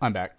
I'm back.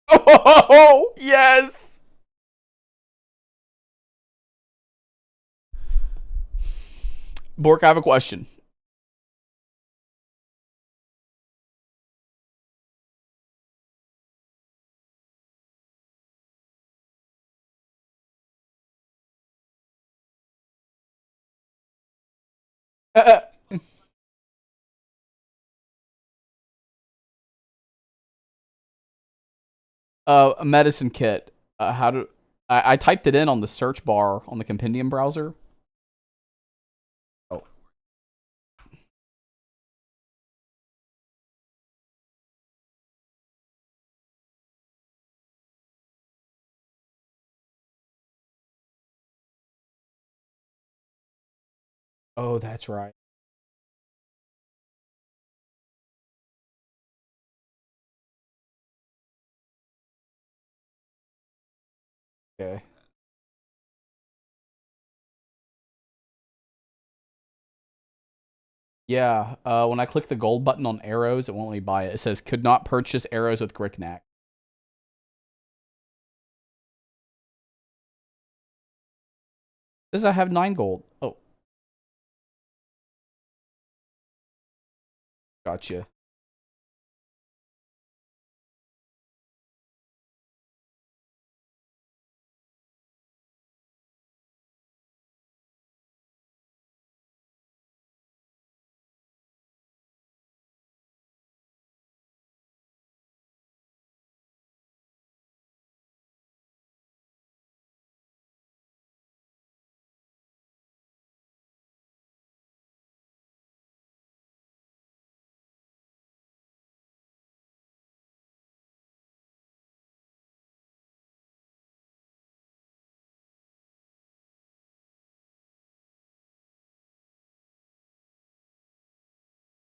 Oh, yes. Bork, I have a question. A medicine kit. How do I typed it in on the search bar on the compendium browser? Oh, oh, that's right. Okay. Yeah. When I click the gold button on arrows, it won't let me buy it. It says could not purchase arrows with Gricknack. Does I have 9 gold? Oh, gotcha.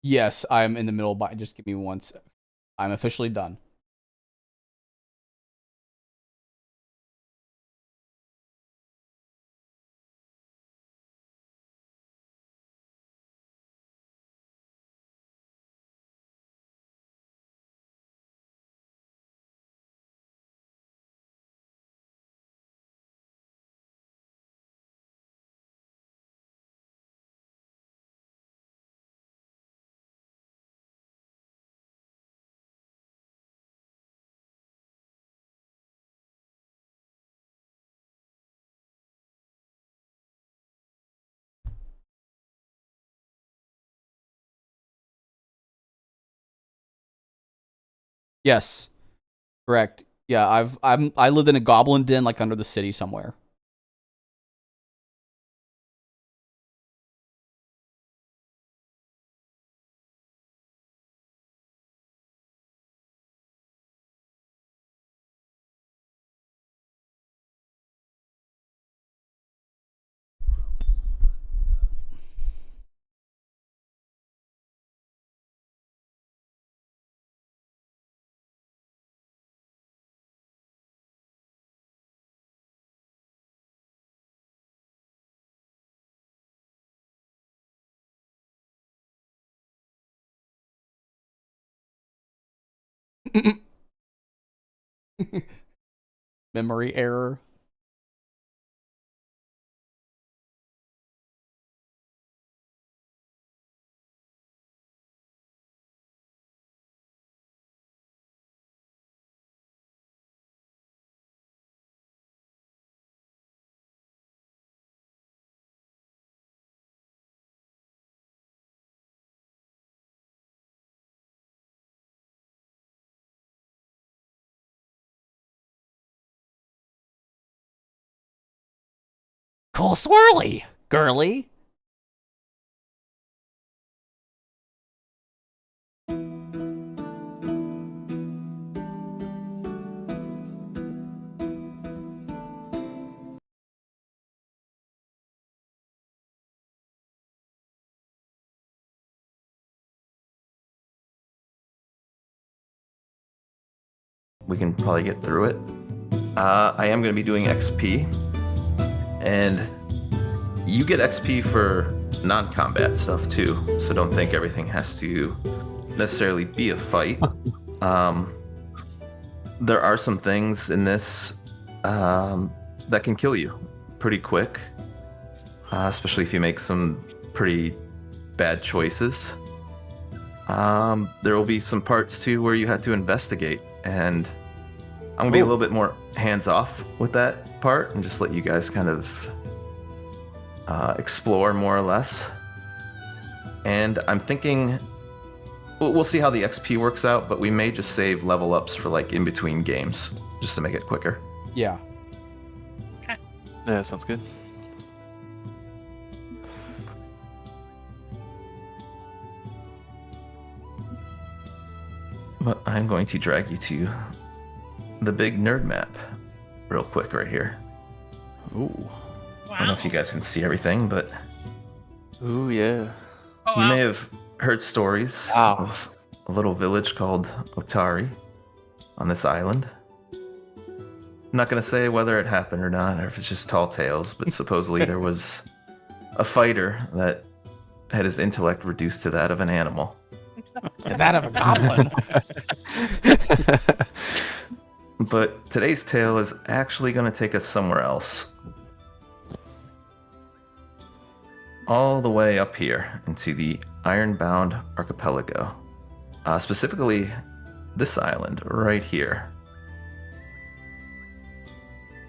Yes, I'm in the middle. But just give me one sec. I'm officially done. Yes, correct. Yeah, I lived in a goblin den like under the city somewhere. Memory error. Cool swirly, girly. We can probably get through it. I am going to be doing XP, and you get XP for non-combat stuff too, so don't think everything has to necessarily be a fight. There are some things in this that can kill you pretty quick, especially if you make some pretty bad choices. There will be some parts too where you have to investigate, and I'm gonna be a little bit more hands-off with that part and just let you guys kind of explore more or less. And I'm thinking we'll see how the XP works out, but we may just save level ups for like in between games just to make it quicker. Yeah. Yeah, that sounds good. But I'm going to drag you to the big nerd map real quick right here. Ooh. I don't know if you guys can see everything, but Ooh, yeah. you may have heard stories of a little village called Otari on this island. I'm not going to say whether it happened or not, or if it's just tall tales, but supposedly there was a fighter that had his intellect reduced to that of an animal. To that of a goblin. But today's tale is actually going to take us somewhere else. All the way up here into the Ironbound Archipelago. Specifically, this island right here.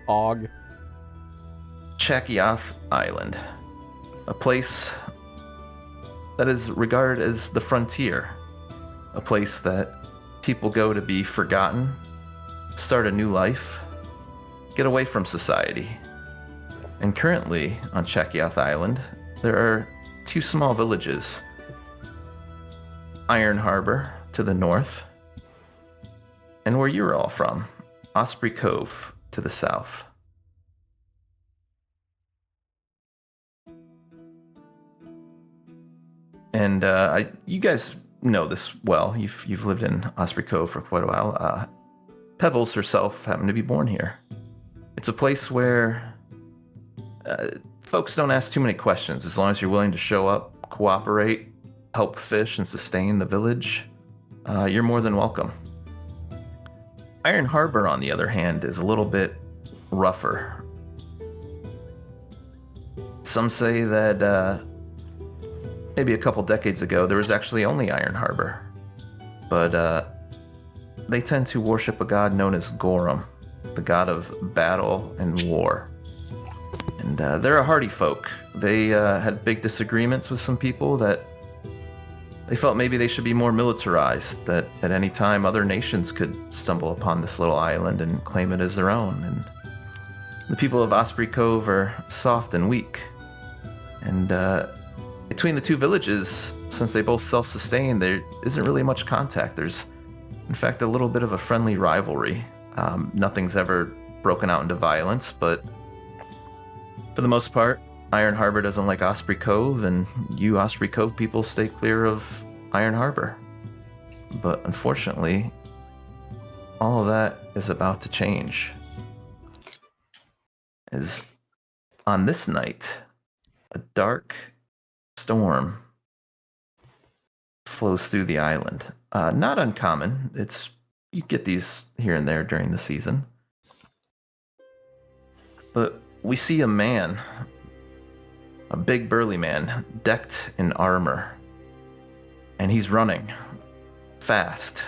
Og. Chakiath Island. A place that is regarded as the frontier. A place that people go to be forgotten, start a new life, get away from society. And currently, on Chakiath Island, there are two small villages. Iron Harbor to the north, and where you're all from, Osprey Cove to the south. And you guys know this well. You've lived in Osprey Cove for quite a while. Pebbles herself happened to be born here. It's a place where folks don't ask too many questions. As long as you're willing to show up, cooperate, help fish, and sustain the village, you're more than welcome. Iron Harbor, on the other hand, is a little bit rougher. Some say that maybe a couple decades ago there was actually only Iron Harbor, but they tend to worship a god known as Gorum, the god of battle and war. And they're a hardy folk. They had big disagreements with some people that they felt maybe they should be more militarized, that at any time other nations could stumble upon this little island and claim it as their own. And the people of Osprey Cove are soft and weak. And between the two villages, since they both self-sustain, there isn't really much contact. There's, in fact, a little bit of a friendly rivalry. Nothing's ever broken out into violence, but for the most part, Iron Harbor doesn't like Osprey Cove, and you Osprey Cove people stay clear of Iron Harbor. But unfortunately, all of that is about to change. As on this night, a dark storm flows through the island. Not uncommon. You get these here and there during the season. But we see a man, a big burly man, decked in armor, and he's running fast.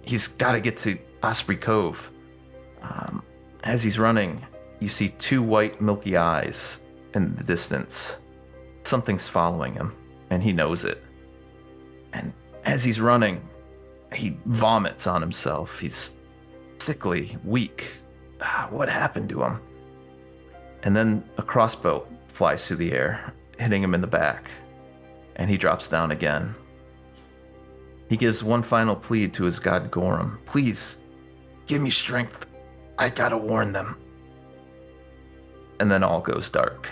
He's got to get to Osprey Cove. As he's running, you see two white milky eyes in the distance. Something's following him, and he knows it. And as he's running, he vomits on himself. He's sickly, weak. What happened to him? And then a crossbow flies through the air, hitting him in the back, and he drops down again. He gives one final plea to his god Gorham. Please, give me strength. I gotta warn them. And then all goes dark.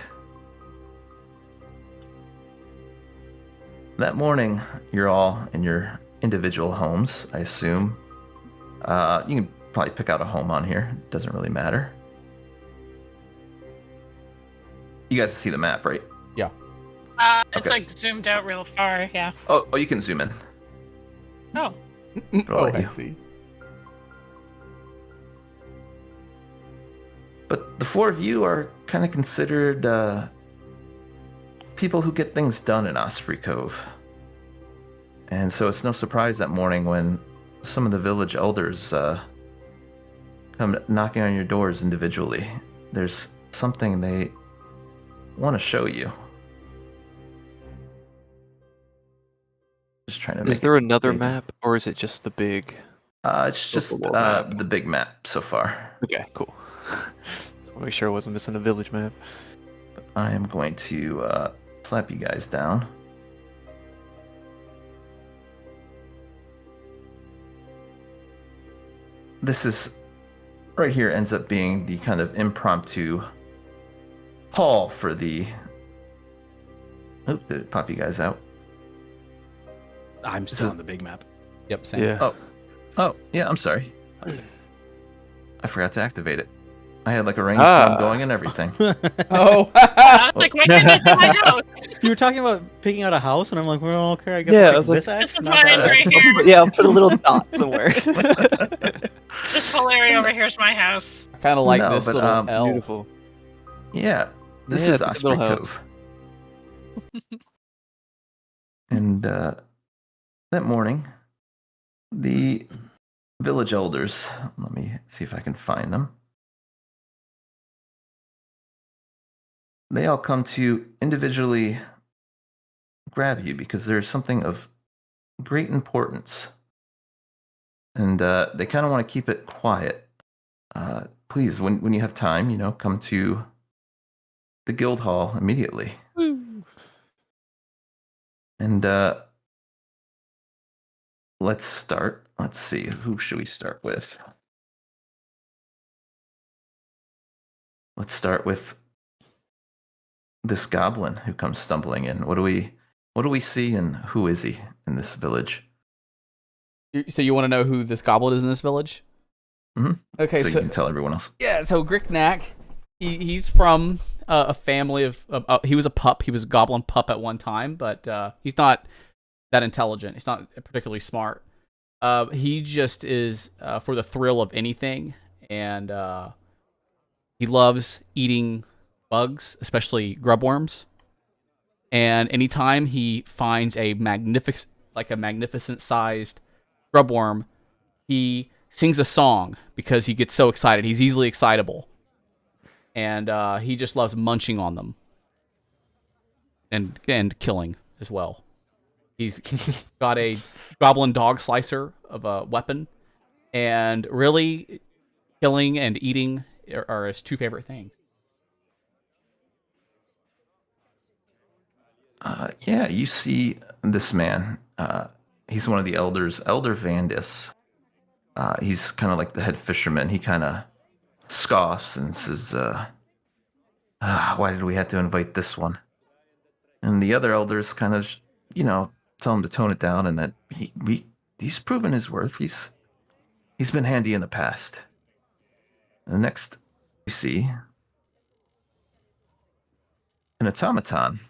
That morning, you're all in your individual homes, I assume. You can probably pick out a home on here. Doesn't really matter. You guys see the map, right? Yeah. It's Okay. like zoomed out real far, yeah. Oh, you can zoom in. Oh, Oh, let I you. see. But the four of you are kind of considered people who get things done in Osprey Cove. And so it's no surprise that morning when some of the village elders come knocking on your doors individually. There's something they want to show you. Just trying to make Is there it another big. map, or is it just the big? It's just Overworld map? the big map so far. Okay, cool. Just want to make sure I wasn't missing a village map. I am going to slap you guys down. This is right here ends up being the kind of impromptu hall for the. Oop, did it pop you guys out? I'm This still is- on the big map. Yep, same. Yeah. Oh, yeah, I'm sorry. I forgot to activate it. I had like a rainstorm going and everything. Oh. I was like, why can't I my house? You were talking about picking out a house, and I'm like, well, okay, I guess Yeah, I'll I pick was like, this axe, This is not mine that right axe. here. Yeah, I'll put a little dot somewhere. This whole area over here is my house. I kind of like No, this but, little L. Beautiful. Yeah, this Yeah, is it's a good Osprey little house. Cove. And that morning, the village elders, let me see if I can find them. They all come to individually grab you because there's something of great importance. And they kind of want to keep it quiet. Please, when you have time, come to the guild hall immediately. And let's start. Let's see, who should we start with? Let's start with this goblin who comes stumbling in. What do we see, and who is he in this village? So you want to know who this goblin is in this village? Mhm. Okay, So so you can tell everyone else. yeah, so Gricknack, he's from a family of he was a pup. He was a goblin pup at one time, but he's not that intelligent. He's not particularly smart. He just is for the thrill of anything, and he loves eating bugs, especially grubworms. And anytime he finds a magnificent sized grubworm, he sings a song because he gets so excited. He's easily excitable. And he just loves munching on them. And killing as well. He's got a goblin dog slicer of a weapon. And really, killing and eating are his two favorite things. Yeah, you see this man. He's one of the elders, Elder Vandis. He's kind of like the head fisherman. He kind of scoffs and says, why did we have to invite this one? And the other elders kind of, tell him to tone it down and that he's proven his worth. He's been handy in the past. And the next we see an automaton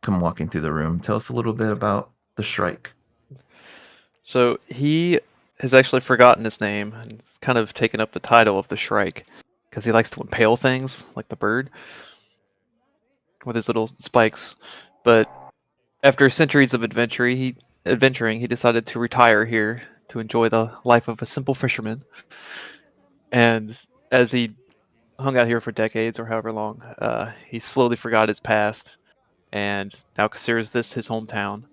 come walking through the room. Tell us a little bit about the Shrike. So he has actually forgotten his name and it's kind of taken up the title of the Shrike because he likes to impale things like the bird with his little spikes. But after centuries of adventuring, he decided to retire here to enjoy the life of a simple fisherman. And as he hung out here for decades or however long, he slowly forgot his past and now considers this his hometown.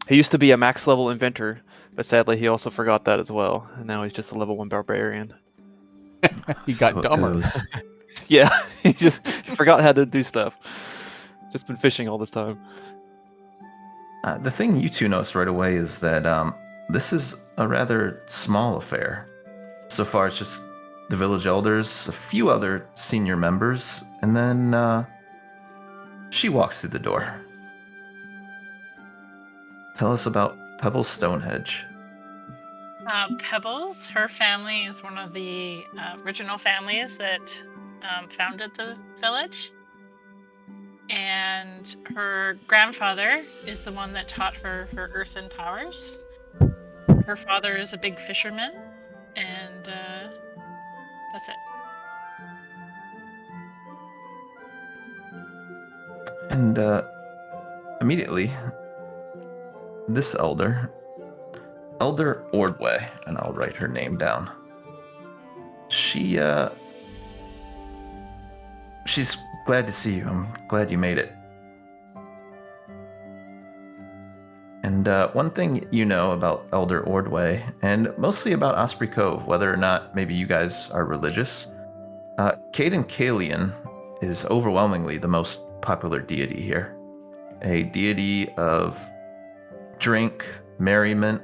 He used to be a max level inventor, but sadly he also forgot that as well, and now he's just a level 1 barbarian. He got So it dumber. goes. Yeah, he just forgot how to do stuff. Just been fishing all this time. The thing you two notice right away is that this is a rather small affair. So far, it's just the village elders, a few other senior members, and then she walks through the door. Tell us about Pebble Stonehenge. Pebbles, her family is one of the original families that founded the village. And her grandfather is the one that taught her her earthen powers. Her father is a big fisherman, and that's it. And immediately, this Elder Ordway, and I'll write her name down. She's glad to see you. I'm glad you made it. And one thing you know about Elder Ordway, and mostly about Osprey Cove, whether or not maybe you guys are religious, Caden Kalian is overwhelmingly the most popular deity here. A deity of drink, merriment,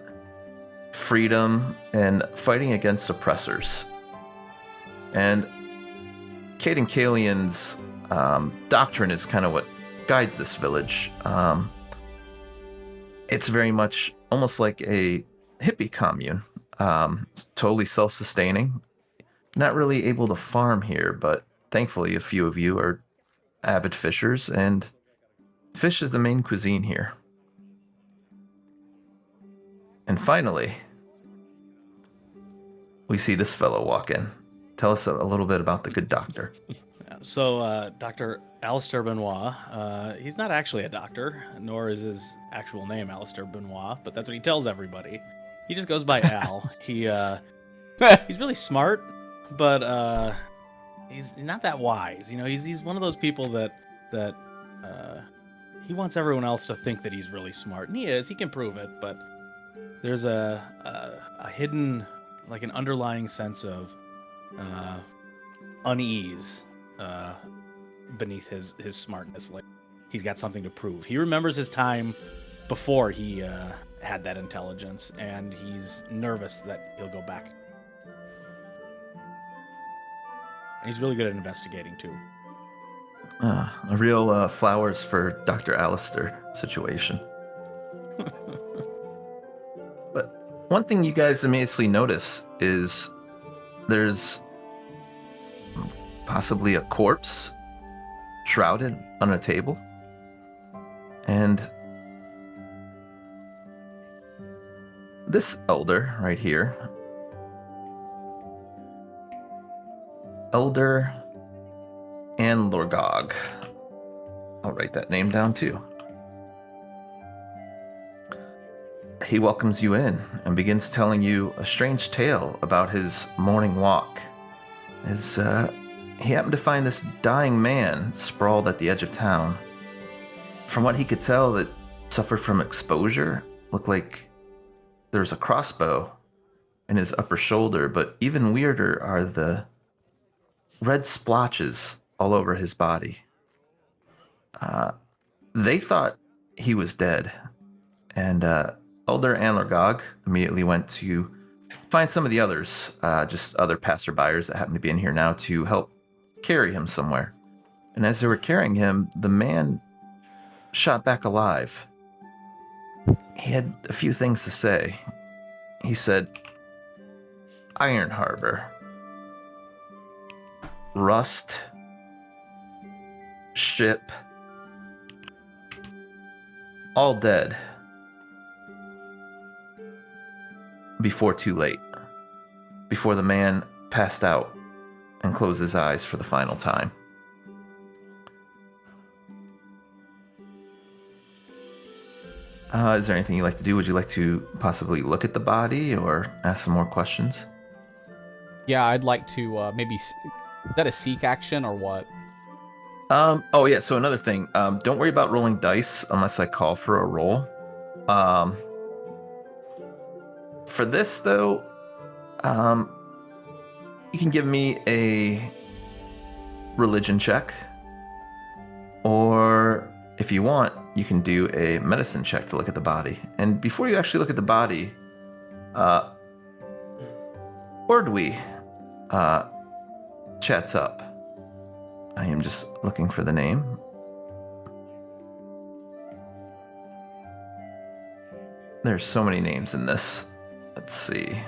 freedom, and fighting against oppressors. And Caden Kalian's doctrine is kind of what guides this village. It's very much almost like a hippie commune. It's totally self-sustaining. Not really able to farm here, but thankfully a few of you are avid fishers, and fish is the main cuisine here. And finally, we see this fellow walk in. Tell us a little bit about the good doctor. So, Dr. Alistair Benoit, he's not actually a doctor, nor is his actual name Alistair Benoit, but that's what he tells everybody. He just goes by Al. He's really smart, but he's not that wise. You know, he's one of those people that he wants everyone else to think that he's really smart, and he is. He can prove it, but there's a hidden, like an underlying sense of unease beneath his smartness. Like he's got something to prove. He remembers his time before he had that intelligence, and he's nervous that he'll go back. And he's really good at investigating too. A real flowers for Dr. Alistair situation. But one thing you guys immediately notice is there's possibly a corpse shrouded on a table. And this elder right here, Elder and Lorgog. I'll write that name down too. He welcomes you in and begins telling you a strange tale about his morning walk. As he happened to find this dying man sprawled at the edge of town. From what he could tell, that suffered from exposure. Looked like there was a crossbow in his upper shoulder, but even weirder are the red splotches all over his body. They thought he was dead, and Elder Anlergog immediately went to find some of the others, just other passerbyers that happen to be in here now, to help carry him somewhere. And as they were carrying him, the man shot back alive. He had a few things to say. He said, Iron Harbor, Rust, ship, all dead before too late, before the man passed out and closed his eyes for the final time. Is there anything you'd like to do? Would you like to possibly look at the body or ask some more questions? Yeah, I'd like to maybe. Is that a seek action or what? Oh yeah, so another thing. Don't worry about rolling dice unless I call for a roll. For this though, you can give me a religion check, or if you want, you can do a medicine check to look at the body. And before you actually look at the body, Ordwe chats up. I am just looking for the name. There's so many names in this. Let's see.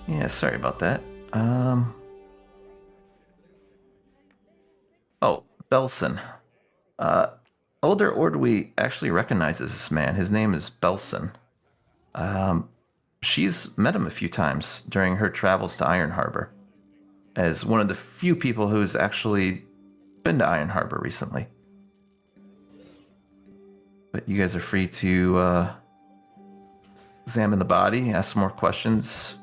Yeah, sorry about that. Oh, Belson. Older Ordwe actually recognizes this man. His name is Belson. She's met him a few times during her travels to Iron Harbor, as one of the few people who's actually been to Iron Harbor recently. But you guys are free to examine the body, ask more questions.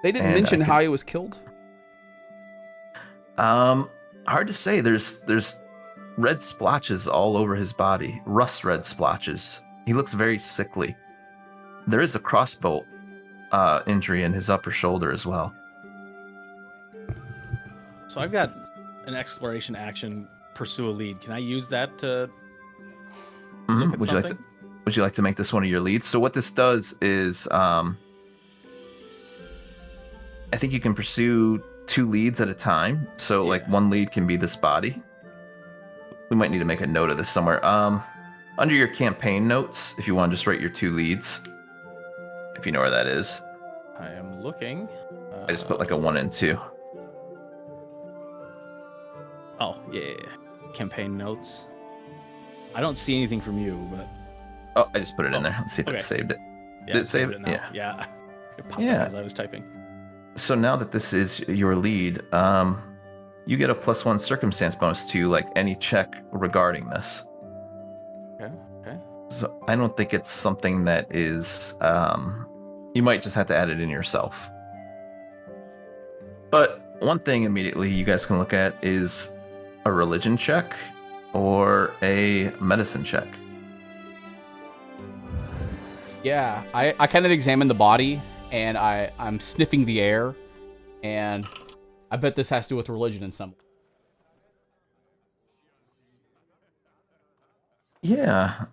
They didn't And mention I how he was killed. Hard to say. There's red splotches all over his body, rust red splotches. He looks very sickly. There is a crossbow injury in his upper shoulder as well. So I've got an exploration action, pursue a lead. Can I use that to look at Would something? you like to make this one of your leads? So what this does is, I think you can pursue 2 leads at a time. So like one lead can be this body. We might need to make a note of this somewhere. Under your campaign notes, if you want to just write your 2 leads, if you know where that is. I am looking. I just put like a 1 and 2. Oh, yeah. Campaign notes. I don't see anything from you, but... Oh, I just put it in there. Let's see if it saved it. Yeah, Did it save it? now. Yeah. Yeah. It popped Yeah. up as I was typing. So now that this is your lead, you get a +1 circumstance bonus to like any check regarding this. Okay. So I don't think it's something that is, you might just have to add it in yourself. But one thing immediately you guys can look at is a religion check or a medicine check. Yeah, I kind of examined the body, and I'm sniffing the air, and I bet this has to do with religion in some way. Yeah.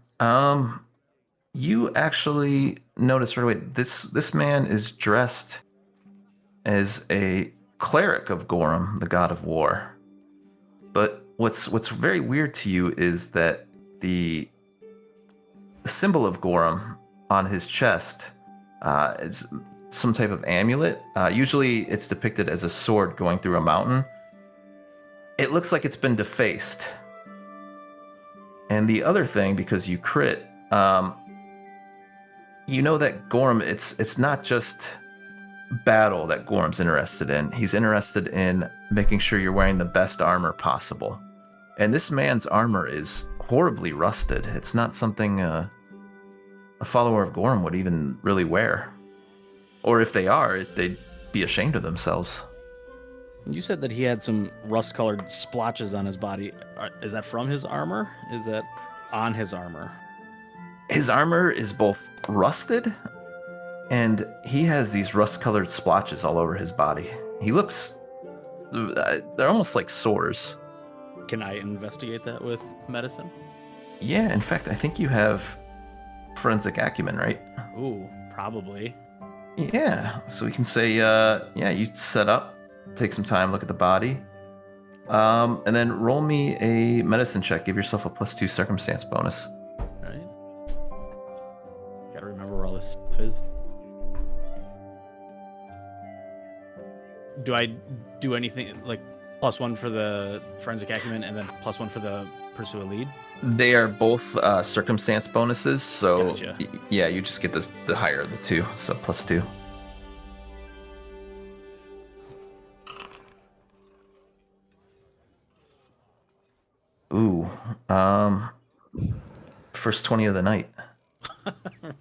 You actually notice right away, this man is dressed as a cleric of Gorham, the god of war. But what's very weird to you is that the symbol of Gorham on his chest, it's some type of amulet. Usually it's depicted as a sword going through a mountain. It looks like it's been defaced. And the other thing, because you crit, you know that Gorham, it's not just battle that Gorham's interested in. He's interested in making sure you're wearing the best armor possible. And this man's armor is horribly rusted. It's not something a follower of Gorham would even really wear. Or if they are, they'd be ashamed of themselves. You said that he had some rust-colored splotches on his body. Is that from his armor? Is that on his armor? His armor is both rusted, and he has these rust-colored splotches all over his body. He looks... they're almost like sores. Can I investigate that with medicine? Yeah, in fact, I think you have forensic acumen, right? Ooh, probably. Yeah, so we can say, you set up, take some time, look at the body, and then roll me a medicine check. Give yourself a +2 circumstance bonus. Right. Gotta remember where all this stuff is. Do I do anything like +1 for the forensic acumen and then +1 for the pursue a lead? They are both circumstance bonuses, so Gotcha. Yeah, you just get the higher of the two, so +2. Ooh, first 20 of the night.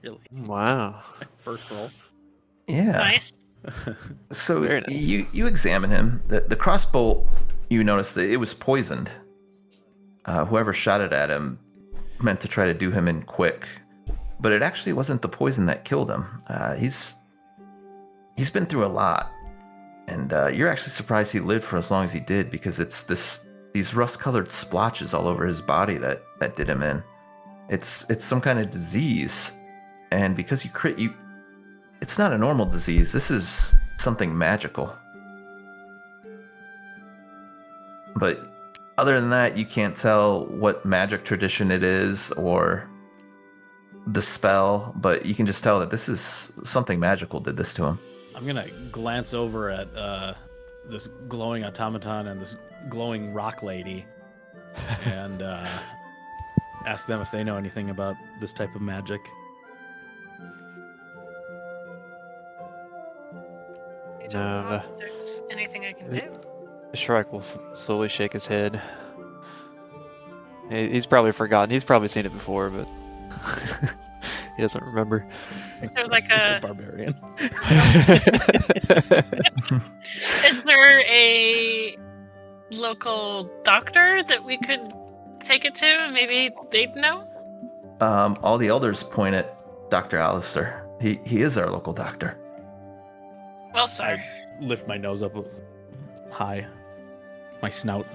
Really? Wow. First roll. Yeah. Nice. So Very nice. you examine him. The crossbow, you notice that it was poisoned. Whoever shot it at him meant to try to do him in quick, but it actually wasn't the poison that killed him. He's been through a lot, and you're actually surprised he lived for as long as he did, because it's these rust-colored splotches all over his body that did him in. It's some kind of disease, and because it's not a normal disease. This is something magical. But other than that, you can't tell what magic tradition it is or the spell, but you can just tell that this is something magical did this to him. I'm gonna glance over at this glowing automaton and this glowing rock lady, and ask them if they know anything about this type of magic. I don't know if there's anything I can do. Shrike will slowly shake his head. He's probably forgotten. He's probably seen it before, but he doesn't remember. Is there like a barbarian? Is there a local doctor that we could take it to and maybe they'd know? All the elders point at Dr. Alistair. He is our local doctor. Well, sir. I lift my nose up high, my snout.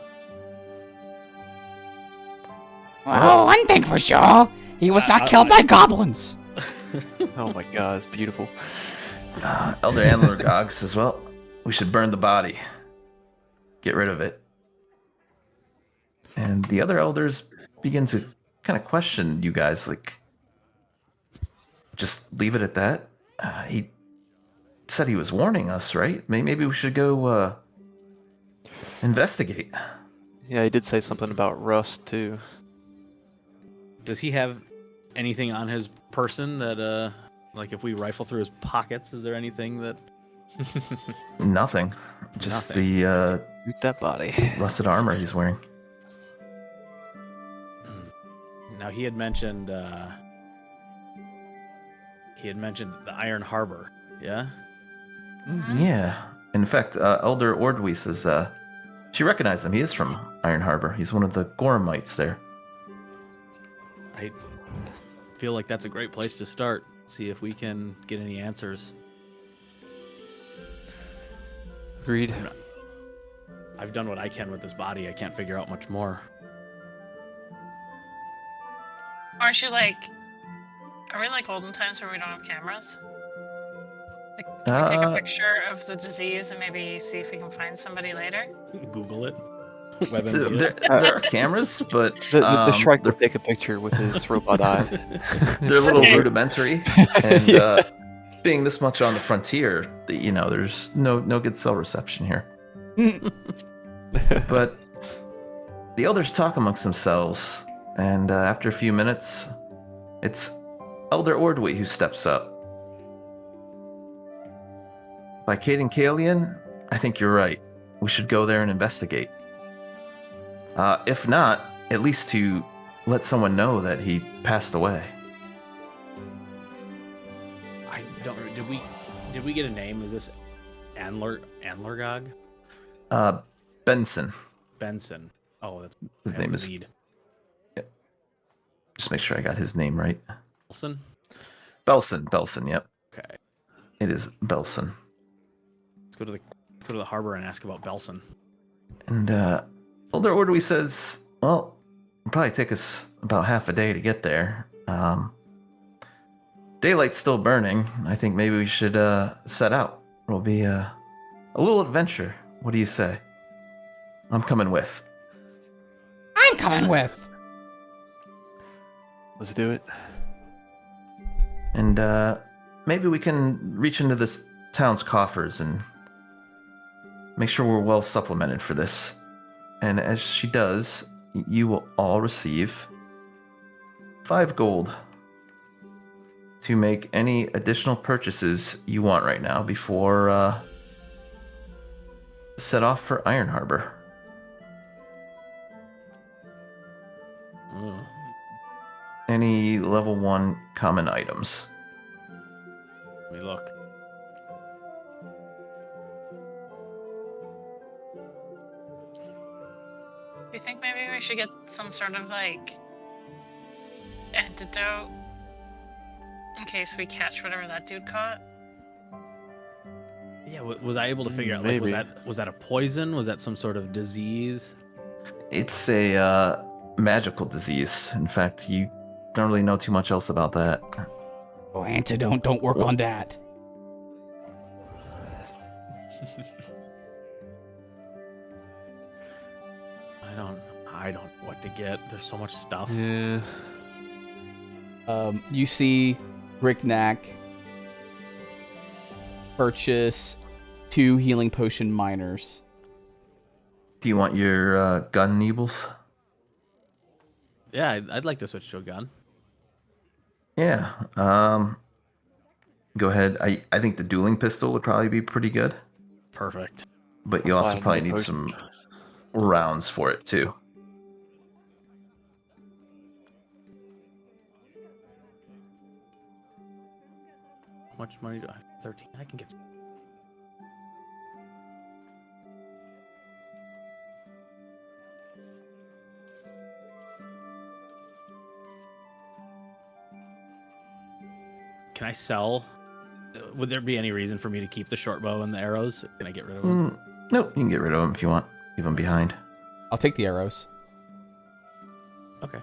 Well, one thing for sure, he was not killed by goblins. Oh my god, it's beautiful. Elder Anlergog says, well, we should burn the body. Get rid of it. And the other elders begin to kind of question you guys, like, just leave it at that? He said he was warning us, right? Maybe we should go investigate. Yeah, he did say something about rust too. Does he have anything on his person that, like, if we rifle through his pockets, is there anything that? Nothing. Just Nothing. the Shoot that body. rusted armor he's wearing. Now he had mentioned the Iron Harbor. Yeah. Yeah. In fact, Elder Ordwy says she recognized him. He is from Iron Harbor. He's one of the Goramites there. I feel like that's a great place to start. See if we can get any answers. Agreed. I've done what I can with this body. I can't figure out much more. Aren't you like... Are we like olden times where we don't have cameras? Like, can we take a picture of the disease and maybe see if we can find somebody later? Google it. There are cameras, but The Shrike will they're, take a picture with his robot eye. they're a little Okay. rudimentary. And Yeah. being this much on the frontier, there's no good cell reception here. But the elders talk amongst themselves, and after a few minutes, it's Elder Ordwy who steps up. By Cade and Kalian, I think you're right. We should go there and investigate. If not, at least to let someone know that he passed away. I don't. Did we get a name? Is this Anlergog? Benson. Benson. Oh, that's His name is. lead. Just make sure I got his name right. Belson? Belson. Yep, Okay. it is Belson. Let's go to the harbor and ask about Belson. And Elder Ordwy says, well, it'll probably take us about half a day to get there. Daylight's still burning. I think maybe we should set out. It'll be a little adventure. What do you say? I'm coming with. I'm coming with. Let's do it. And maybe we can reach into this town's coffers and make sure we're well supplemented for this. And as she does, you will all receive 5 gold to make any additional purchases you want right now before set off for Iron Harbor. Oh. Any level 1 common items. Let me look. Do you think maybe we should get some sort of like antidote in case we catch whatever that dude caught? Yeah, was I able to figure out, like, Maybe. was that a poison? Was that some sort of disease? It's a magical disease. In fact, you don't really know too much else about that. Oh, antidote, don't work on that. I don't know what to get. There's so much stuff. Yeah. You see Ricknack purchase 2 healing potion miners. Do you want your gun, Neebles? Yeah, I'd like to switch to a gun. Yeah. Go ahead. I think the dueling pistol would probably be pretty good, Perfect. but you also Buy probably new need potion. some rounds for it too. How much money do I have? 13. I can get. Can I sell? Would there be any reason for me to keep the short bow and the arrows? Can I get rid of them? Nope, you can get rid of them if you want. Leave them behind. I'll take the arrows. Okay.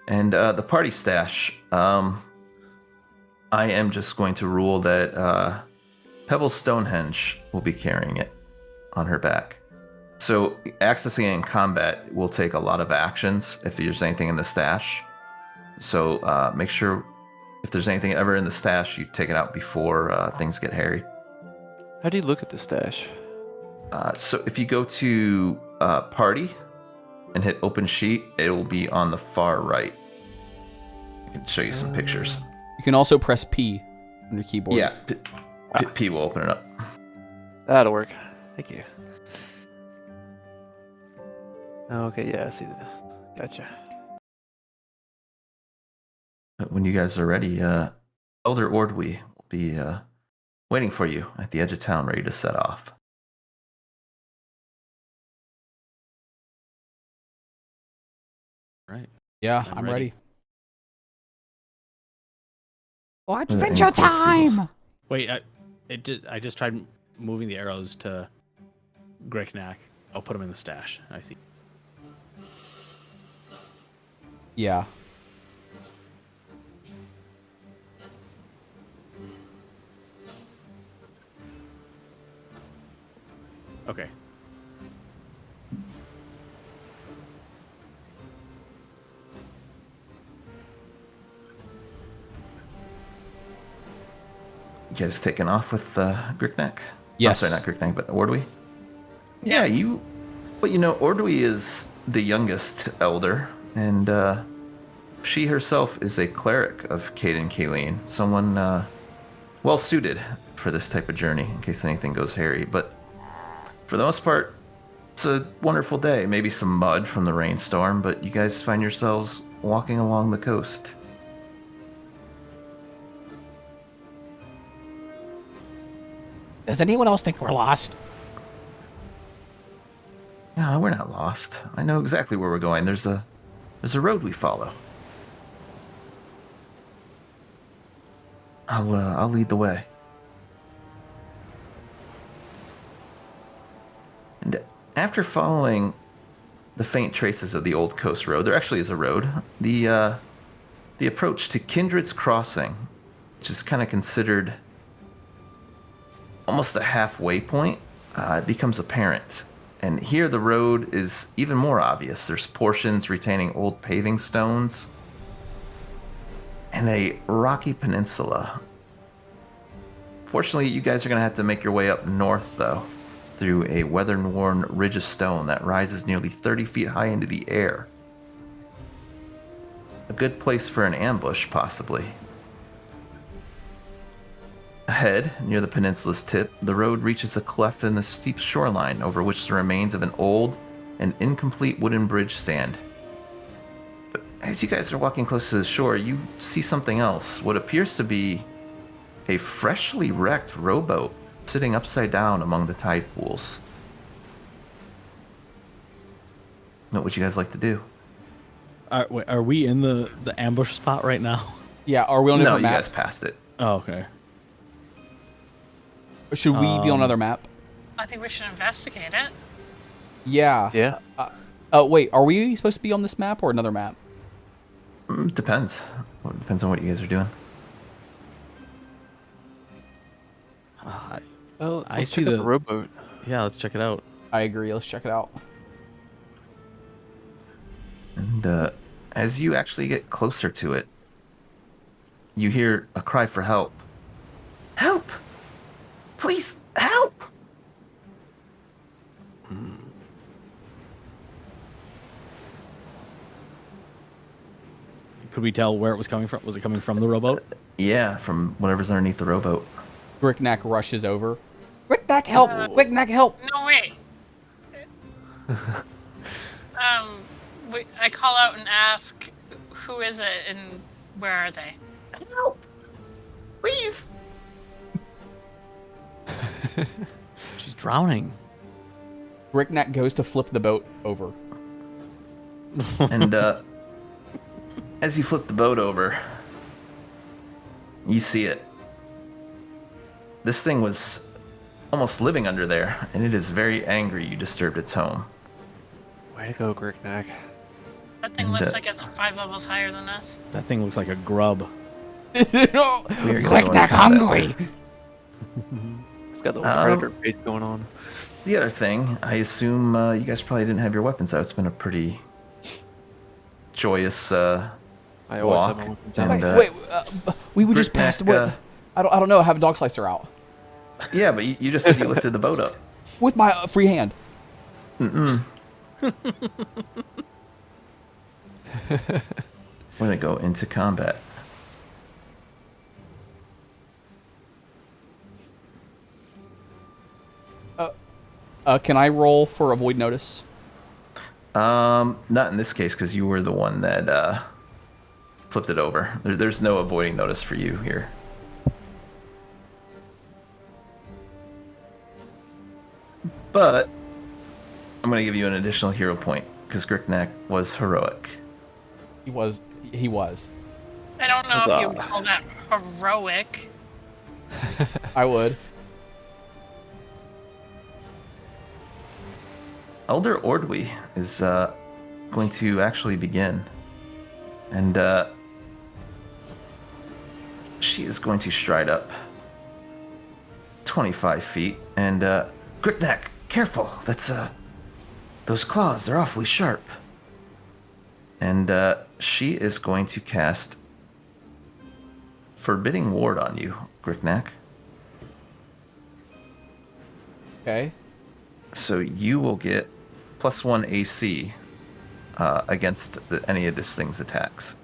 And the party stash. I am just going to rule that Pebble Stonehenge will be carrying it on her back. So accessing it in combat will take a lot of actions if there's anything in the stash. So make sure if there's anything ever in the stash, you take it out before things get hairy. How do you look at the stash? So if you go to party and hit open sheet, it will be on the far right. I can show you some pictures. You can also press P on your keyboard. Yeah, P will open it up. That'll work. Thank you. Okay, yeah, I see that. Gotcha. When you guys are ready, Elder Ordwy will be waiting for you at the edge of town, ready to set off. Right. Yeah, I'm I'm ready. ready. Oh, Any adventure questions? time! Wait, I just tried moving the arrows to Gricknack. I'll put them in the stash. I see. Yeah. Okay. You guys taking off with Gricknack? Yes. I'm sorry, not Gricknack, but Ordwy? Yeah, but Ordwy is the youngest elder, and she herself is a cleric of Caden Kaleen, someone well suited for this type of journey in case anything goes hairy. But for the most part, it's a wonderful day. Maybe some mud from the rainstorm, but you guys find yourselves walking along the coast. Does anyone else think we're lost? Yeah, we're not lost. I know exactly where we're going. There's a road we follow. I'll lead the way. And after following the faint traces of the old coast road, there actually is a road. The approach to Kindred's Crossing, which is kind of considered almost a halfway point, it becomes apparent. And here the road is even more obvious. There's portions retaining old paving stones and a rocky peninsula. Fortunately, you guys are going to have to make your way up north, though, through a weather-worn ridge of stone that rises nearly 30 feet high into the air. A good place for an ambush, possibly. Ahead, near the peninsula's tip, the road reaches a cleft in the steep shoreline over which the remains of an old and incomplete wooden bridge stand. But as you guys are walking close to the shore, you see something else. What appears to be a freshly wrecked rowboat sitting upside down among the tide pools. What would you guys like to do? Are we in the ambush spot right now? Yeah, are we on a No, different you map? guys passed it. Oh, okay. Or should we be on another map? I think we should investigate it. Yeah. Yeah. Oh, wait, are we supposed to be on this map or another map? Depends. Well, it depends on what you guys are doing. Oh, I let's see check out the- rowboat. Yeah, let's check it out. I agree. Let's check it out. And as you actually get closer to it, you hear a cry for help. Help! Please, help! Could we tell where it was coming from? Was it coming from the rowboat? Yeah, from whatever's underneath the rowboat. Gricknack rushes over. Gricknack, help! Gricknack, help! No, wait. I call out and ask, who is it and where are they? Help! Please! She's drowning. Gricknack goes to flip the boat over. And as you flip the boat over, you see it. This thing was almost living under there, and it is very angry you disturbed its home. Way to go, Gricknack. That thing And, looks uh, like it's 5 levels higher than us. That thing looks like a grub. Gricknack hungry! It's got the old predator face going on. The other thing, I assume you guys probably didn't have your weapons out. It's been a pretty joyous I always walk. have my weapons out. And, Wait, we just Gricknack, passed what? I don't know. I have a dog slicer out yeah, but you just said you lifted the boat up. with my free hand. Mm-mm. We're gonna go into combat. Can I roll for avoid notice? Not in this case because you were the one that flipped it over. There's no avoiding notice for you here. But I'm gonna give you an additional hero point because Gricknack was heroic. He was. I don't know if you would Huzzah. call that heroic. I would. Elder Ordwy is going to actually begin. And she is going to stride up 25 feet. And Gricknack, careful. That's those claws, they're awfully sharp. And she is going to cast Forbidding Ward on you, Gricknack. Okay. So you will get +1 AC against any of this thing's attacks.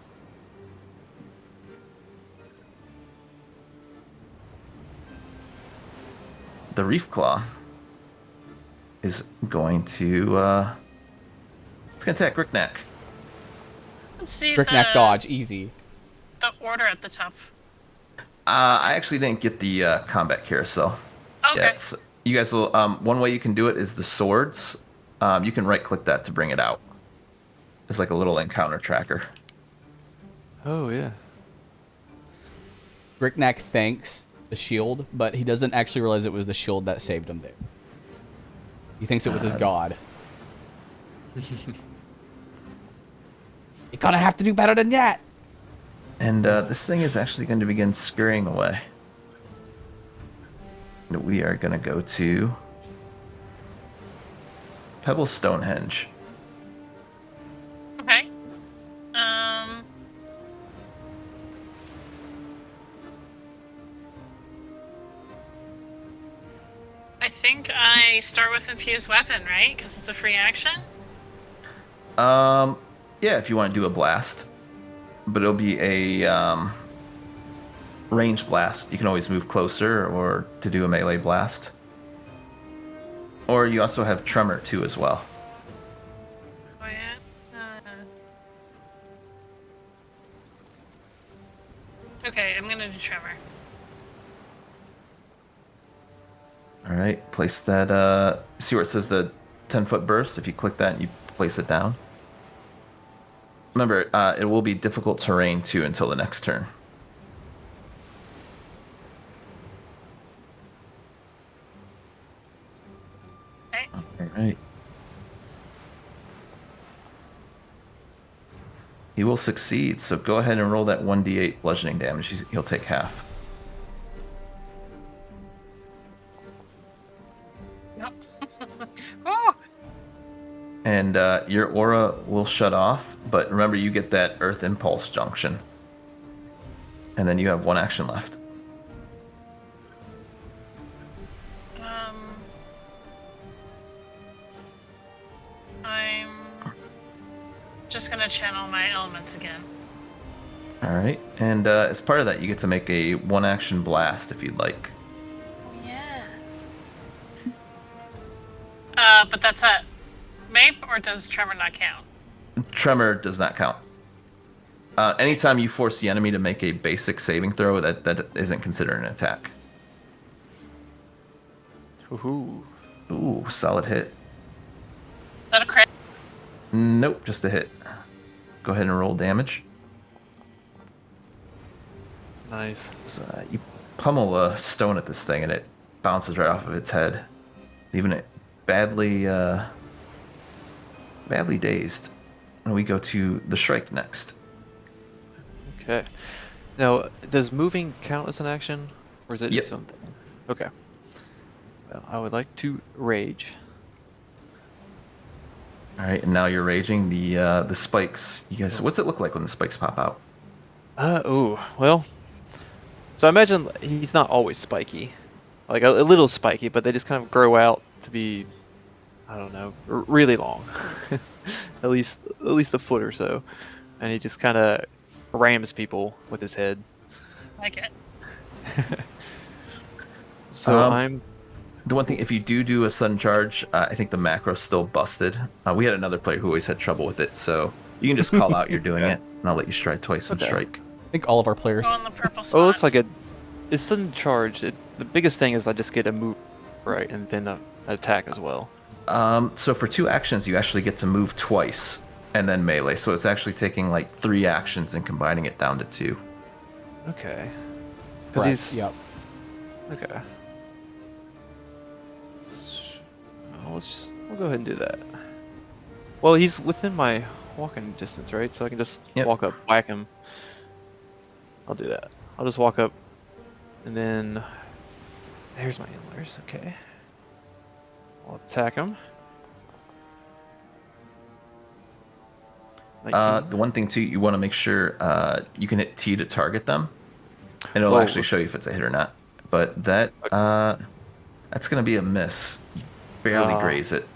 The Reef Claw is going to it's going to attack Gricknack. Let's see Gricknack dodge, easy. the order at the top. I actually didn't get the combat carousel Okay. yet. So you guys will. One way you can do it is the swords. You can right-click that to bring it out. It's like a little encounter tracker. Oh, yeah. Gricknack thanks the shield, but he doesn't actually realize it was the shield that saved him there. He thinks it was his god. You're gonna have to do better than that. And this thing is actually going to begin scurrying away. And we are going to go to Pebble Stonehenge. Okay. I think I start with infused weapon, right? Because it's a free action. Yeah, if you want to do a blast, but it'll be a range blast. You can always move closer or to do a melee blast. Or you also have Tremor too as well. Oh yeah. Okay, I'm gonna do tremor. All right, place that. See where it says the 10-foot burst? If you click that, you place it down. Remember, it will be difficult terrain too until the next turn. Okay. All right. He will succeed, so go ahead and roll that 1d8 bludgeoning damage. He'll take half. Yep. Oh! And your aura will shut off, but remember you get that Earth Impulse junction. And then you have one action left. I'm just gonna channel my elements again. All right, and as part of that, you get to make a one-action blast if you'd like. Oh yeah. But that's at MAPE, or does Tremor not count? Tremor does not count. Anytime you force the enemy to make a basic saving throw, that isn't considered an attack. Woohoo. Ooh, solid hit. Is that a crit? Nope, just a hit. Go ahead and roll damage. Nice. So, you pummel a stone at this thing, and it bounces right off of its head, leaving it badly dazed. And we go to the Shrike next. Okay. Now, does moving count as an action, or is it Yep. something? Okay. Well, I would like to rage. All right, and now you're raging. The spikes. You guys, what's it look like when the spikes pop out? Well. So I imagine he's not always spiky, like a little spiky, but they just kind of grow out to be, I don't know, really long, at least a foot or so, and he just kind of rams people with his head. Like it. So The one thing, if you do a sudden charge, I think the macro's still busted. We had another player who always had trouble with it, so you can just call out you're doing it, and I'll let you strike twice and Okay. strike. I think all of our players. Go on the purple spot. Oh, it looks like it's sudden charge. The biggest thing is I just get a move, right, and then an attack as well. So for 2 actions, you actually get to move twice, and then melee. So it's actually taking like 3 actions and combining it down to 2. Okay. Because Correct. he's Yep. okay. We'll go ahead and do that. Well, he's within my walking distance, right? So I can just walk up, whack him. I'll do that. I'll just walk up, and then there's my antlers. Okay. I'll attack him. 19. The one thing too, you want to make sure you can hit T to target them, and it'll actually show you if it's a hit or not. But that's gonna be a miss. You barely graze it.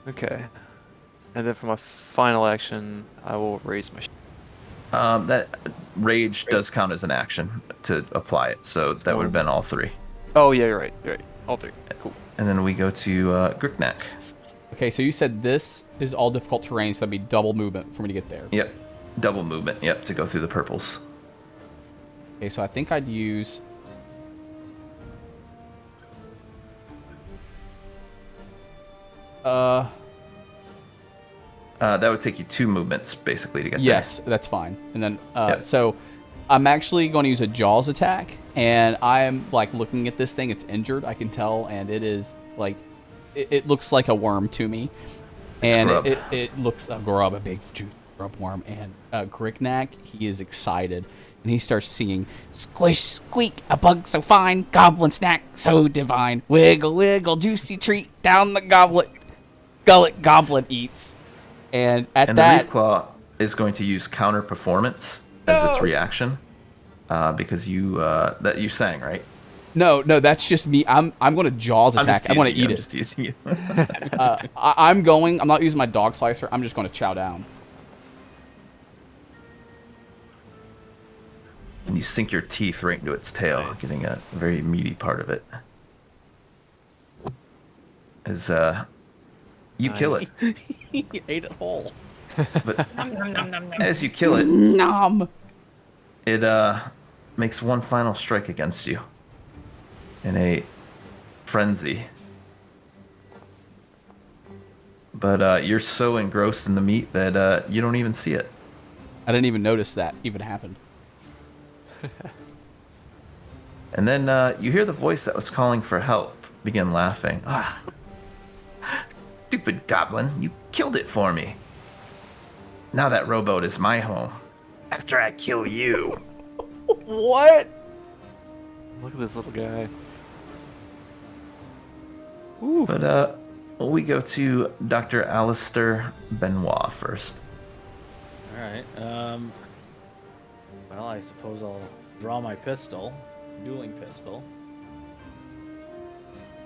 Okay. And then for my final action, I will raise my. That rage does count as an action to apply it, so that would have been all 3. Oh yeah, you're right. You're right. All 3. Cool. And then we go to Griknak. Okay, so you said this is all difficult terrain, so that'd be double movement for me to get there. Yep, double movement. Yep, to go through the purples. Okay, so I think I'd use. That would take you 2 movements basically to get there. Yes, that's fine. And then, so I'm actually going to use a Jaws attack, and I'm like looking at this thing. It's injured, I can tell, and it is like, it looks like a worm to me. It's and grub. it looks a grub, a big juicy grub worm. And Griknak, he is excited, and he starts singing, "Squish, squeak, a bug so fine, goblin snack so divine, wiggle, wiggle, juicy treat down the gullet, goblin eats." And at And that, the Reef Claw is going to use counter performance as its reaction, because you sang, right? no, that's just me. I'm going to Jaws attack. I want to eat I'm it. just teasing you. I'm not using my dog slicer. I'm just going to chow down. And you sink your teeth right into its tail, getting a very meaty part of it. As you kill it, He ate it whole. but Nom, nom, nom, nom, nom. as you kill it, Nom. it makes one final strike against you in a frenzy. but you're so engrossed in the meat that you don't even see it. I didn't even notice that even happened. And then you hear the voice that was calling for help begin laughing. Ah, stupid goblin, you killed it for me. Now that rowboat is my home. After I kill you. What? Look at this little guy. But we go to Dr. Alistair Benoit first. All right. Well, I suppose I'll draw my pistol, dueling pistol.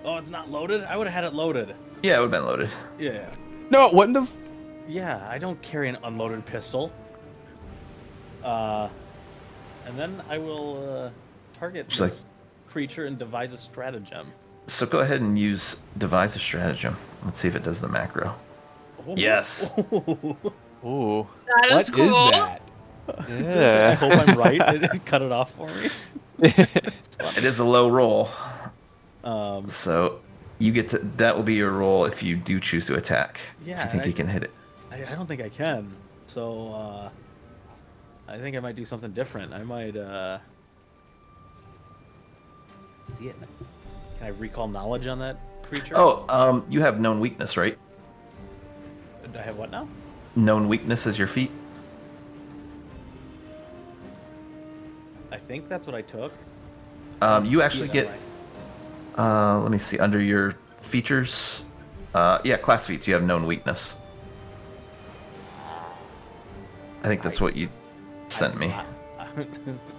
Oh, it's not loaded. I would have had it loaded. Yeah, it would have been loaded. Yeah. No, it wouldn't have. Yeah, I don't carry an unloaded pistol. And then I will target Just this creature and devise a stratagem. So go ahead and use devise a stratagem. Let's see if it does the macro. Oh. Yes. Ooh. That What is cool. is that? I Yeah. hope I'm right. It didn't cut it off for me. It is a low roll. Um, So you get to, that will be your roll if you do choose to attack. Yeah, If you think you can hit it. I don't think I can. So I think I might do something different. I might see it. Can I recall knowledge on that creature? Oh, you have known weakness, right? Do I have what now? Known weakness as your feat. I think that's what I took. You actually get. Let me see. Under your features, yeah, class feats. You have known weakness. I think that's what you sent me.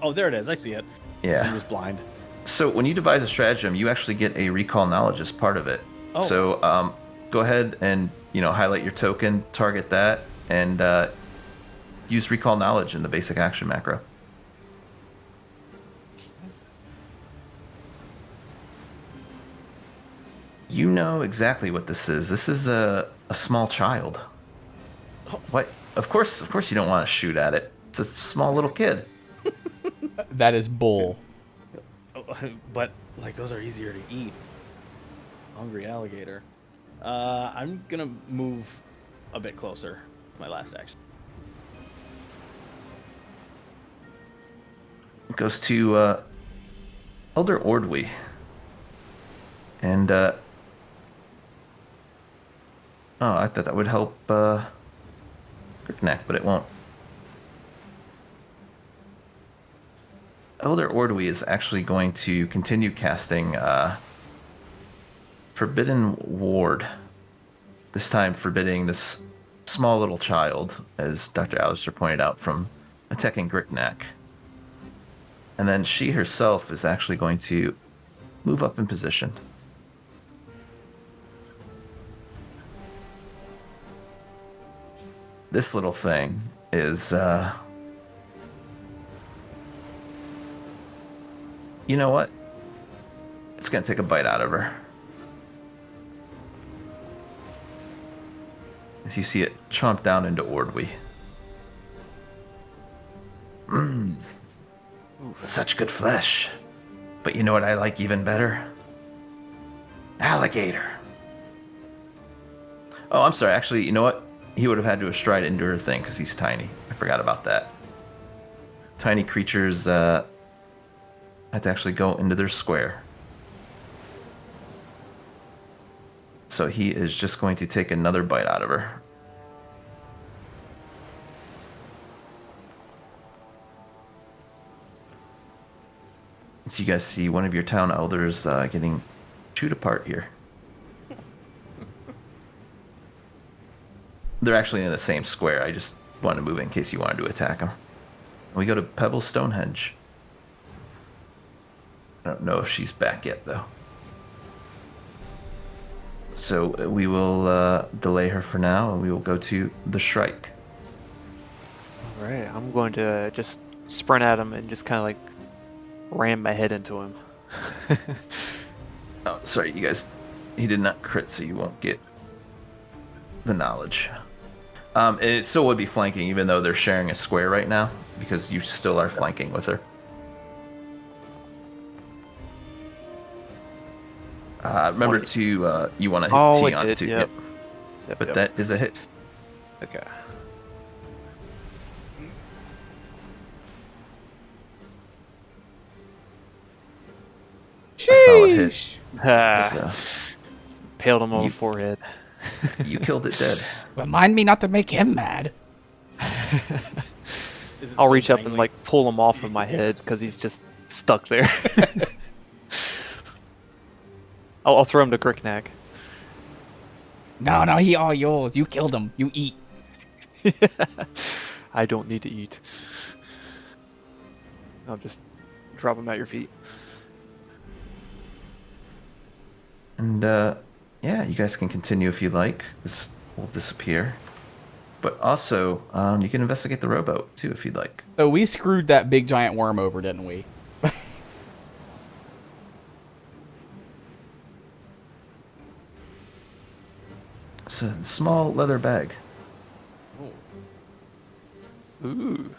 Oh, there it is. I see it. I Yeah. was blind. So when you devise a stratagem, you actually get a recall knowledge as part of it. Oh. So go ahead and highlight your token, target that, and use recall knowledge in the basic action macro. You know exactly what this is. This is a small child. What? Of course you don't want to shoot at it. It's a small little kid. That is bull. But like those are easier to eat. Hungry alligator. I'm gonna move a bit closer. My last action. It goes to Elder Ordwy. And oh, I thought that would help Crickneck, but it won't. Elder Ordwy is actually going to continue casting Forbidden Ward. This time forbidding this small little child, as Dr. Alistair pointed out, from attacking Gricknack. And then she herself is actually going to move up in position. This little thing is, you know what? It's going to take a bite out of her. As you see it chomp down into Ordwy. Mmm. Such good flesh. But you know what I like even better? Alligator. Oh, I'm sorry. Actually, you know what? He would have had to have stride into her thing because he's tiny. I forgot about that. Tiny creatures have to actually go into their square. So he is just going to take another bite out of her. So you guys see one of your town elders getting chewed apart here. They're actually in the same square. I just wanted to move in case you wanted to attack them. We go to Pebble Stonehenge. I don't know if she's back yet, though. So we will delay her for now, and we will go to the Shrike. Alright, I'm going to just sprint at him and just kind of like ram my head into him. Oh, sorry, you guys. He did not crit, so you won't get the knowledge. It still would be flanking, even though they're sharing a square right now, because you still are flanking with her. Remember to you want to hit T I on did, too. yep. Yep, but yep. that is a hit. Okay. A solid hit. Sheesh. Ah, So paled him on You- the forehead. you killed it dead. Remind me not to make him mad. Is it I'll still reach up and dangling? like pull him off of my head because he's just stuck there. I'll throw him to Gricknack. No, he all yours. You killed him. You eat. I don't need to eat. I'll just drop him at your feet. And yeah, you guys can continue if you like. This will disappear. But also, you can investigate the rowboat too if you'd like. So we screwed that big giant worm over, didn't we? It's a small leather bag. Ooh.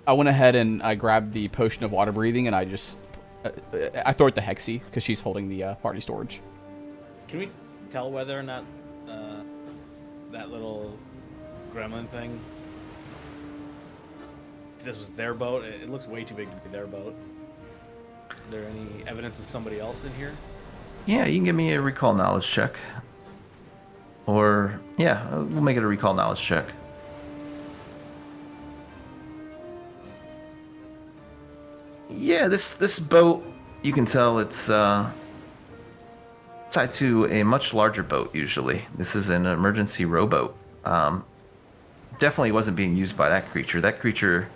I went ahead and I grabbed the potion of water breathing and I just I throw it to Hexy because she's holding the party storage. Can we tell whether or not that little gremlin thing, if this was their boat? It looks way too big to be their boat. Is there any evidence of somebody else in here? Yeah, you can give me a recall knowledge check. Or, yeah, we'll make it a recall knowledge check. Yeah, this boat, you can tell it's tied to a much larger boat usually. This is an emergency rowboat. Definitely wasn't being used by that creature. That creature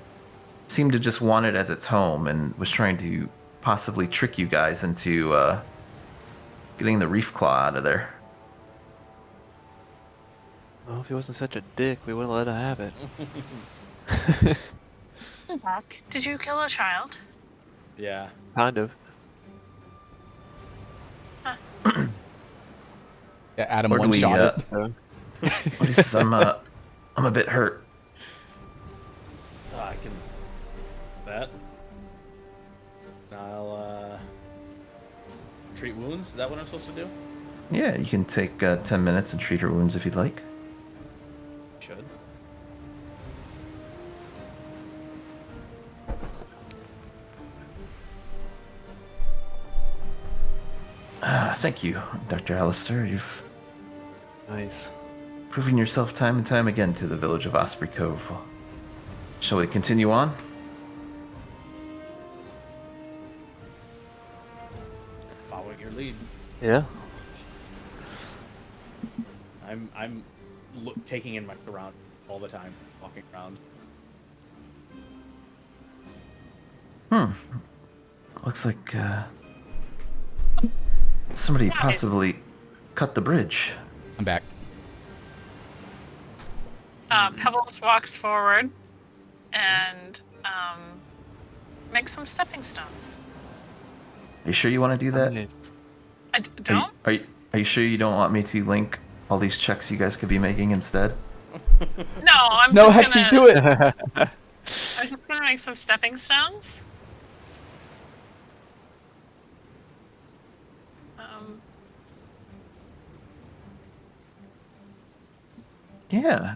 seemed to just want it as its home and was trying to possibly trick you guys into getting the reef claw out of there. Well, if he wasn't such a dick, we wouldn't let him have it. Doc, did you kill a child? Yeah. Kind of. Yeah, Adam Or do one we, shot it. What is, I'm a bit hurt. I can. That. I'll treat wounds. Is that what I'm supposed to do? Yeah, you can take 10 minutes and treat her wounds if you'd like. Should. Thank you, Dr. Alistair. You've Nice. proven yourself time and time again to the village of Osprey Cove. Shall we continue on? Following your lead. Yeah. I'm taking in my around all the time, walking around. Looks like somebody possibly cut the bridge. I'm back. Pebbles walks forward and makes some stepping stones. Are you sure you want to do that? Nice. Don't? Are you sure you don't want me to link all these checks you guys could be making instead? No, I'm No, just Hexy, gonna, do it. I'm just gonna make some stepping stones. Yeah.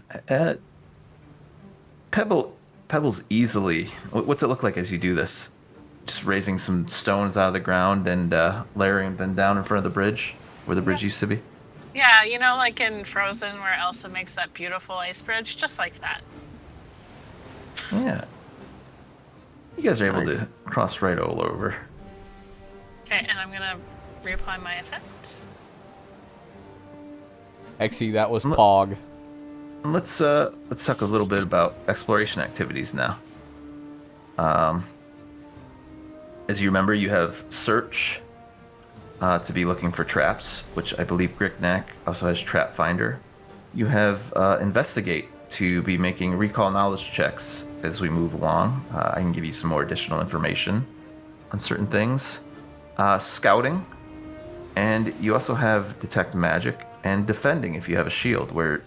Pebbles easily. What's it look like as you do this? Just raising some stones out of the ground and layering them down in front of the bridge, where the bridge used to be. Yeah, you know, like in Frozen where Elsa makes that beautiful ice bridge, just like that. Yeah. You guys are able Nice. to cross right all over. Okay, and I'm gonna reapply my effect. Hexy, that was Look- Pog. Let's talk a little bit about exploration activities now. As you remember, you have search to be looking for traps, which I believe Gricknack also has trap finder. You have investigate to be making recall knowledge checks as we move along. I can give you some more additional information on certain things. Scouting, and you also have detect magic and defending if you have a shield, where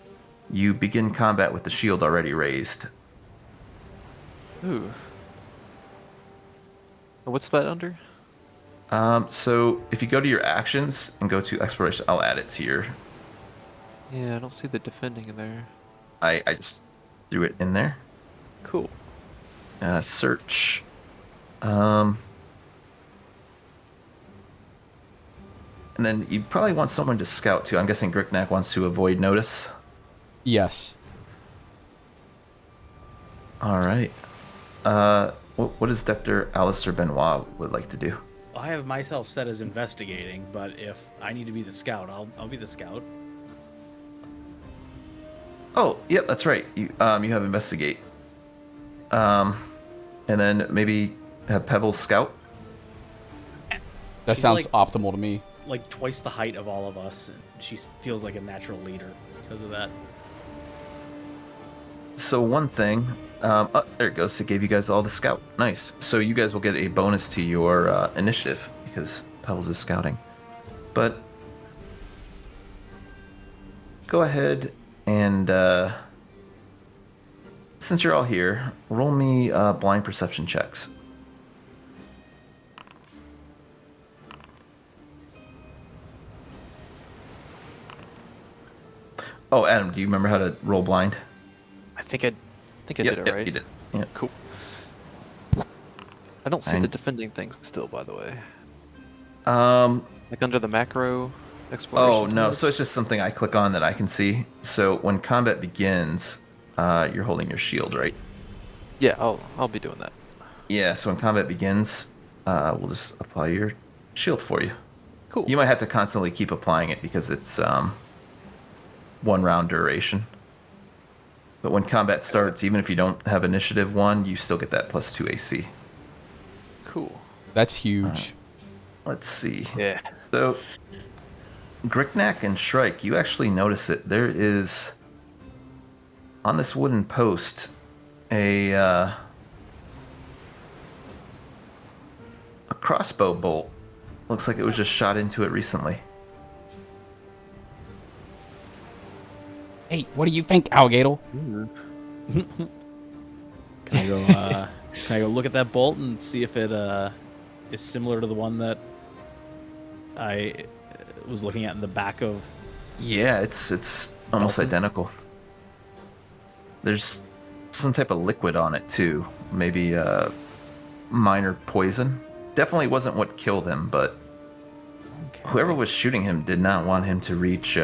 you begin combat with the shield already raised. Ooh. What's that under? So if you go to your actions and go to exploration, I'll add it to your. Yeah, I don't see the defending in there. I just threw it in there. Cool. Search. And then you probably want someone to scout too. I'm guessing Gricknack wants to avoid notice. Yes. All right. What does Dr. Alistair Benoit would like to do? I have myself set as investigating, but if I need to be the scout, I'll be the scout. Oh, yep, that's right. You have investigate. And then maybe have Pebbles scout. That She's sounds like- optimal to me. Like twice the height of all of us, and she feels like a natural leader because of that. So one thing, oh, there it goes. It gave you guys all the scout. Nice. So you guys will get a bonus to your initiative because Pebbles is scouting. But go ahead and since you're all here, roll me blind perception checks. Oh, Adam, do you remember how to roll blind? I think I Yep, did it yep, right. you did. Yeah. Cool. I don't see the And- defending thing still, by the way. Um. Like under the macro exploration. Oh no! tab? So it's just something I click on that I can see. So when combat begins, you're holding your shield, right? Yeah, I'll be doing that. Yeah. So when combat begins, we'll just apply your shield for you. Cool. You might have to constantly keep applying it because it's 1 round duration. But when combat starts, even if you don't have initiative 1, you still get that +2 AC. Cool. That's huge. Let's see. Yeah. So, Gricknack and Shrike, you actually notice it. There is, on this wooden post, a crossbow bolt. Looks like it was just shot into it recently. Hey, what do you think, Alligator? Can I go? Can I go look at that bolt and see if it is similar to the one that I was looking at in the back of? Yeah, it's almost Nelson? identical. There's some type of liquid on it too. Maybe minor poison. Definitely wasn't what killed him, but Okay. whoever was shooting him did not want him to reach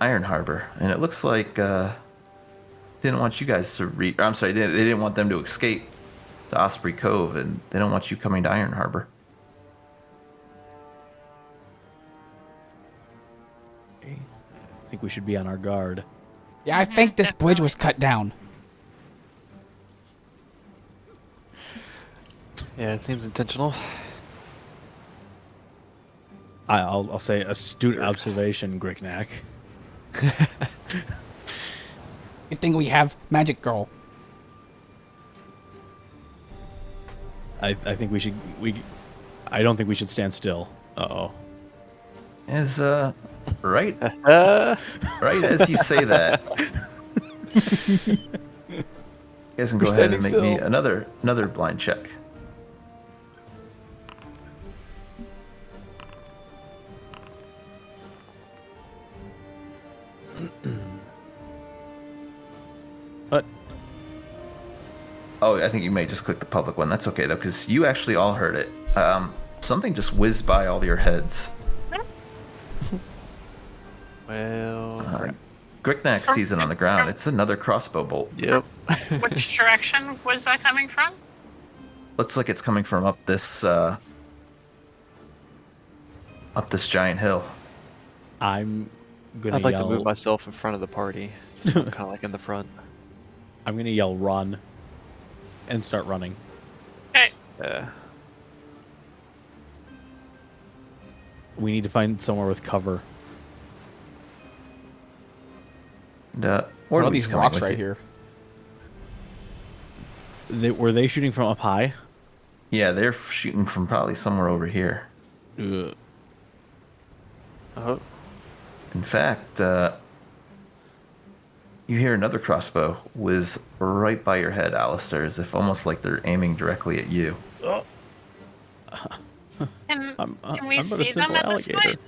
Iron Harbor, and it looks like didn't want you guys to reach. I'm sorry, they didn't want them to escape to Osprey Cove, and they don't want you coming to Iron Harbor. I think we should be on our guard. Yeah, I think this bridge was cut down. Yeah, it seems intentional. I'll say astute observation, Gricknack. Good thing we have Magic Girl. I think we should. I don't think we should stand still. Uh-oh. Is right Uh, right as you say that. You guys can go We're ahead and standing make me still. another blind check. But Oh, I think you may just click the public one. That's okay though, because you actually all heard it. Something just whizzed by all your heads. well, Gricknack sees it on the ground. It's another crossbow bolt. yep. Which direction was that coming from? Looks like it's coming from up this giant hill. I'm gonna I'd like yell. to move myself in front of the party, so I'm kind of like in the front. I'm gonna yell run, and start running. Okay. Yeah. We need to find somewhere with cover. And, What are Orderly's these coming rocks with right you. here? Were they shooting from up high? Yeah, they're shooting from probably somewhere over here. Ugh. Oh, In fact, you hear another crossbow whiz right by your head, Alistair, as if almost like they're aiming directly at you. Oh, Can I'm we but a see them simple at this alligator. point?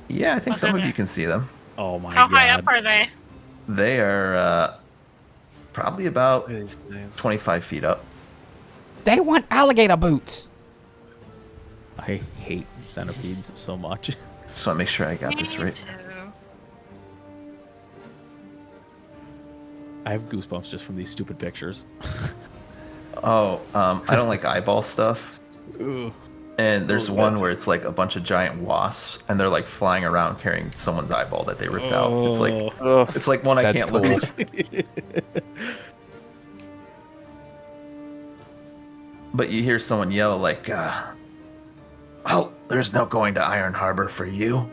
Yeah, I think Oh, some they're of you there. can see them. Oh my How god. high up are they? They are probably about Look at these things. 25 feet up. They want alligator boots. I hate centipedes so much. Just want to make sure I got this Me right. too. I have goosebumps just from these stupid pictures. Oh, I don't like eyeball stuff. Ugh. And there's Oh, one what? where it's like a bunch of giant wasps, and they're like flying around carrying someone's eyeball that they ripped out. It's like Oh. Ugh. one I That's can't cool. look at. But you hear someone yell like, "Oh, there's no going to Iron Harbor for you."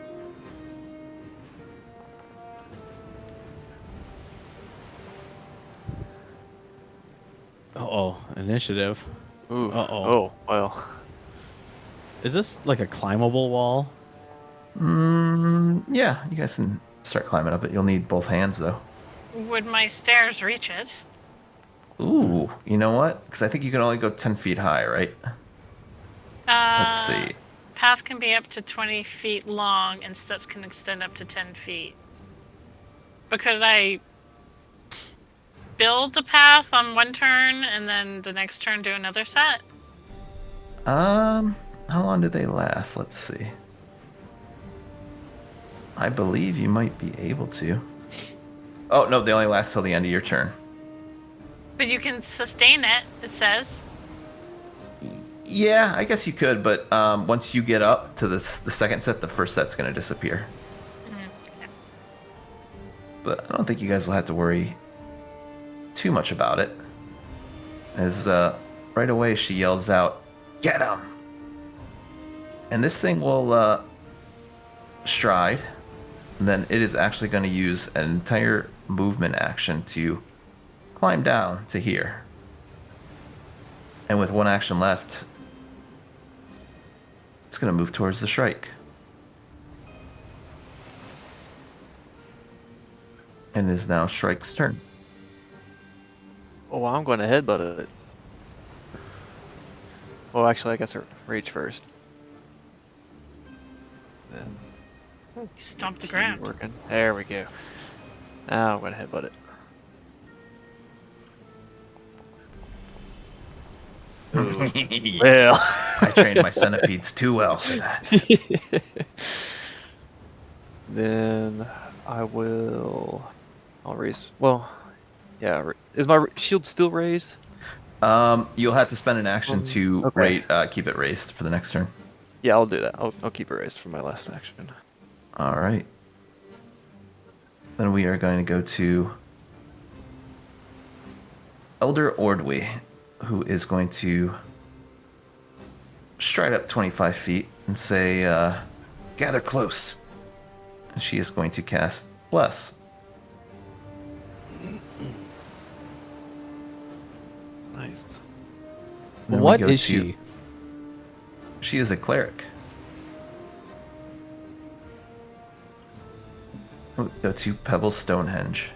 Uh-oh, initiative. Ooh. Uh-oh. Oh, well. Is this like a climbable wall? Yeah, you guys can start climbing up it. You'll need both hands though. Would my stairs reach it? Ooh, you know what? Because I think you can only go 10 feet high, right? Let's see. Path can be up to 20 feet long, and steps can extend up to 10 feet. But could I build the path on one turn and then the next turn do another set? How long do they last? Let's see. I believe you might be able to. Oh, no, they only last till the end of your turn. But you can sustain it, it says. Yeah, I guess you could, but once you get up to the second set, the first set's going to disappear. But I don't think you guys will have to worry too much about it. As right away she yells out, "Get him!" And this thing will stride. And then it is actually going to use an entire movement action to climb down to here. And with one action left, it's going to move towards the Shrike. And it is now Shrike's turn. Oh, I'm going to headbutt it. Well, actually, I guess I reach first. Then You stomp the keep ground. working. There we go. Now I'm going to headbutt it. Ooh. Well. I trained my centipedes too well for that. Then I'll raise. Well, yeah. Is my shield still raised? You'll have to spend an action to Okay. keep it raised for the next turn. Yeah, I'll do that. I'll keep it raised for my last action. All right. Then we are going to go to Elder Ordwy, who is going to stride up 25 feet and say, "Gather close." And she is going to cast Bless. Nice. Then we What go is to- she? She is a cleric. We'll go to Pebble Stonehenge.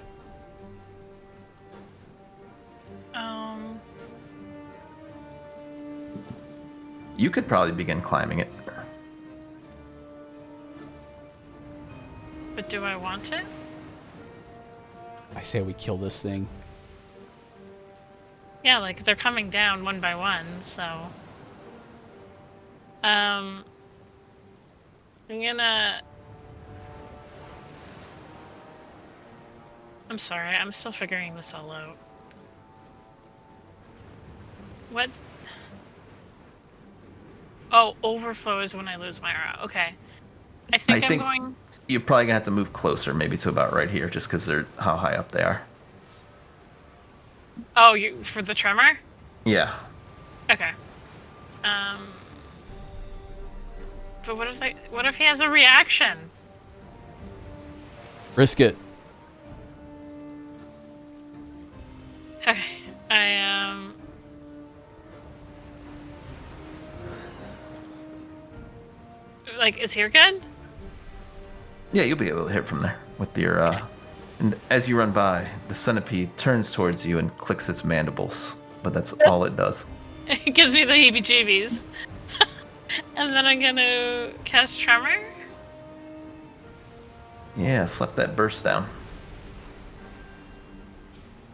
You could probably begin climbing it. But do I want to? I say we kill this thing. Yeah, like they're coming down one by one, so. I'm gonna. I'm sorry, I'm still figuring this all out. What? Oh, overflow is when I lose my aura. Okay. I think I'm going. You're probably gonna have to move closer, maybe to about right here, just because they're how high up they are. Oh, you for the tremor? Yeah. Okay. But what if he has a reaction? Risk it. Okay. I like, is here good? Yeah, you'll be able to hit from there with your And as you run by, the centipede turns towards you and clicks its mandibles. But that's all it does. It gives me the heebie-jeebies. And then I'm gonna cast Tremor. Yeah, slap that burst down.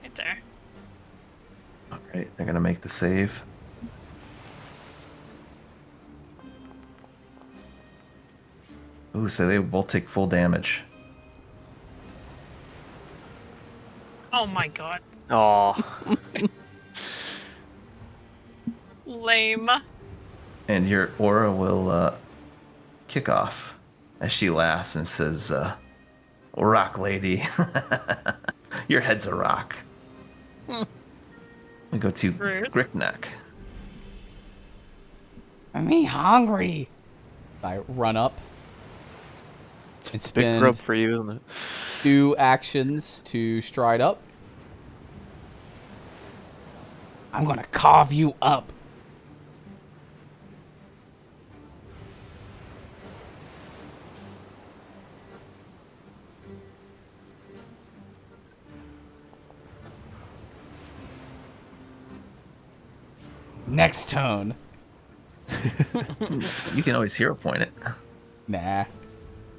Right there. Alright, they're gonna make the save. Ooh, so they both take full damage. Oh my god. Oh. Lame. And your aura will kick off as she laughs and says, rock lady. Your head's a rock. We go to Rude. Grickneck. I'm hungry. I run up and It's a big spend grub for you, isn't it? 2 actions to stride up. I'm gonna carve you up. Next turn. You can always hero point it. Nah.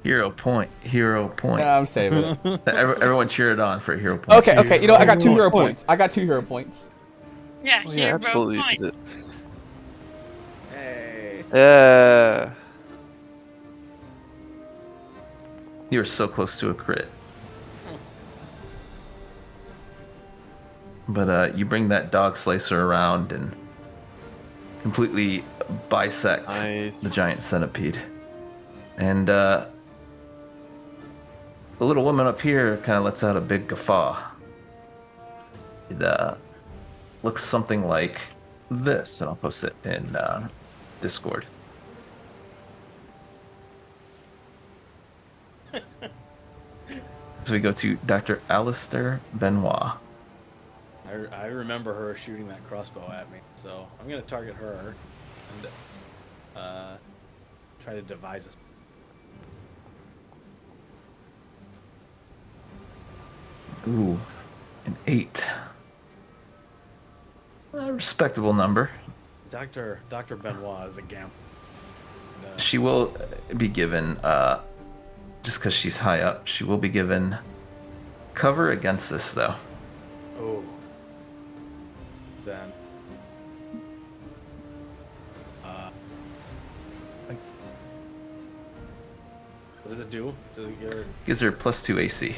Hero point. Hero point. I'm saving it. Everyone cheer it on for a hero point. Okay. You know, I got 2 hero points. I got 2 hero points. Yeah, Oh, here, yeah, bro. absolutely Point. use it. Hey. Yeah. You're so close to a crit. But you bring that dog slicer around and completely bisect Nice. the giant centipede. And the little woman up here kind of lets out a big guffaw. It looks something like this, and I'll post it in Discord. So we go to Dr. Alistair Benoit. I remember her shooting that crossbow at me, so I'm gonna target her and try to devise a. Ooh, an 8. A respectable number. Dr. Benoit is a gambler. She will be given, just because she's high up, she will be given cover against this, though. Oh. Then. What does it do? Does it give her... Gives her +2 AC.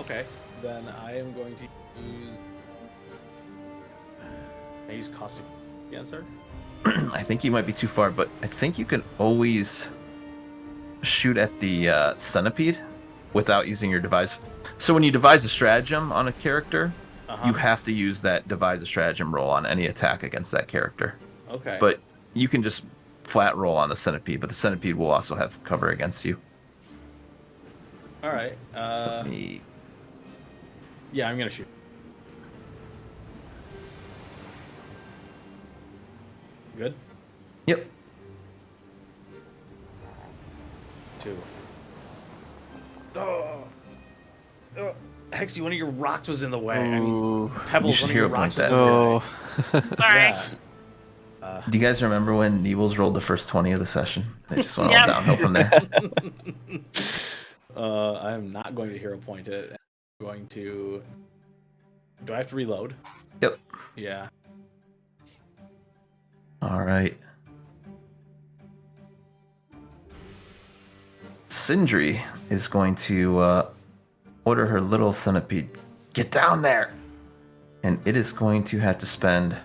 Okay. Then I am going to use. I use caustic against her. I think you might be too far, but I think you can always shoot at the centipede without using your devise. So when you devise a stratagem on a character, you have to use that devise a stratagem roll on any attack against that character. Okay. But you can just flat roll on the centipede, but the centipede will also have cover against you. All right. Let me- Yeah, I'm gonna shoot. Good. Yep. 2. Oh. Hexy, one of your rocks was in the way. I mean, Ooh. Pebbles, should one of your hero rocks point was in the way. Oh. Sorry. Yeah. Do you guys remember when Neebles rolled the first 20 of the session? They just went all Yeah. downhill from there. I am not going to hero point it. I'm going to. Do I have to reload? Yep. Yeah. All right. Sindri is going to order her little centipede, get down there! And it is going to have to spend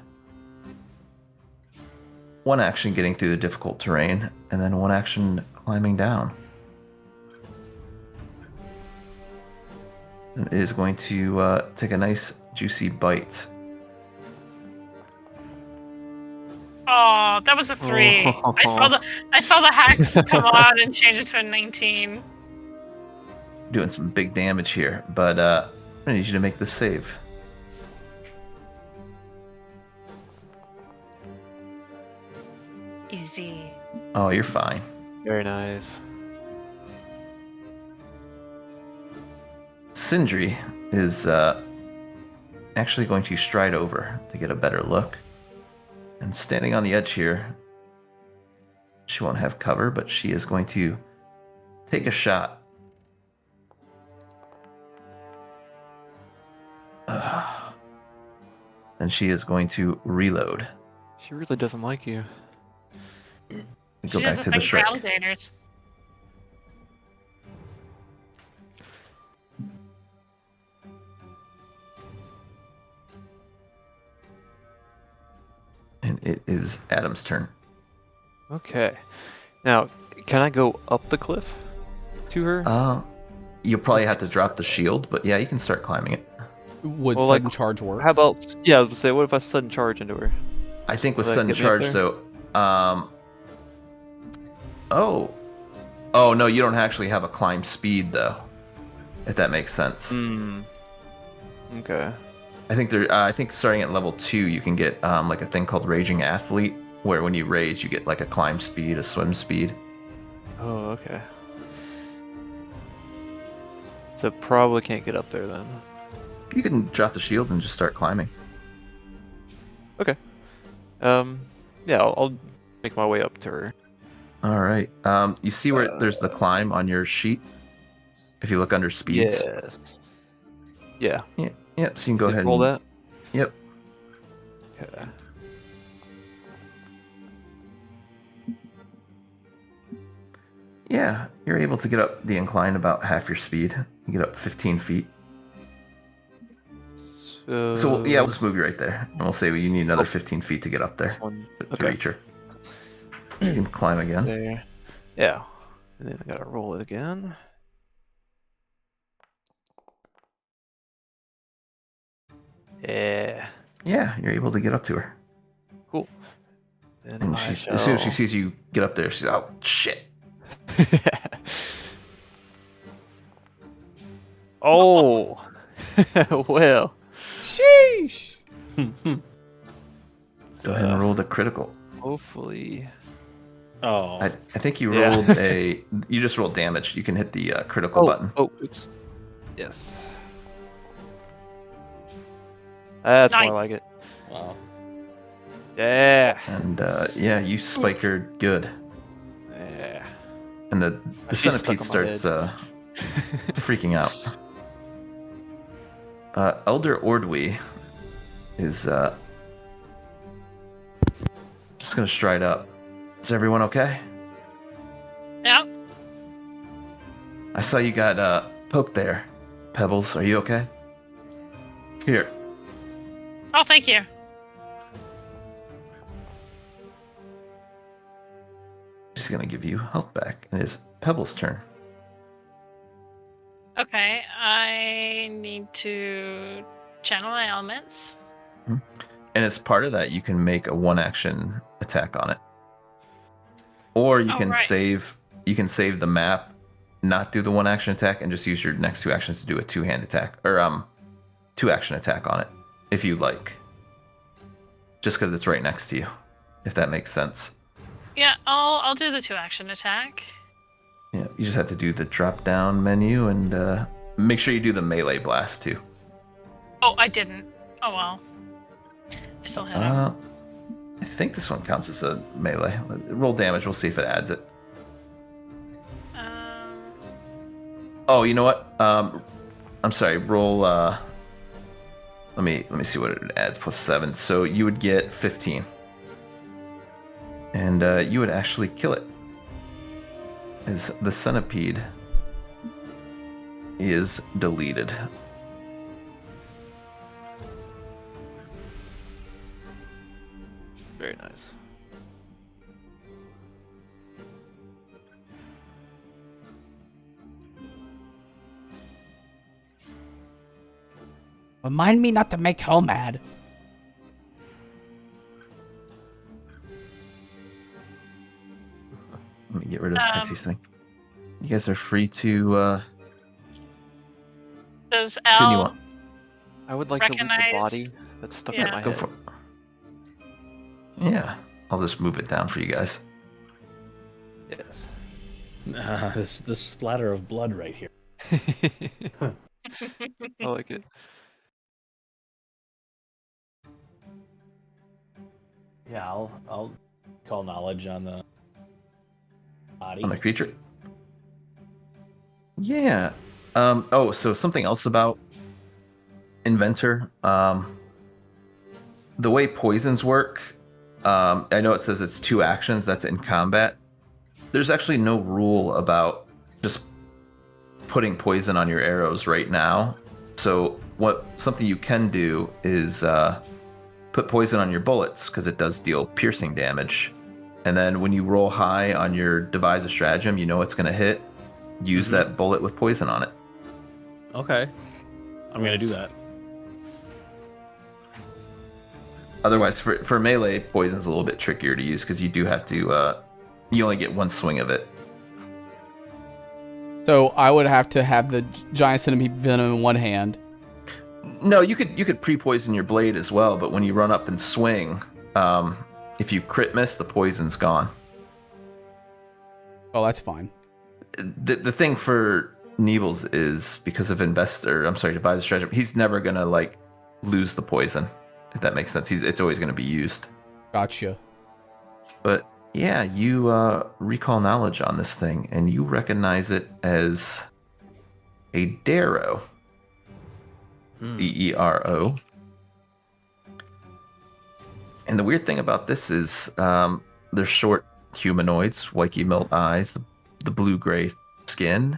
1 action getting through the difficult terrain, and then 1 action climbing down. And it is going to take a nice juicy bite. Oh, that was a 3. I saw the hacks come on and change it to a 19. Doing some big damage here, but I need you to make this save. Easy. Oh, you're fine. Very nice. Sindri is actually going to stride over to get a better look. And standing on the edge here, she won't have cover, but she is going to take a shot. And she is going to reload. She really doesn't like you. Go She back doesn't to the think for Shrek. alligators. And it is Adam's turn. Okay. Now, can I go up the cliff to her? You'll probably have to drop the shield, but yeah, you can start climbing it. Would Well, sudden like, charge work? How about, yeah, I was gonna say, what if I sudden charge into her? I think with Will that sudden get me up charge, there? though. Oh no, you don't actually have a climb speed though. If that makes sense. Okay. I think I think starting at level 2, you can get like a thing called Raging Athlete, where when you rage, you get like a climb speed, a swim speed. Oh, okay. So probably can't get up there then. You can drop the shield and just start climbing. Okay. Yeah, I'll make my way up to her. All right. You see where there's the climb on your sheet? If you look under speeds. Yes. Yeah. Yeah. Yep. So you can go Just ahead roll and that. Yep. Okay. Yeah, you're able to get up the incline about half your speed. You get up 15 feet. So yeah, we'll just move you right there, and we'll say you need another 15 feet to get up there to Okay. reach her. You can climb again. There. Yeah. And then I gotta roll it again. Yeah. Yeah, you're able to get up to her. Cool. Then And I as soon as she shall- sees you get up there, she's oh shit. Oh. Well. Sheesh! Go ahead and roll the critical. Hopefully. Oh. I think you Yeah. rolled you just rolled damage. You can hit the critical button. Oh, oops. Yes. That's Nice. more like it. Wow. Yeah. And yeah, you spike her good. Yeah. And the She's centipede stuck on my starts freaking out. Elder Ordwe is just gonna stride up. Is everyone okay? Yep. I saw you got poked there. Pebbles, are you okay? Here. Oh, thank you. She's gonna give you health back. It is Pebbles' turn. Okay, I need to channel my elements. And as part of that, you can make a 1-action attack on it. Or you Oh, can right. save the map, not do the 1-action attack, and just use your next 2 actions to do a 2-hand attack. Or 2-action attack on it, if you like. Just because it's right next to you, if that makes sense. Yeah, I'll do the 2-action attack. Yeah, you just have to do the drop-down menu and make sure you do the melee blast too. Oh, I didn't. Oh well. I still hit him. I think this one counts as a melee. Roll damage. We'll see if it adds it. Oh, you know what? I'm sorry. Roll. Let me see what it adds. +7. So you would get 15, and you would actually kill it. As the centipede is deleted. Very nice. Remind me not to make her mad. Let me get rid of Pixie's thing. You guys are free to Does continue Al? on. I would like to loot the Recognize- body that's stuck Yeah. in my Go head. for it. Yeah, I'll just move it down for you guys. Yes. This splatter of blood right here. I like it. Yeah, I'll call knowledge on the body. On the creature? Yeah. So something else about Inventor. The way poisons work, I know it says it's 2 actions, that's in combat. There's actually no rule about just putting poison on your arrows right now. So something you can do is put poison on your bullets, because it does deal piercing damage. And then when you roll high on your devise a stratagem, you know it's going to hit. Use that bullet with poison on it. Okay. I'm going to do that. Otherwise, for melee, poison's a little bit trickier to use, because you do have to, you only get 1 swing of it. So I would have to have the giant centipede venom in one hand. No, you could pre-poison your blade as well, but when you run up and swing, if you crit miss, the poison's gone. Oh, that's fine. The thing for Neebles is, because of devise a stratagem, he's never gonna lose the poison, if that makes sense. It's always gonna be used. Gotcha. But yeah, you recall knowledge on this thing, and you recognize it as a Darrow. Dero. And the weird thing about this is they're short humanoids, whitey milt eyes, the blue-gray skin.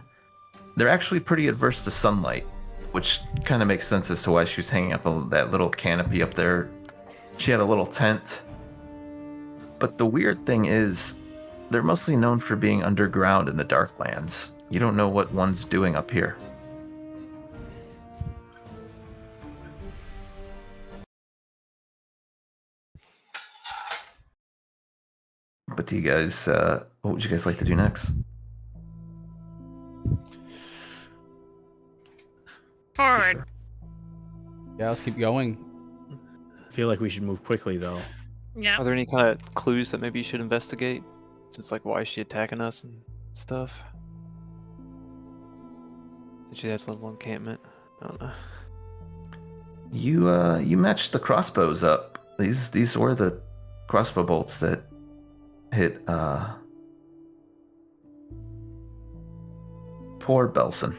They're actually pretty adverse to sunlight, which kind of makes sense as to why she was hanging up that little canopy up there. She had a little tent. But the weird thing is, they're mostly known for being underground in the Darklands. You don't know what one's doing up here. But do you guys, what would you guys like to do next? Forward. Sure. Yeah, let's keep going. I feel like we should move quickly, though. Yeah. Are there any kind of clues that maybe you should investigate? Since why is she attacking us and stuff? Did she has a little encampment? I don't know. You matched the crossbows up. These were the crossbow bolts that hit poor Belson.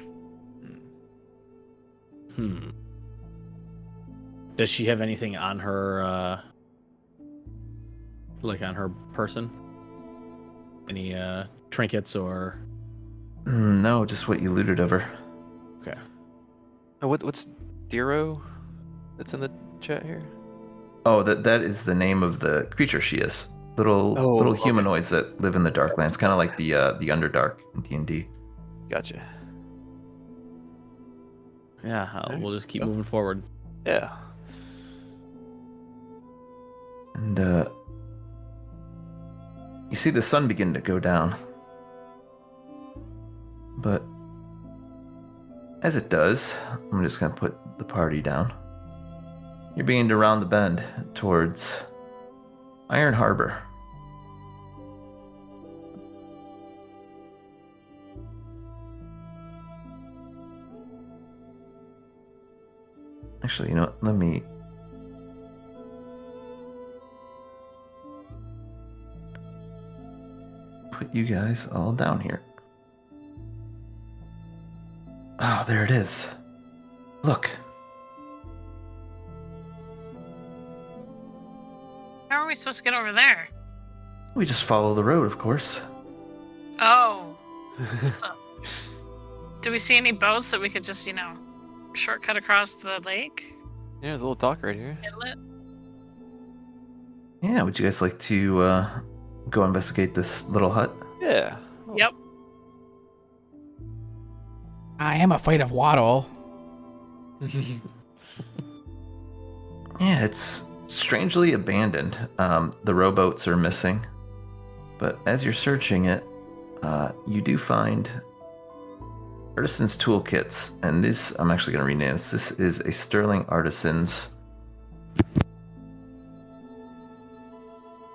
Does she have anything on her, on her person? Any trinkets or? No, just what you looted of her. Okay. Oh, what's Dero? That's in the chat here. Oh, that is the name of the creature she is. Little humanoids that live in the Darklands, kind of like the Underdark in D&D. Gotcha. Yeah, we'll just keep moving forward. Yeah. And you see the sun begin to go down. But as it does, I'm just going to put the party down. You're beginning to round the bend towards Iron Harbor. Actually, you know what? Let me put you guys all down here. Oh, there it is. Look. How are we supposed to get over there? We just follow the road, of course. Oh. So, do we see any boats that we could just, shortcut across the lake? Yeah, there's a little dock right here. Inlet? Yeah, would you guys like to go investigate this little hut? Yeah. Yep. I am afraid of water. Yeah, it's strangely abandoned. The rowboats are missing. But as you're searching it, you do find artisan's toolkits. And this, I'm actually going to rename this. This is a Sterling Artisan's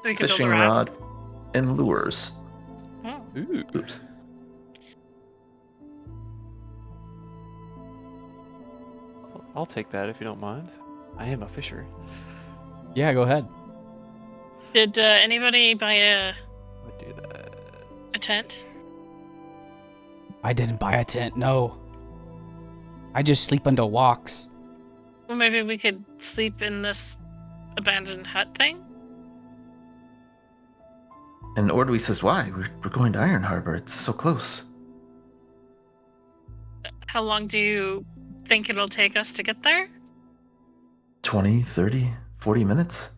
We could build fishing a rod and lures. Oh. Ooh. Oops. I'll take that if you don't mind. I am a fisher. Yeah, go ahead. Did anybody buy I do that. a tent? I didn't buy a tent, no. I just sleep under walks. Well, maybe we could sleep in this abandoned hut thing? And Ordwy says, why? We're going to Iron Harbor. It's so close. How long do you think it'll take us to get there? 20, 30, 40 minutes?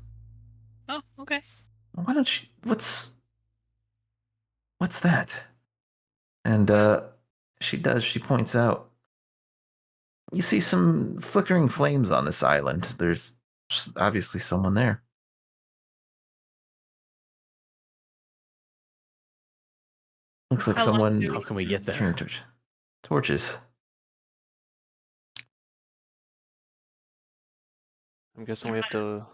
Oh, okay. Why don't you... What's that? And she points out, you see some flickering flames on this island. There's obviously someone there. Looks like How long someone do How can we get there? carrying torches. I'm guessing we have to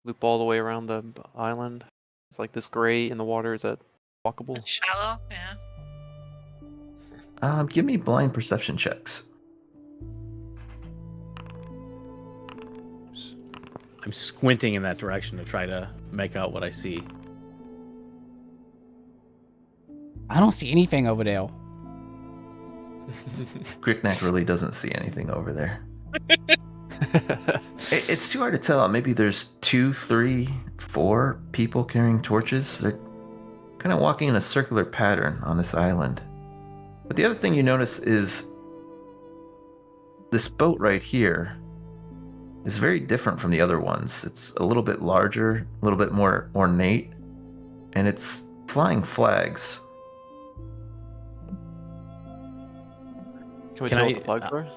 loop all the way around the island. It's like this gray in the water. Is that walkable? It's shallow, yeah. Give me blind perception checks. I'm squinting in that direction to try to make out what I see. I don't see anything over there. Cricknack really doesn't see anything over there. It's too hard to tell. Maybe there's 2, 3, 4 people carrying torches. They're kind of walking in a circular pattern on this island. But the other thing you notice is this boat right here is very different from the other ones. It's a little bit larger, a little bit more ornate, and it's flying flags. Can we Can tell I- what the flags are?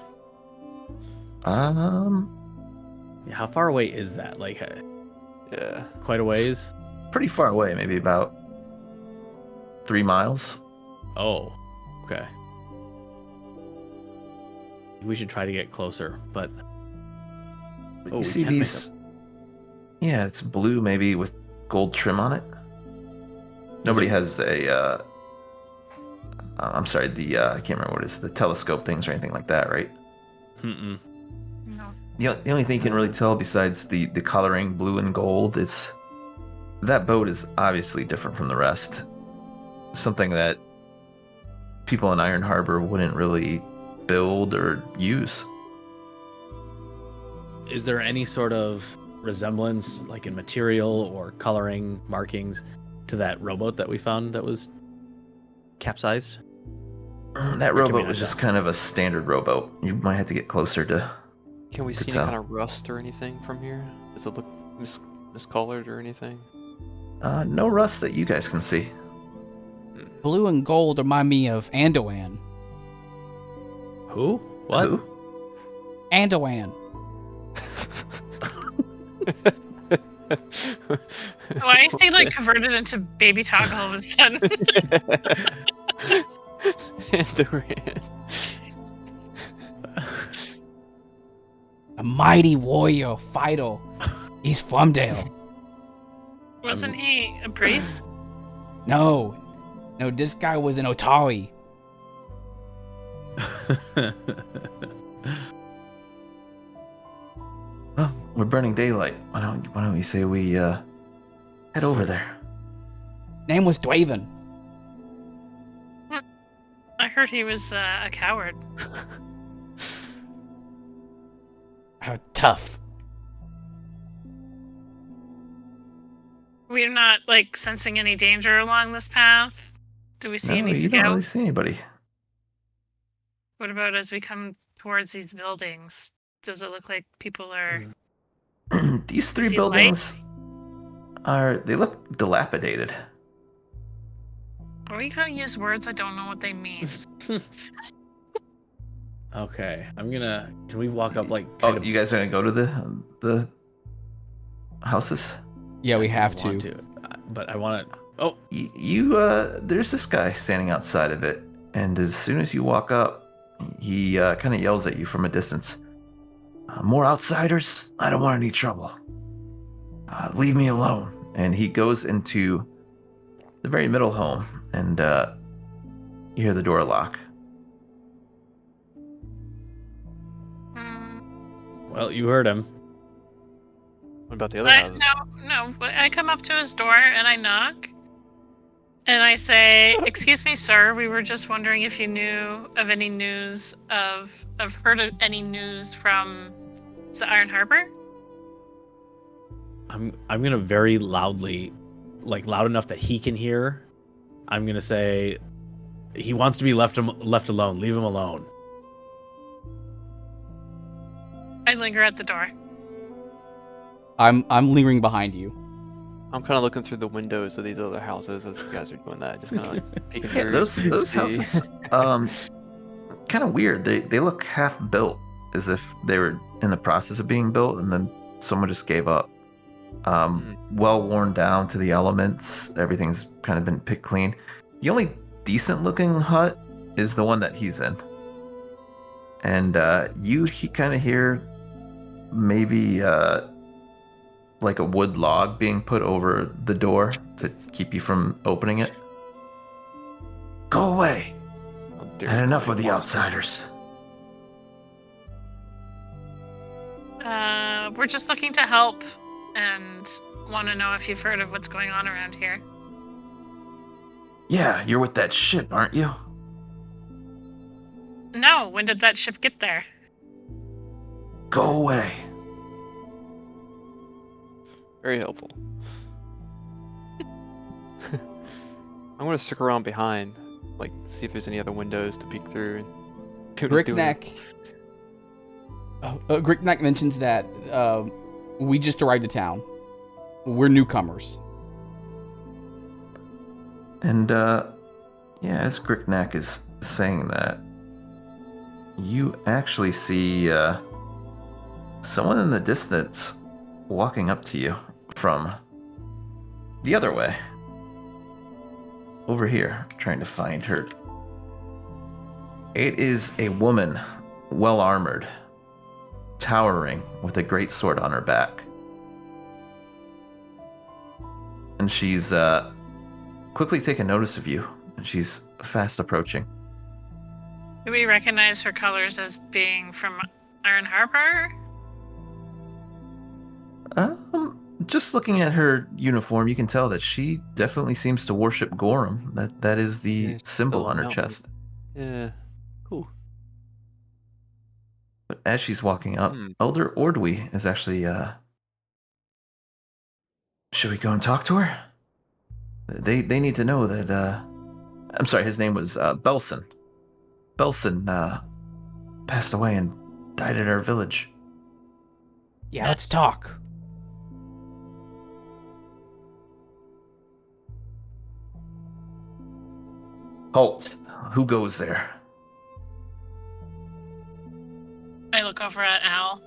Yeah, how far away is that? Like, Yeah. quite a ways? Pretty far away, maybe about 3 miles. Oh, okay. We should try to get closer, but But Oh, you we see can make these... Yeah, it's blue, maybe with gold trim on it. Nobody has a... I'm sorry, I can't remember what it is, the telescope things or anything like that, right? mm-mm. No. The only thing you can really tell besides the coloring blue and gold is that boat is obviously different from the rest. Something that people in Iron Harbor wouldn't really build or use. Is there any sort of resemblance, like in material or coloring markings, to that rowboat that we found that was capsized? That Or can we rowboat not was just tell? kind of a standard rowboat. You might have to get closer to... Can we Could see tell. any kind of rust or anything from here? Does it look miscolored or anything? No rust that you guys can see. Blue and gold remind me of Andoan. Who? What? Who? Andoan. Why is he like converted into baby talk all of a sudden? Duran. A mighty warrior fighter. He's from there. Wasn't he a priest? No, this guy was an Otari. Well, we're burning daylight. Why don't we say we head over there? Name was Dwaven. I heard he was a coward. Tough. We're not like sensing any danger along this path. Do we see No, any you don't really scouts? see anybody. What about as we come towards these buildings? Does it look like people are? These 3 see buildings they look dilapidated. Or you kind of use words I don't know what they mean. Okay, can we walk up like Oh, kind of you guys are gonna go to the houses? Yeah, we have want to. but I want to. Oh, There's this guy standing outside of it, and as soon as you walk up, he kind of yells at you from a distance. More outsiders? I don't want any trouble. Leave me alone. And he goes into the very middle home, and you hear the door lock. Well, you heard him. What about the other houses? No. I come up to his door and I knock. And I say, "Excuse me, sir. We were just wondering if you knew of any news heard of any news from the Iron Harbor?" I'm gonna very loudly, like loud enough that he can hear. I'm gonna say, he wants to be left alone. Leave him alone. I linger at the door. I'm lingering behind you. I'm kind of looking through the windows of these other houses as you guys are doing that, just kind of like peeking Yeah, through. those see. houses, kind of weird. They look half built, as if they were in the process of being built, and then someone just gave up. Well worn down to the elements. Everything's kind of been picked clean. The only decent looking hut is the one that he's in, and he kind of hear maybe like a wood log being put over the door to keep you from opening it. Go away. How dare Had you enough call of me the a monster. outsiders. We're just looking to help and want to know if you've heard of what's going on around here. Yeah, you're with that ship, aren't you? No, when did that ship get there? Go away. Very helpful. I'm gonna stick around behind, like see if there's any other windows to peek through. And see what he's doing. Grickneck mentions that we just arrived to town. We're newcomers. And as Grickneck is saying that, you actually see someone in the distance walking up to you from the other way. Over here, trying to find her. It is a woman, well armored, towering with a great sword on her back. And she's quickly taken notice of you, and she's fast approaching. Do we recognize her colors as being from Iron Harbor? Just looking at her uniform, you can tell that she definitely seems to worship Gorham. That is the Yeah, symbol still on her mountain. chest. Yeah. Cool. But as she's walking up, Hmm. Elder Ordwy is actually. Should we go and talk to her? They need to know that. I'm sorry, his name was Belson. Belson passed away and died at our village. Yeah, let's talk. Halt! Who goes there? I look over at Al.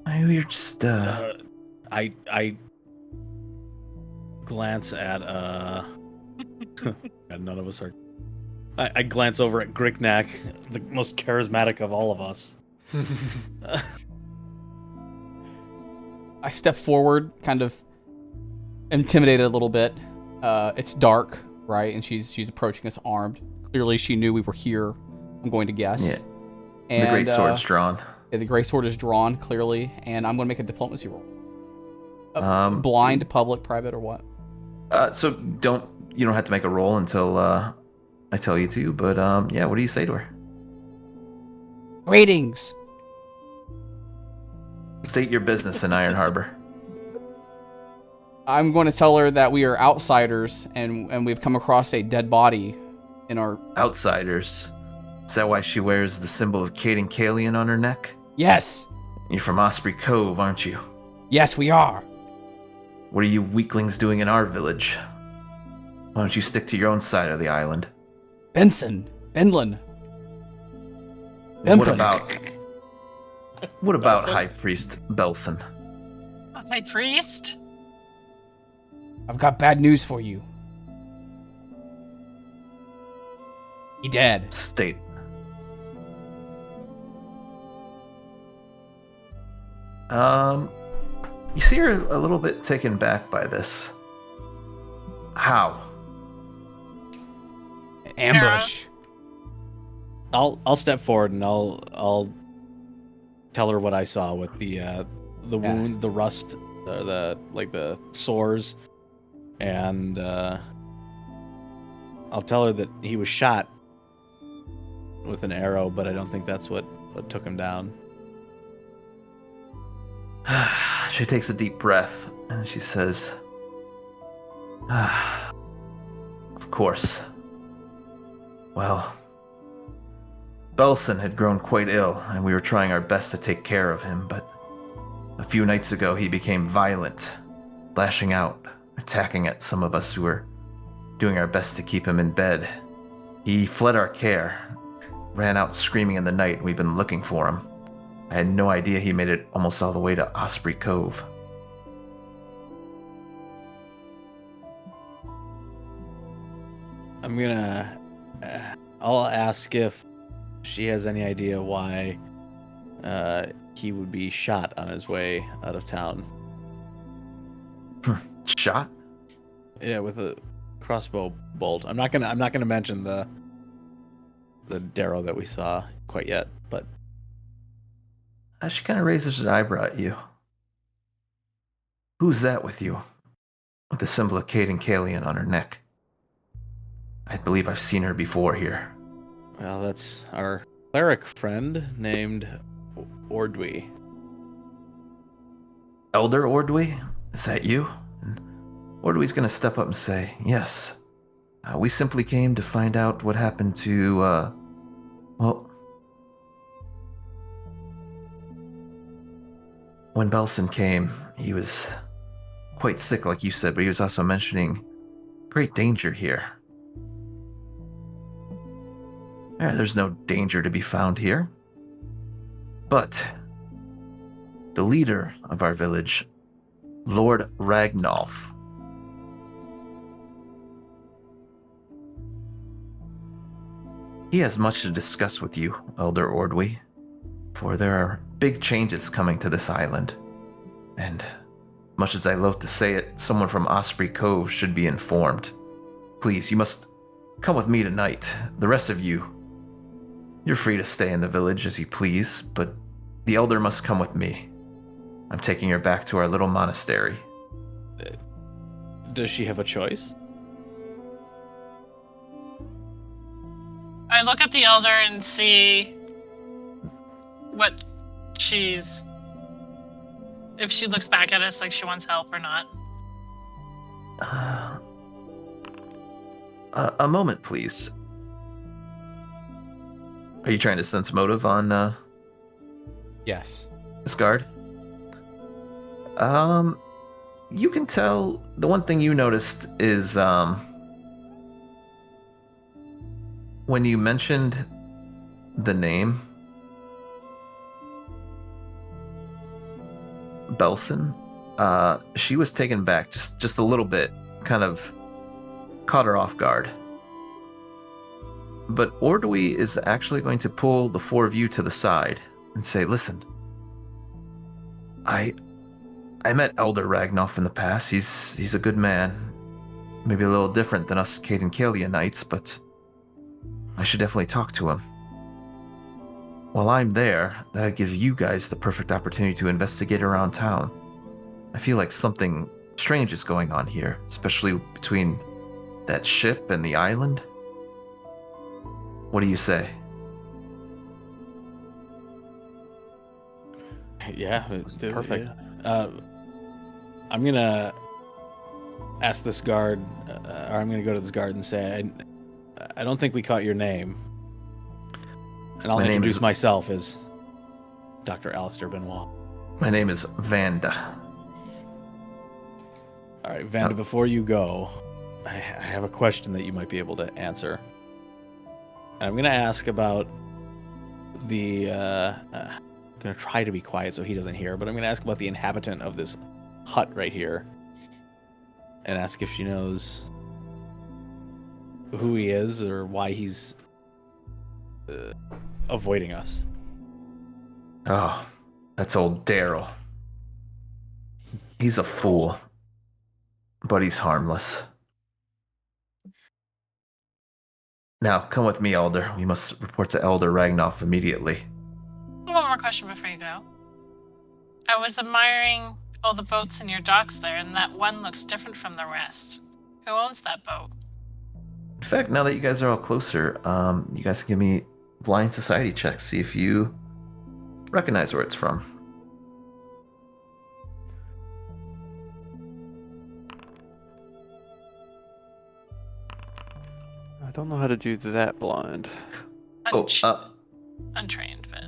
We're just I glance at God, none of us are. I glance over at Grickneck, the most charismatic of all of us. I step forward, kind of intimidated a little bit. It's dark, right? And she's approaching us armed. Clearly, she knew we were here. I'm going to guess. Yeah. And, the great sword's drawn. Yeah, the great sword is drawn clearly, and I'm going to make a diplomacy roll. Blind, public, private, or what? So you don't have to make a roll until I tell you to. But what do you say to her? Greetings. State your business in Iron Harbor. I'm going to tell her that we are outsiders and we've come across a dead body in our... Outsiders. Is that why she wears the symbol of Caden Kalian on her neck? Yes. You're from Osprey Cove, aren't you? Yes, we are. What are you weaklings doing in our village? Why don't you stick to your own side of the island? Benson. Benlin. What Benson. about High Priest Belson? A high priest? I've got bad news for you. He dead. State. You see her a little bit taken back by this. How? Ambush. I'll step forward and I'll tell her what I saw with the wounds, the rust, the sores, and I'll tell her that he was shot with an arrow, but I don't think that's what took him down. She takes a deep breath and she says, of course. Well, Belson had grown quite ill, and we were trying our best to take care of him, but a few nights ago he became violent, lashing out, attacking at some of us who were doing our best to keep him in bed. He fled our care, ran out screaming in the night, and we've been looking for him. I had no idea he made it almost all the way to Osprey Cove. I'll ask if she has any idea why he would be shot on his way out of town. Shot? Yeah, with a crossbow bolt. I'm not gonna mention the Darrow that we saw quite yet, but She kind of raises her eyebrow at you. Who's that with you? With the symbol of Cade and Kalian on her neck. I believe I've seen her before here. well, that's our cleric friend named Ordwy. Elder Ordwy? Is that you? And Ordwy's gonna step up and say, yes. We simply came to find out what happened to, well... When Belson came, he was quite sick, like you said, but he was also mentioning great danger here. There's no danger to be found here. But the leader of our village, Lord Ragnolf, he has much to discuss with you, Elder Ordwy, for there are big changes coming to this island. And much as I loathe to say it, someone from Osprey Cove should be informed. Please, you must come with me tonight. The rest of you, you're free to stay in the village as you please, but the elder must come with me. I'm taking her back to our little monastery. Does she have a choice? I look at the elder and see what she's... if she looks back at us like she wants help or not. A moment, please. Are you trying to sense motive on, Yes. this guard? You can tell the one thing you noticed is, when you mentioned the name Belson, she was taken back just a little bit, kind of caught her off guard. But Ordwy is actually going to pull the four of you to the side and say, listen, I met Elder Ragnolf in the past. He's a good man. Maybe a little different than us Cade and Kalia knights, but I should definitely talk to him. While I'm there, that'll give you guys the perfect opportunity to investigate around town. I feel like something strange is going on here, especially between that ship and the island. What do you say? Yeah, Let's do it, perfect. yeah. I'm gonna ask this guard, or I'm gonna go to this guard and say, I don't think we caught your name, and I'll My name introduce is- myself as Dr. Alistair Benoit. My name is Vanda. All right, Vanda. Before you go, I have a question that you might be able to answer. And I'm gonna ask about the. I'm gonna try to be quiet so he doesn't hear, but I'm gonna ask about the inhabitant of this hut right here, and ask if she knows who he is or why he's avoiding us. Oh, that's old Daryl. He's a fool, but he's harmless. Now, come with me, Elder. We must report to Elder Ragnoff immediately. One more question before you go. I was admiring all the boats in your docks there, and that one looks different from the rest. Who owns that boat? In fact, now that you guys are all closer, you guys can give me blind society checks, see if you recognize where it's from. I don't know how to do that blind. Untrained, but...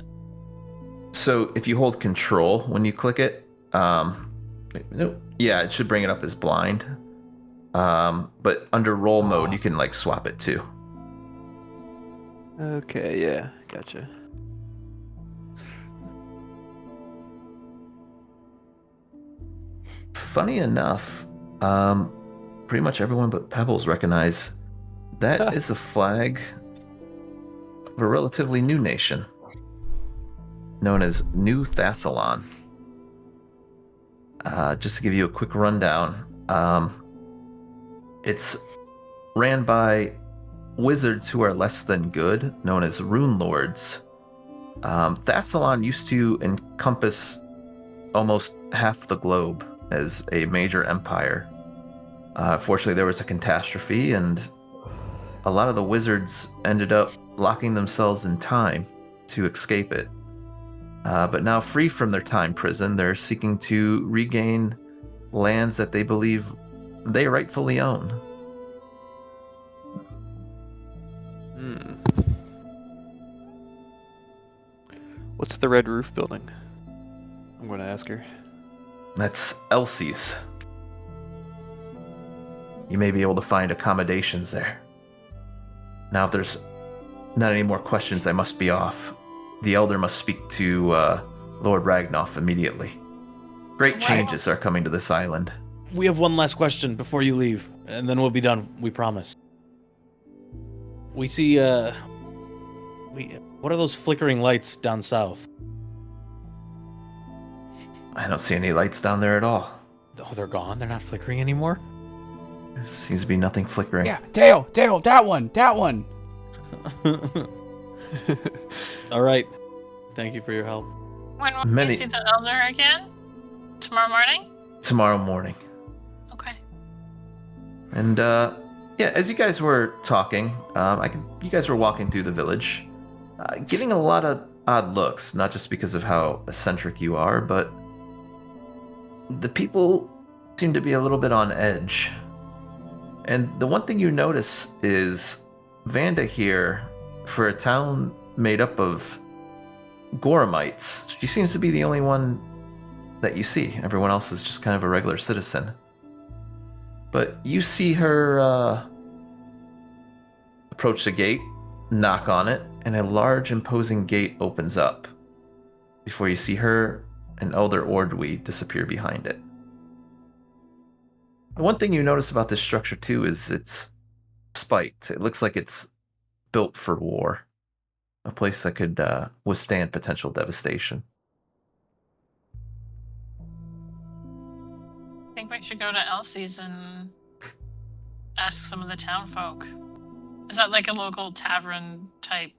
So if you hold control when you click it, yeah, it should bring it up as blind. But under roll mode, you can like swap it too. Okay, yeah, gotcha. Funny enough, pretty much everyone but Pebbles recognize that is a flag of a relatively new nation known as New Thassalon. Just to give you a quick rundown, it's ran by wizards who are less than good, known as Rune Lords. Thassalon used to encompass almost half the globe as a major empire. Fortunately, there was a catastrophe, and a lot of the wizards ended up locking themselves in time to escape it. But now, free from their time prison, they're seeking to regain lands that they believe they rightfully own. What's the red roof building? I'm going to ask her. That's Elsie's. You may be able to find accommodations there. Now, if there's not any more questions, I must be off. The Elder must speak to Lord Ragnoff immediately. Great changes are coming to this island. We have one last question before you leave, and then we'll be done, we promise. We see, what are those flickering lights down south? I don't see any lights down there at all. Oh, they're gone? They're not flickering anymore? There seems to be nothing flickering. Yeah, Dale, that one. All right. Thank you for your help. When will we see the Elder again? Tomorrow morning? Tomorrow morning. Okay. And yeah, as you guys were talking, you guys were walking through the village, getting a lot of odd looks, not just because of how eccentric you are, but the people seem to be a little bit on edge. And the one thing you notice is Vanda here, for a town made up of Goramites, she seems to be the only one that you see. Everyone else is just kind of a regular citizen. But you see her approach the gate, knock on it, and a large imposing gate opens up before you see her and Elder Ordwe disappear behind it. The one thing you notice about this structure too is it's spiked. It looks like it's built for war. A place that could withstand potential devastation. I think we should go to Elsie's and ask some of the town folk. Is that like a local tavern type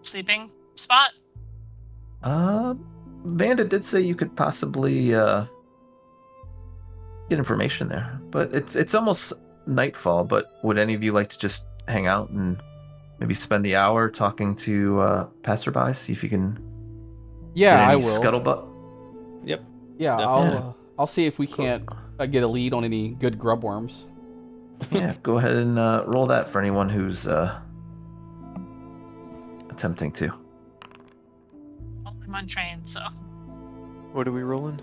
sleeping spot? Vanda did say you could possibly get information there, but it's almost nightfall. But would any of you like to just hang out and maybe spend the hour talking to passerby, see if you can Yeah, get any I will. scuttlebutt? Yep. Yeah, Definitely. I'll see if we can't get a lead on any good grub worms. Yeah, go ahead and roll that for anyone who's attempting to. I'm untrained, so. What are we rolling?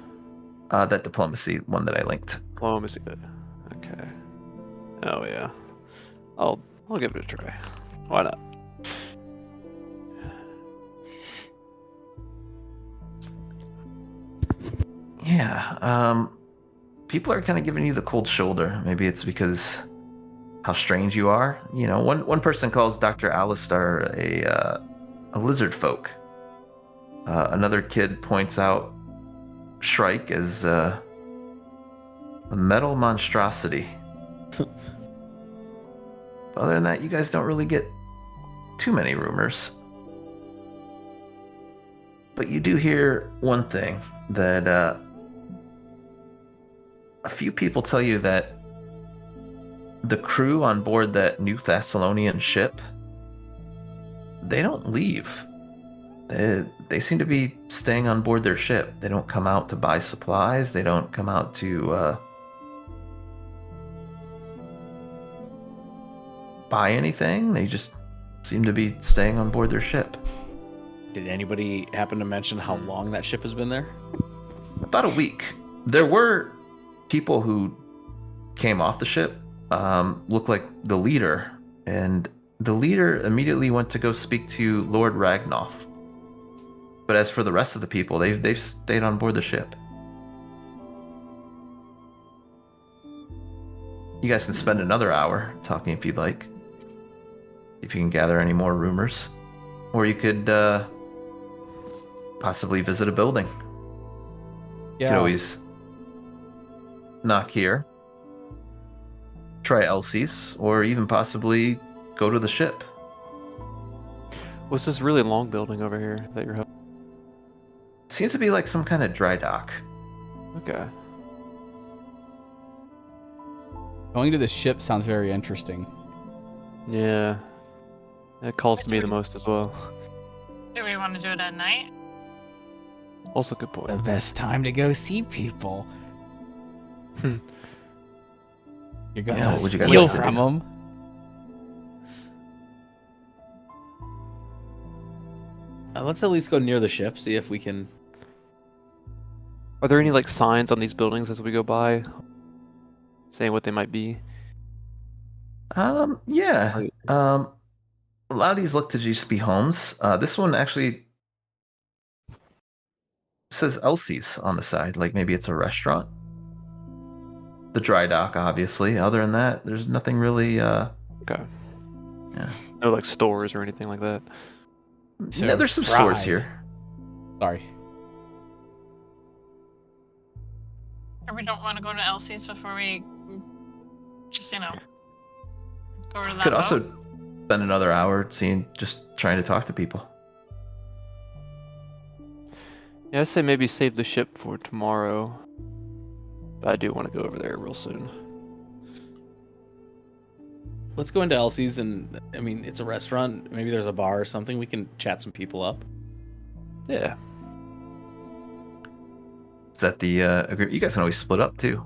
That diplomacy one that I linked. Diplomacy. Okay. Oh yeah. I'll give it a try. Why not? Yeah. People are kind of giving you the cold shoulder. Maybe it's because how strange you are. You know, one person calls Dr. Alistar a lizard folk. Another kid points out Shrike as a metal monstrosity. Other than that, you guys don't really get too many rumors. But you do hear one thing, that a few people tell you that the crew on board that New Thessalonian ship, they don't leave. They seem to be staying on board their ship. They don't come out to buy supplies. They don't come out to buy anything. They just seem to be staying on board their ship. Did anybody happen to mention how long that ship has been there? About a week. There were people who came off the ship, looked like the leader, and the leader immediately went to go speak to Lord Ragnoff. But as for the rest of the people, they've stayed on board the ship. You guys can spend another hour talking if you'd like. If you can gather any more rumors. Or you could possibly visit a building. You could always knock here, try Elsie's, or even possibly go to the ship. What's this really long building over here that you're helping? Seems to be like some kind of dry dock. Okay. Going to the ship sounds very interesting. Yeah. That calls to me the most as well. Do we want to do it at night? Also good The point. best time to go see people. You're gonna Yeah, what would you guys steal like to from do? them. Let's at least go near the ship, see if we can. Are there any like signs on these buildings as we go by, saying what they might be? Yeah. A lot of these look to just be homes. This one actually says Elsie's on the side, like maybe it's a restaurant. The dry dock, obviously. Other than that, there's nothing really. Okay. Yeah. No like stores or anything like that. Yeah, there's some stores fried. here. Sorry. Or we don't want to go to Elsie's before we just, go over to that Could boat? also spend another hour just trying to talk to people. Yeah, I say maybe save the ship for tomorrow. But I do want to go over there real soon. Let's go into Elsie's, and I mean, it's a restaurant. Maybe there's a bar or something. We can chat some people up. Yeah. Is that the agreement? You guys can always split up too.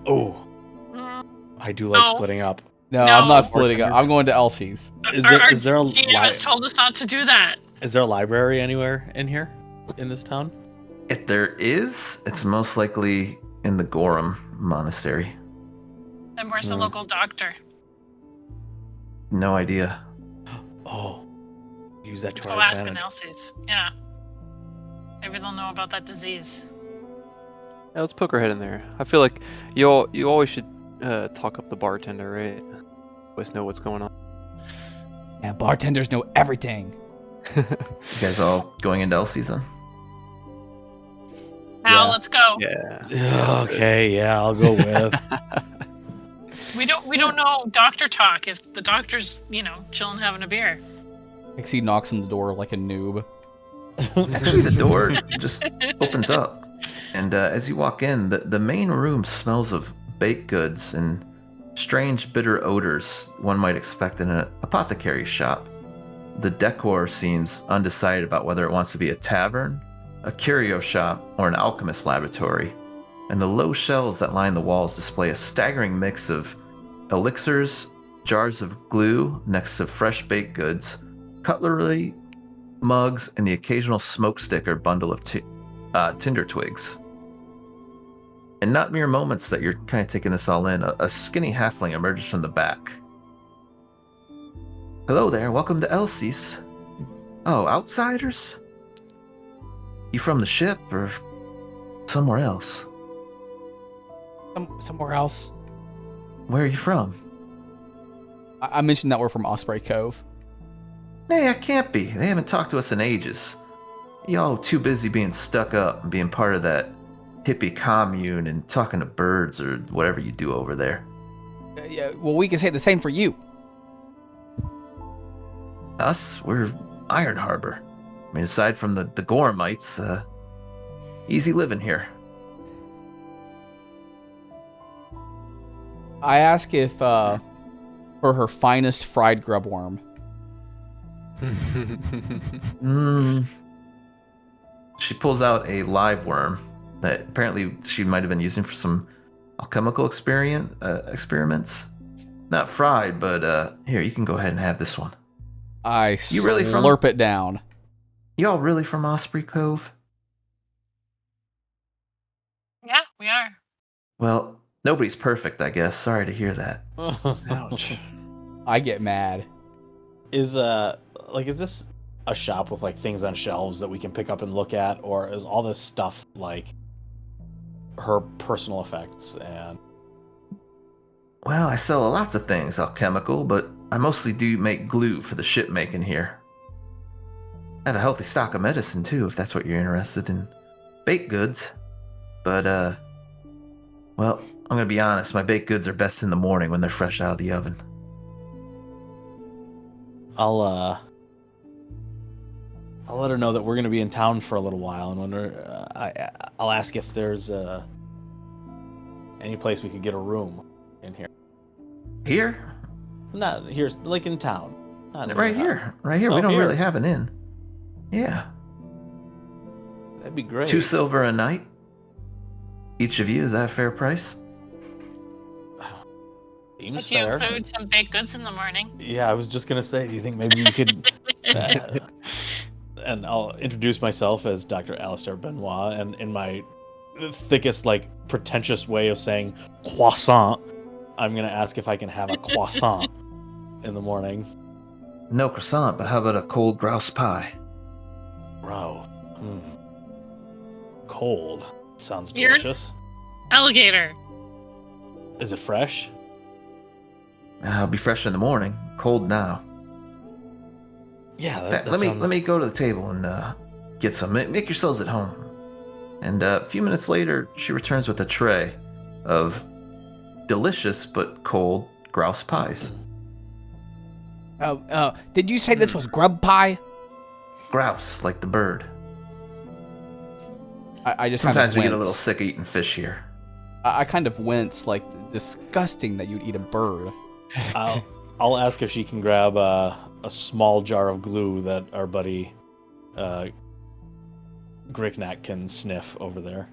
Oh, Mm, I do like No. splitting up. No, No. I'm not splitting up. I'm going to Elsie's. Is there a GM has told us not to do that. is there a library anywhere in here, in this town? If there is, it's most likely in the Gorham Monastery. And where's the Hmm. local doctor? No idea. Oh, use that Let's to go our ask in advantage. Elsie's. Yeah. Maybe they'll know about that disease. Yeah, let's poke our head in there. I feel like you always should talk up the bartender, right? Always know what's going on. Yeah, bartenders know everything. You guys all going into Elsie's then? Al, Yeah. let's go. Yeah. Okay, yeah, I'll go with. We don't know doctor talk if the doctor's, chilling having a beer. Pixie knocks on the door like a noob. Actually, the door just opens up. And as you walk in, the main room smells of baked goods and strange bitter odors one might expect in an apothecary shop. The decor seems undecided about whether it wants to be a tavern, a curio shop, or an alchemist laboratory. And the low shelves that line the walls display a staggering mix of elixirs, jars of glue next to fresh baked goods, cutlery, mugs, and the occasional smoke stick or bundle of tinder twigs. In not mere moments that you're kind of taking this all in, a skinny halfling emerges from the back. Hello there, welcome to Elsie's. Oh, outsiders? You from the ship or somewhere else? Somewhere else. Where are you from? I mentioned that we're from Osprey Cove. Hey, I can't be. They haven't talked to us in ages. Y'all too busy being stuck up and being part of that hippie commune and talking to birds or whatever you do over there. Yeah, well, we can say the same for you. Us, we're Iron Harbor. I mean, aside from the Goramites, easy living here. I ask if for her finest fried grub worm. She pulls out a live worm that apparently she might have been using for some alchemical experiments. Not fried, but here, you can go ahead and have this one. I You really from- slurp it down. Y'all really from Osprey Cove? Yeah, we are. Well, nobody's perfect, I guess. Sorry to hear that. Ouch. I get mad. Is this a shop with like things on shelves that we can pick up and look at, or is all this stuff like her personal effects and Well, I sell lots of things alchemical, but I mostly do make glue for the ship making here. I have a healthy stock of medicine too, if that's what you're interested in. Baked goods. But, well, I'm gonna be honest, my baked goods are best in the morning when they're fresh out of the oven. I'll let her know that we're gonna be in town for a little while, and I'll ask if there's any place we could get a room in here. Here? Not here, like in town. Not near Right the house. here. Right here. Oh, We don't here. really have an inn. Yeah. That'd be great. 2 silver a night. Each of you, is that a fair price? Seems If you fair. include some baked goods in the morning. Yeah, I was just gonna say, do you think maybe we could? And I'll introduce myself as Dr. Alistair Benoit, and in my thickest, like, pretentious way of saying croissant, I'm gonna ask if I can have a croissant in the morning. No croissant, but how about a cold grouse pie? Bro, cold sounds You're- delicious. Alligator. Is it fresh? It'll be fresh in the morning. Cold now. Yeah, Let me go to the table and get some. Make yourselves at home. And a few minutes later, she returns with a tray of delicious but cold grouse pies. Did you say this was grub pie? Grouse, like the bird. I just Sometimes kind we of get a little wince. sick eating fish here. I kind of wince, like, disgusting that you'd eat a bird. I'll ask if she can grab a small jar of glue that our buddy Gricknack can sniff over there.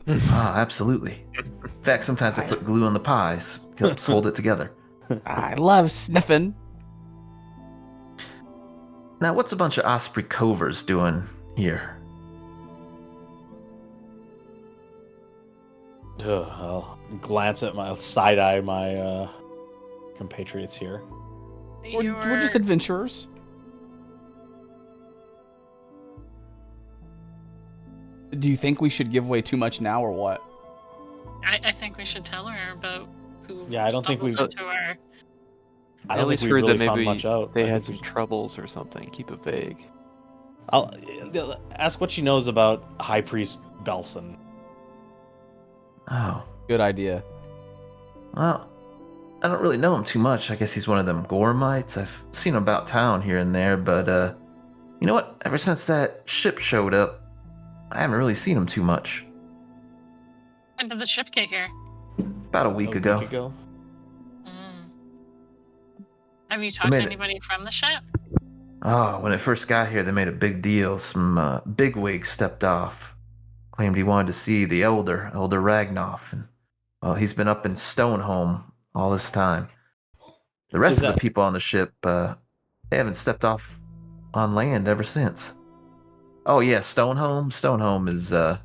Ah, absolutely. In fact, sometimes I put glue on the pies. Helps hold it together. I love sniffing. Now, what's a bunch of Osprey Covers doing here? I'll glance at my side eye my compatriots here. We're just adventurers. Do you think we should give away too much now, or what? I think we should tell her about who. Yeah, I don't think stumbled we've- into our. I At don't least think we heard really that found maybe much out. they I had think some troubles or something. Keep it vague. I'll ask what she knows about High Priest Belson. Oh, Good idea. well, I don't really know him too much. I guess he's one of them Goramites. I've seen him about town here and there, but you know what? Ever since that ship showed up, I haven't really seen him too much. When did the ship get here? About a week ago. Mm. Have you talked to made it. anybody from the ship? Oh, when it first got here, they made a big deal. Some bigwig stepped off. Claimed he wanted to see the Elder Ragnoff. And, well, he's been up in Stoneholm all this time. The rest Is of that- the people on the ship, they haven't stepped off on land ever since. Oh, yeah, Stoneholm. Stoneholm is the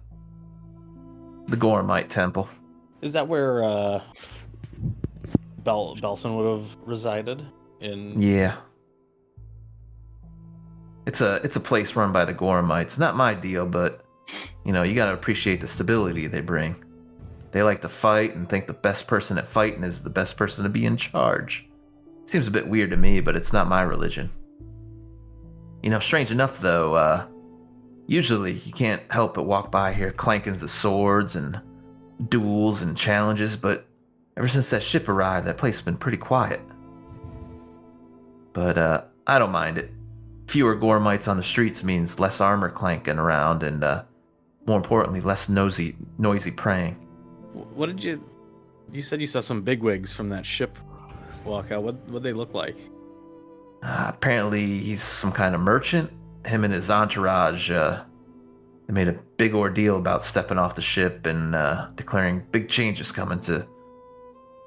Goramite temple. Is that where Belson would have resided? Yeah. It's a place run by the Goramites. Not my deal, but you know, you gotta appreciate the stability they bring. They like to fight and think the best person at fighting is the best person to be in charge. Seems a bit weird to me, but it's not my religion. You know, strange enough though, usually you can't help but walk by here clankings of swords and duels and challenges, but ever since that ship arrived, that place has been pretty quiet. But I don't mind it. Fewer Gormites on the streets means less armor clanking around and, more importantly, less noisy praying. What did you... You said you saw some bigwigs from that ship walk out. What'd they look like? Apparently, he's some kind of merchant. Him and his entourage, they made a big ordeal about stepping off the ship and declaring big changes coming to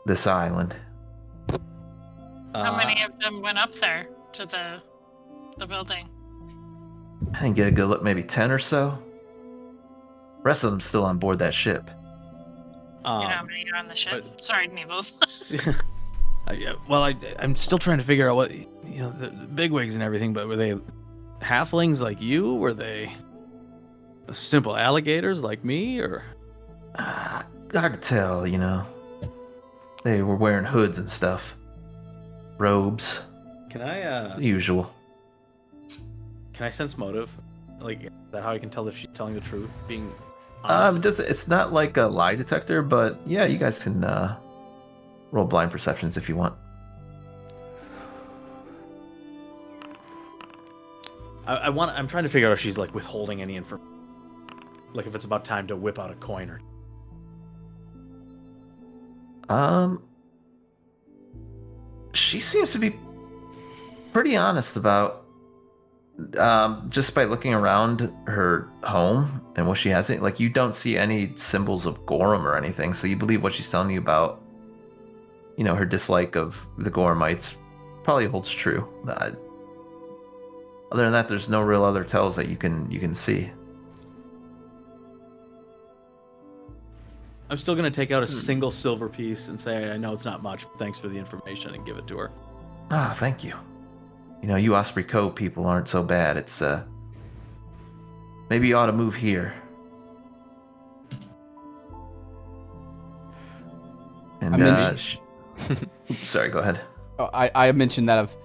this island. How many of them went up there to the building? I didn't get a good look, maybe 10 or so. Rest of them still on board that ship. You know how many are on the ship? Sorry, Neebles. I'm still trying to figure out what, the bigwigs and everything, but were they halflings like you? Were they simple alligators like me, or? Hard to tell, They were wearing hoods and stuff. Robes. Can I, Usual. Can I sense motive? Like, is that how I can tell if she's telling the truth? Being honest? It's not like a lie detector, but yeah, you guys can roll blind perceptions if you want. I'm trying to figure out if she's like withholding any information. Like if it's about time to whip out a coin or. She seems to be pretty honest about just by looking around her home and what she has. Like, you don't see any symbols of Gorham or anything, so you believe what she's telling you about, her dislike of the Gorhamites probably holds true. Other than that, there's no real other tells that you can see. I'm still gonna take out a single silver piece and say, I know it's not much, but thanks for the information, and give it to her. Thank you. You Osprey Cove people aren't so bad. It's, maybe you ought to move here. And, sorry, go ahead. I mentioned that I've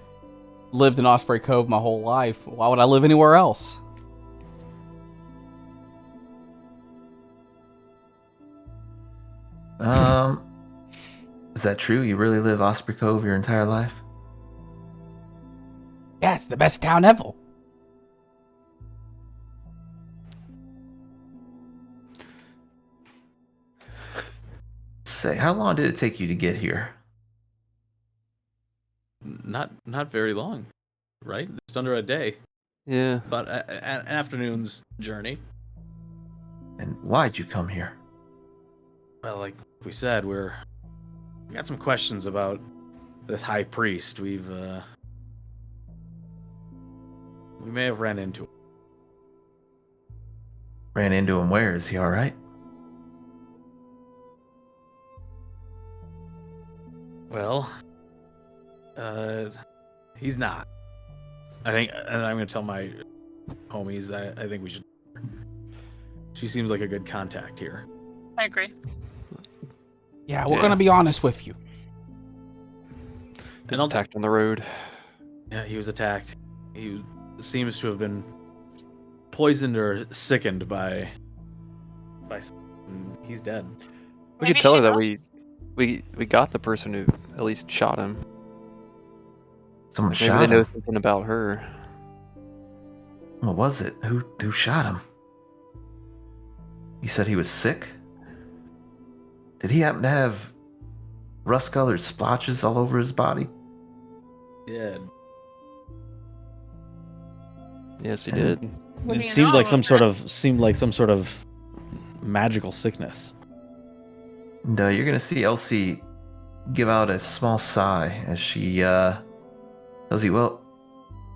lived in Osprey Cove my whole life. Why would I live anywhere else? Is that true? You really live Osprey Cove your entire life? Yeah, it's the best town ever. Say, how long did it take you to get here? Not very long, right? Just under a day. Yeah. About an afternoon's journey. And why'd you come here? Well, like we said, we got some questions about this high priest. We may have ran into him. Ran into him where? Is he alright? Well, he's not. I think, and I'm gonna tell my homies, I think we should. She seems like a good contact here. I agree. Yeah, we're gonna be honest with you. He was attacked on the road. Yeah, he was attacked. He seems to have been poisoned or sickened by. He's dead. We Maybe could tell she her that knows. we got the person who at least shot him. Someone Maybe shot they know him? something about her. What was it? Who shot him? You said he was sick? Did he happen to have rust-colored splotches all over his body? Yeah. Yes, he did. What do It you seemed know like some about sort of magical sickness. And you're gonna see Elsie give out a small sigh as she tells you, well,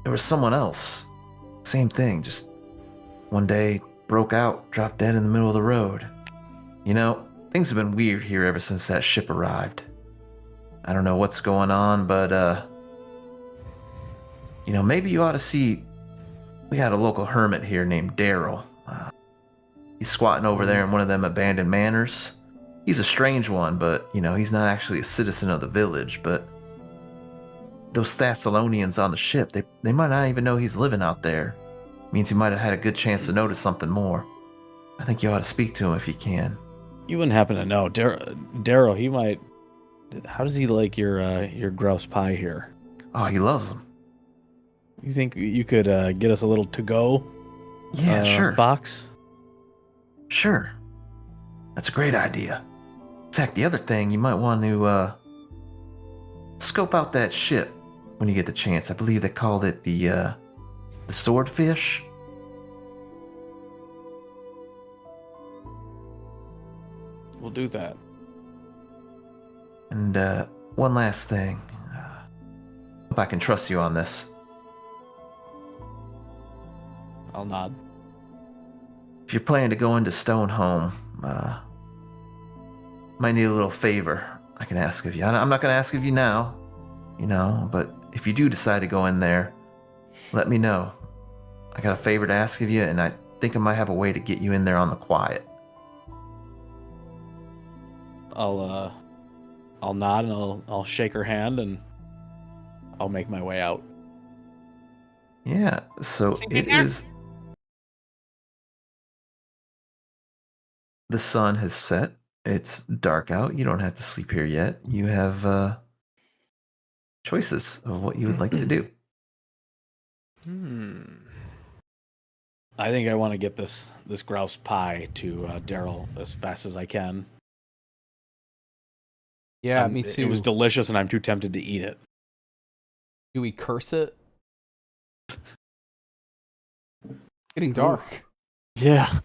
there was someone else. Same thing, just one day broke out, dropped dead in the middle of the road. Things have been weird here ever since that ship arrived. I don't know what's going on, but maybe you ought to see. We had a local hermit here named Daryl. He's squatting over there in one of them abandoned manors. He's a strange one, but, he's not actually a citizen of the village, but those Thessalonians on the ship, they might not even know he's living out there. Means he might have had a good chance to notice something more. I think you ought to speak to him if you can. You wouldn't happen to know. Daryl, he might... How does he like your grouse pie here? Oh, he loves them. You think you could get us a little to-go Yeah, sure. box? Sure. That's a great idea. In fact, the other thing, you might want to scope out that ship when you get the chance. I believe they called it the Swordfish. We'll do that. And one last thing. Hope I can trust you on this. I'll nod. If you're planning to go into Stonehome, might need a little favor I can ask of you. I'm not going to ask of you now, but if you do decide to go in there, let me know. I got a favor to ask of you, and I think I might have a way to get you in there on the quiet. I'll nod and I'll shake her hand and I'll make my way out. Yeah, so it there? is. The sun has set. It's dark out. You don't have to sleep here yet. You have choices of what you would like to do. I think I want to get this grouse pie to Daryl as fast as I can. Yeah, me too. It was delicious, and I'm too tempted to eat it. Do we curse it? Getting dark. Yeah.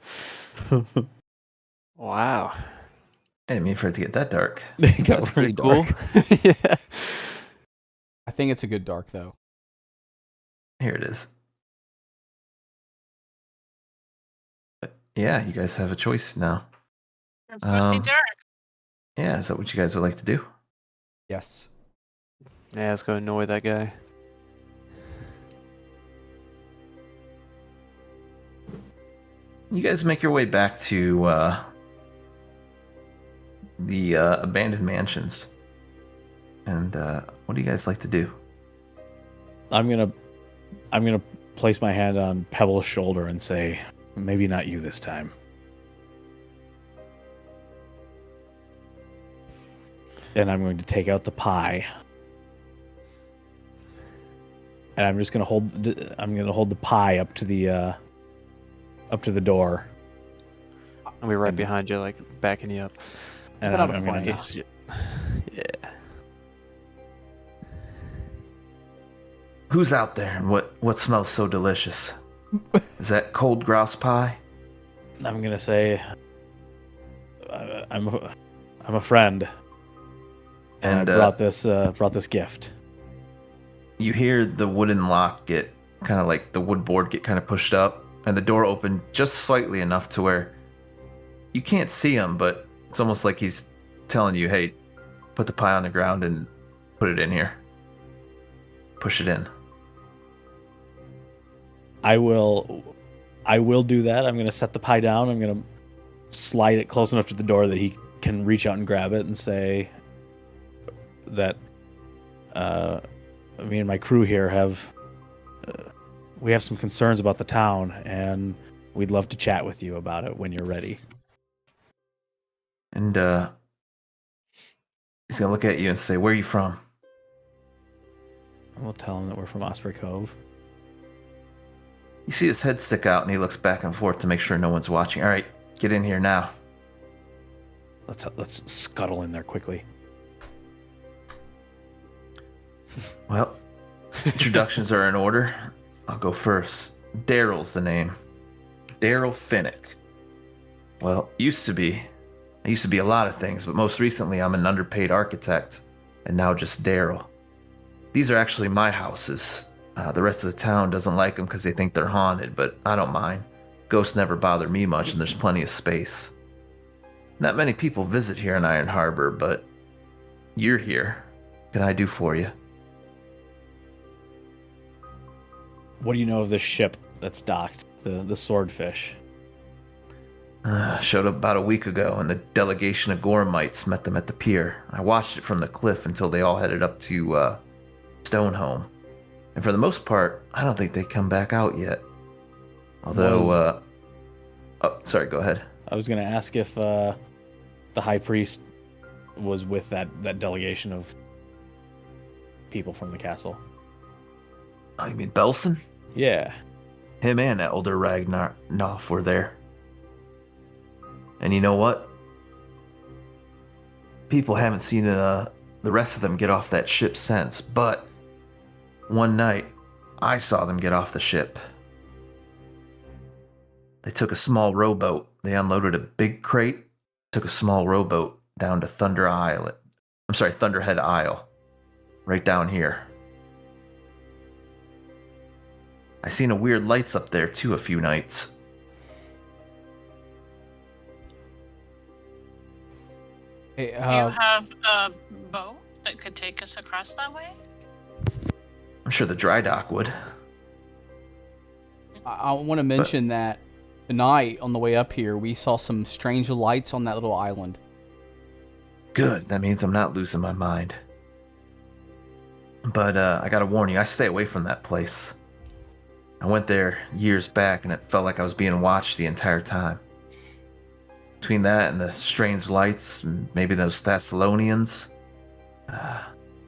Wow. I didn't mean for it to get that dark. It got That's really pretty dark. cool. Yeah. I think it's a good dark though. Here it is. But yeah, you guys have a choice now. Let's go see Derek. Yeah, is that what you guys would like to do? Yes. Yeah, let's go annoy that guy. You guys make your way back to the abandoned mansions. And what do you guys like to do? I'm gonna place my hand on Pebble's shoulder and say, maybe not you this time. And I'm going to take out the pie. And I'm just gonna hold the pie up to the door. I'll be right behind you, like backing you up. And But I'm I'm gonna funny. Yeah. Who's out there and what smells so delicious? Is that cold grouse pie? I'm gonna say, I'm a friend, and I brought this gift. You hear the wooden lock get kind of like the wood board get kind of pushed up, and the door open just slightly enough to where you can't see him, but it's almost like he's telling you, "Hey, put the pie on the ground and put it in here. Push it in." I will do that. I'm gonna set the pie down. I'm gonna slide it close enough to the door that he can reach out and grab it and say that me and my crew here have some concerns about the town, and we'd love to chat with you about it when you're ready. And he's gonna look at you and say, "Where are you from?" We'll tell him that we're from Osprey Cove. You see his head stick out, and he looks back and forth to make sure no one's watching. All right, get in here now. Let's scuttle in there quickly. Well, introductions are in order. I'll go first. Daryl's the name. Daryl Finnick. Well, I used to be a lot of things, but most recently I'm an underpaid architect, and now just Daryl. These are actually my houses. The rest of the town doesn't like them because they think they're haunted, but I don't mind. Ghosts never bother me much, and there's plenty of space. Not many people visit here in Iron Harbor, but you're here. What can I do for you? What do you know of this ship that's docked, the Swordfish? Showed up about a week ago, and the delegation of Gormites met them at the pier. I watched it from the cliff until they all headed up to Stonehome. And for the most part, I don't think they come back out yet. Although, sorry, go ahead. I was going to ask if the High Priest was with that delegation of people from the castle. Oh, you mean Belson? Yeah. Him and that older Ragnar were there. And you know what? People haven't seen the rest of them get off that ship since, but one night I saw them get off the ship. They took a small rowboat. They unloaded a big crate, took a small rowboat down to Thunderhead Isle, right down here. I seen a weird lights up there too a few nights. Hey, Do you have a boat that could take us across that way? I'm sure the dry dock would. I want to mention that tonight on the way up here, we saw some strange lights on that little island. Good, that means I'm not losing my mind. But I gotta warn you, I stay away from that place. I went there years back and it felt like I was being watched the entire time. Between that and the strange lights, and maybe those Thessalonians.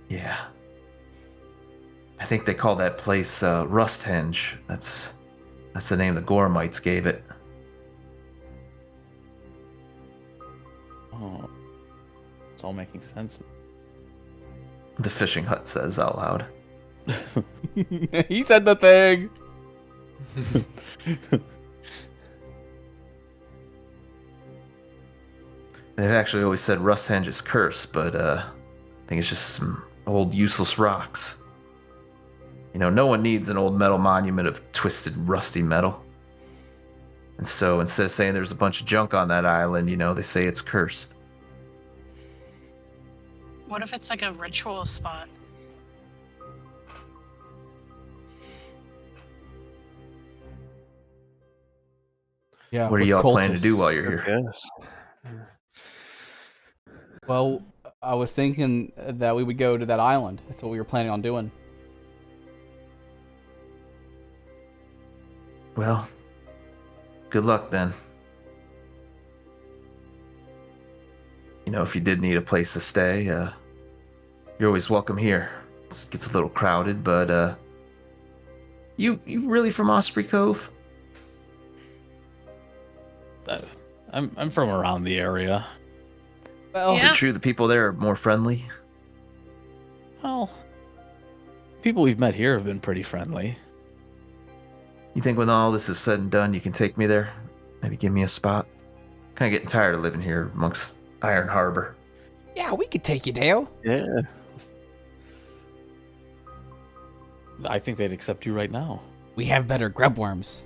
Yeah. I think they call that place Rusthenge. That's the name the Goramites gave it. Oh, it's all making sense. The fishing hut says out loud. He said the thing. They've actually always said Rusthenge is cursed, but I think it's just some old useless rocks. You know, no one needs an old metal monument of twisted, rusty metal. And so instead of saying there's a bunch of junk on that island, you know, they say it's cursed. What if it's like a ritual spot? Yeah. What are with y'all planning to cultists. do while you're here? Yes. Well, I was thinking that we would go to that island. That's what we were planning on doing. Well, good luck then. You know, if you did need a place to stay, you're always welcome here. It gets a little crowded, but you really from Osprey Cove? I'm from around the area. Well, Is it true the people there are more friendly? Well, people we've met here have been pretty friendly. You think when all this is said and done, you can take me there? Maybe give me a spot? Kind of getting tired of living here amongst Iron Harbor. yeah, we could take you down. Yeah. I think they'd accept you right now. We have better grub worms.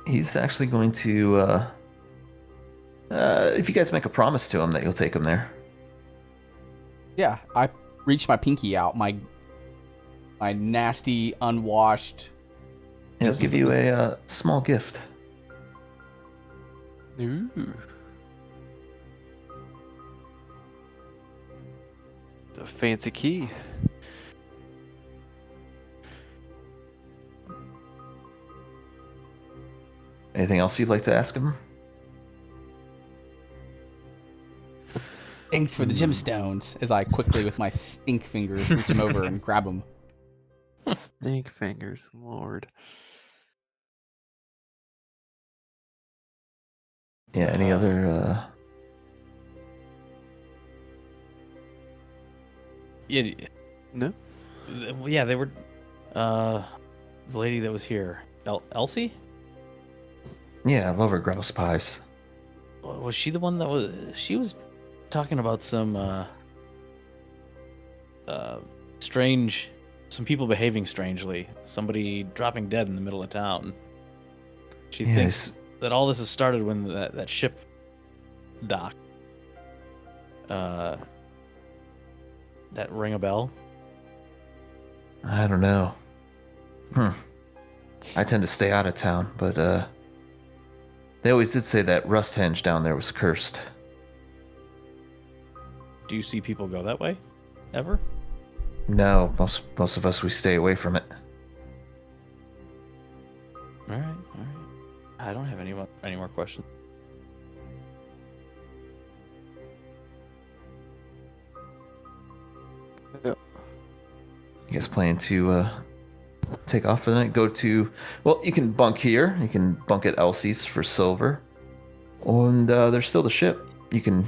He's actually going to, if you guys make a promise to him that you'll take him there. Yeah, I reached my pinky out, my nasty, unwashed. He'll give you a small gift. Ooh. It's a fancy key. Anything else you'd like to ask him? Thanks for the gemstones. As I quickly, with my stink fingers, reach him over and grab him. Snake fingers, Lord. Yeah, any other, Yeah, No? yeah, they were. The lady that was here, Elsie. Yeah, I love her grouse pies. Was she the one that was? She was talking about some strange, some people behaving strangely. Somebody dropping dead in the middle of town. She thinks that all this has started when that ship docked. That ring a bell? I don't know. I tend to stay out of town, but they always did say that Rusthenge down there was cursed. Do you see people go that way? Ever? No, most of us, we stay away from it. All right. I don't have any more questions. Yeah. guys plan to take off for the night? Go to, well, you can bunk here. You can bunk at Elsie's for silver. And there's still the ship. You can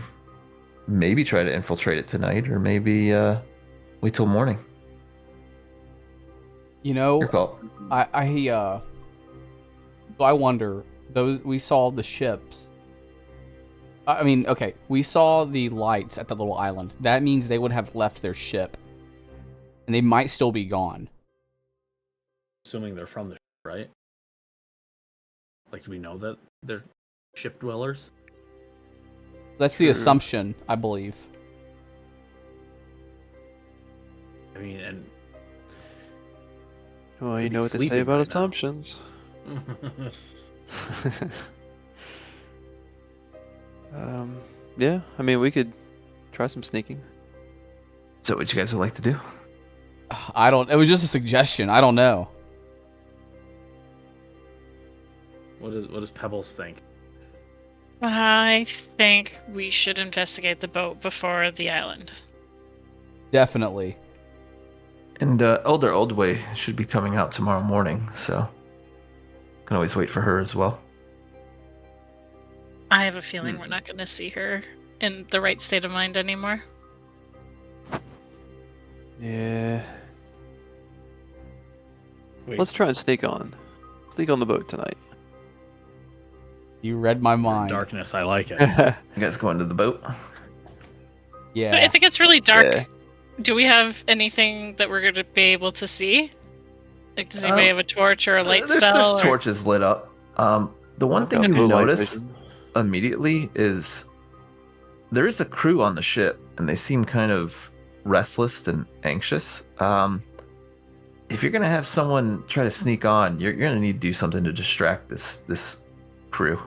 maybe try to infiltrate it tonight, or maybe wait till morning. You know, Your call. So I wonder, those we saw the ships. I mean, okay, we saw the lights at the little island. That means they would have left their ship, and they might still be gone. Assuming they're from the ship, right? Like, do we know that they're ship dwellers? That's the assumption, I believe. I mean, and Well, you be know what they sleeping say about right now. assumptions. Yeah, I mean, we could try some sneaking. Is that what you guys would like to do? I don't. It was just a suggestion. I don't know. what does Pebbles think? I think we should investigate the boat before the island. Definitely. And Elder Oldway should be coming out tomorrow morning, so can always wait for her as well. I have a feeling we're not going to see her in the right state of mind anymore. Yeah. Wait, Let's try and sneak on the boat tonight. You read my you're in mind. darkness, I like it. You guys going to the boat? But Yeah. if it gets really dark, Yeah. do we have anything that we're going to be able to see? Like, does anybody have a torch or a light There's spell? or- torches lit up. The one I've thing got you low light notice vision. immediately is there is a crew on the ship, and they seem kind of restless and anxious. If you're gonna have someone try to sneak on, you're gonna need to do something to distract this crew.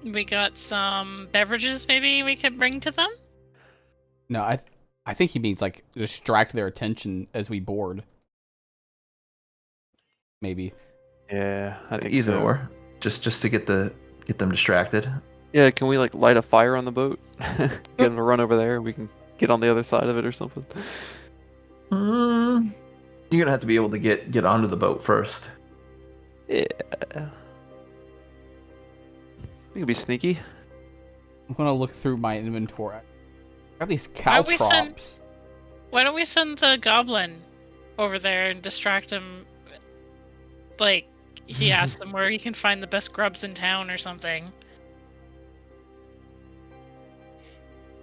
We got some beverages maybe we could bring to them? No, I think he means like distract their attention as we board. Maybe. Yeah, I think Either so. or, just to get them distracted. Yeah, can we like light a fire on the boat? Get them to run over there, and we can get on the other side of it or something. You're gonna have to be able to get onto the boat first. Yeah. You can be sneaky. I'm gonna look through my inventory. I got these Why cow don't we send- traps. Why don't we send the goblin over there and distract him? Like, he asked them where he can find the best grubs in town or something.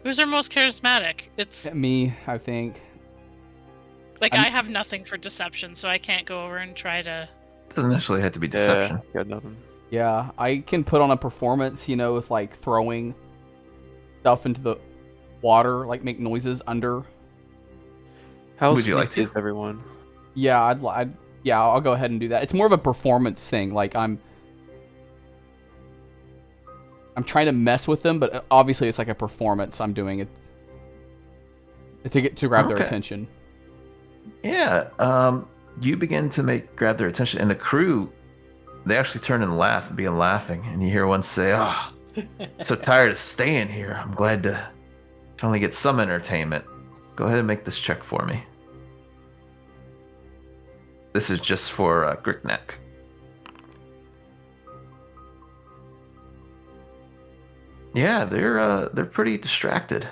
Who's our most charismatic? It's Me, I think. like I'm- I have nothing for deception, so I can't go over and try to. Doesn't necessarily have to be deception. Yeah, got nothing. Yeah, I can put on a performance, you know, with like throwing stuff into the water, like make noises under. How Would you like sneaky to? is everyone? Yeah, I'll go ahead and do that. It's more of a performance thing. Like I'm trying to mess with them, but obviously it's like a performance. I'm doing it to grab their Okay. attention. Yeah, you begin to grab their attention, and the crew, they actually turn and laugh, begin laughing, and you hear one say, "Oh, so tired of staying here. I'm glad to finally get some entertainment. Go ahead and make this check for me." This is just for Grickneck. Yeah, they're pretty distracted.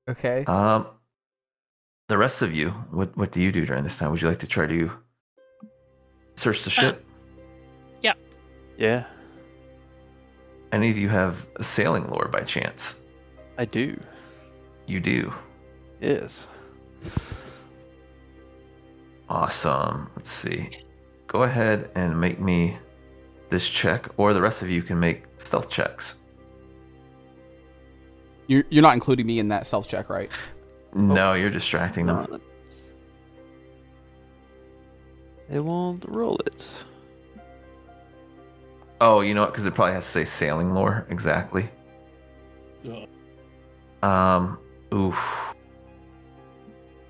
Okay. The rest of you, what do you do during this time? Would you like to try to search the ship? Yeah, Any of you have a sailing lore by chance? I do. You do. Yes. Awesome. Let's see. Go ahead and make me this check, or the rest of you can make stealth checks. You're not including me in that stealth check, right? No, you're distracting them. Not. It won't roll it. Oh, you know what? Because it probably has to say sailing lore exactly. Oof.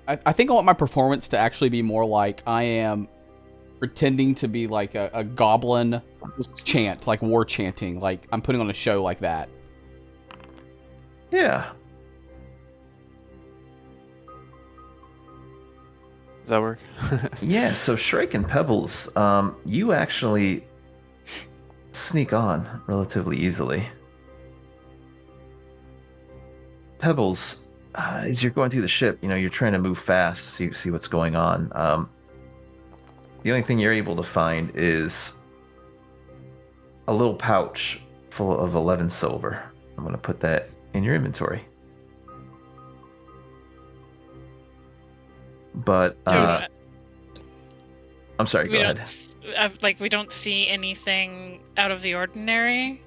I think I want my performance to actually be more like I am pretending to be like a goblin chant, like war chanting, like I'm putting on a show like that. Yeah. that work? Yeah, so Shrike and Pebbles, you actually sneak on relatively easily. Pebbles, as you're going through the ship, you're trying to move fast, see what's going on. The only thing you're able to find is a little pouch full of 11 silver. I'm going to put that in your inventory. But, I'm sorry, go ahead. We don't see anything out of the ordinary?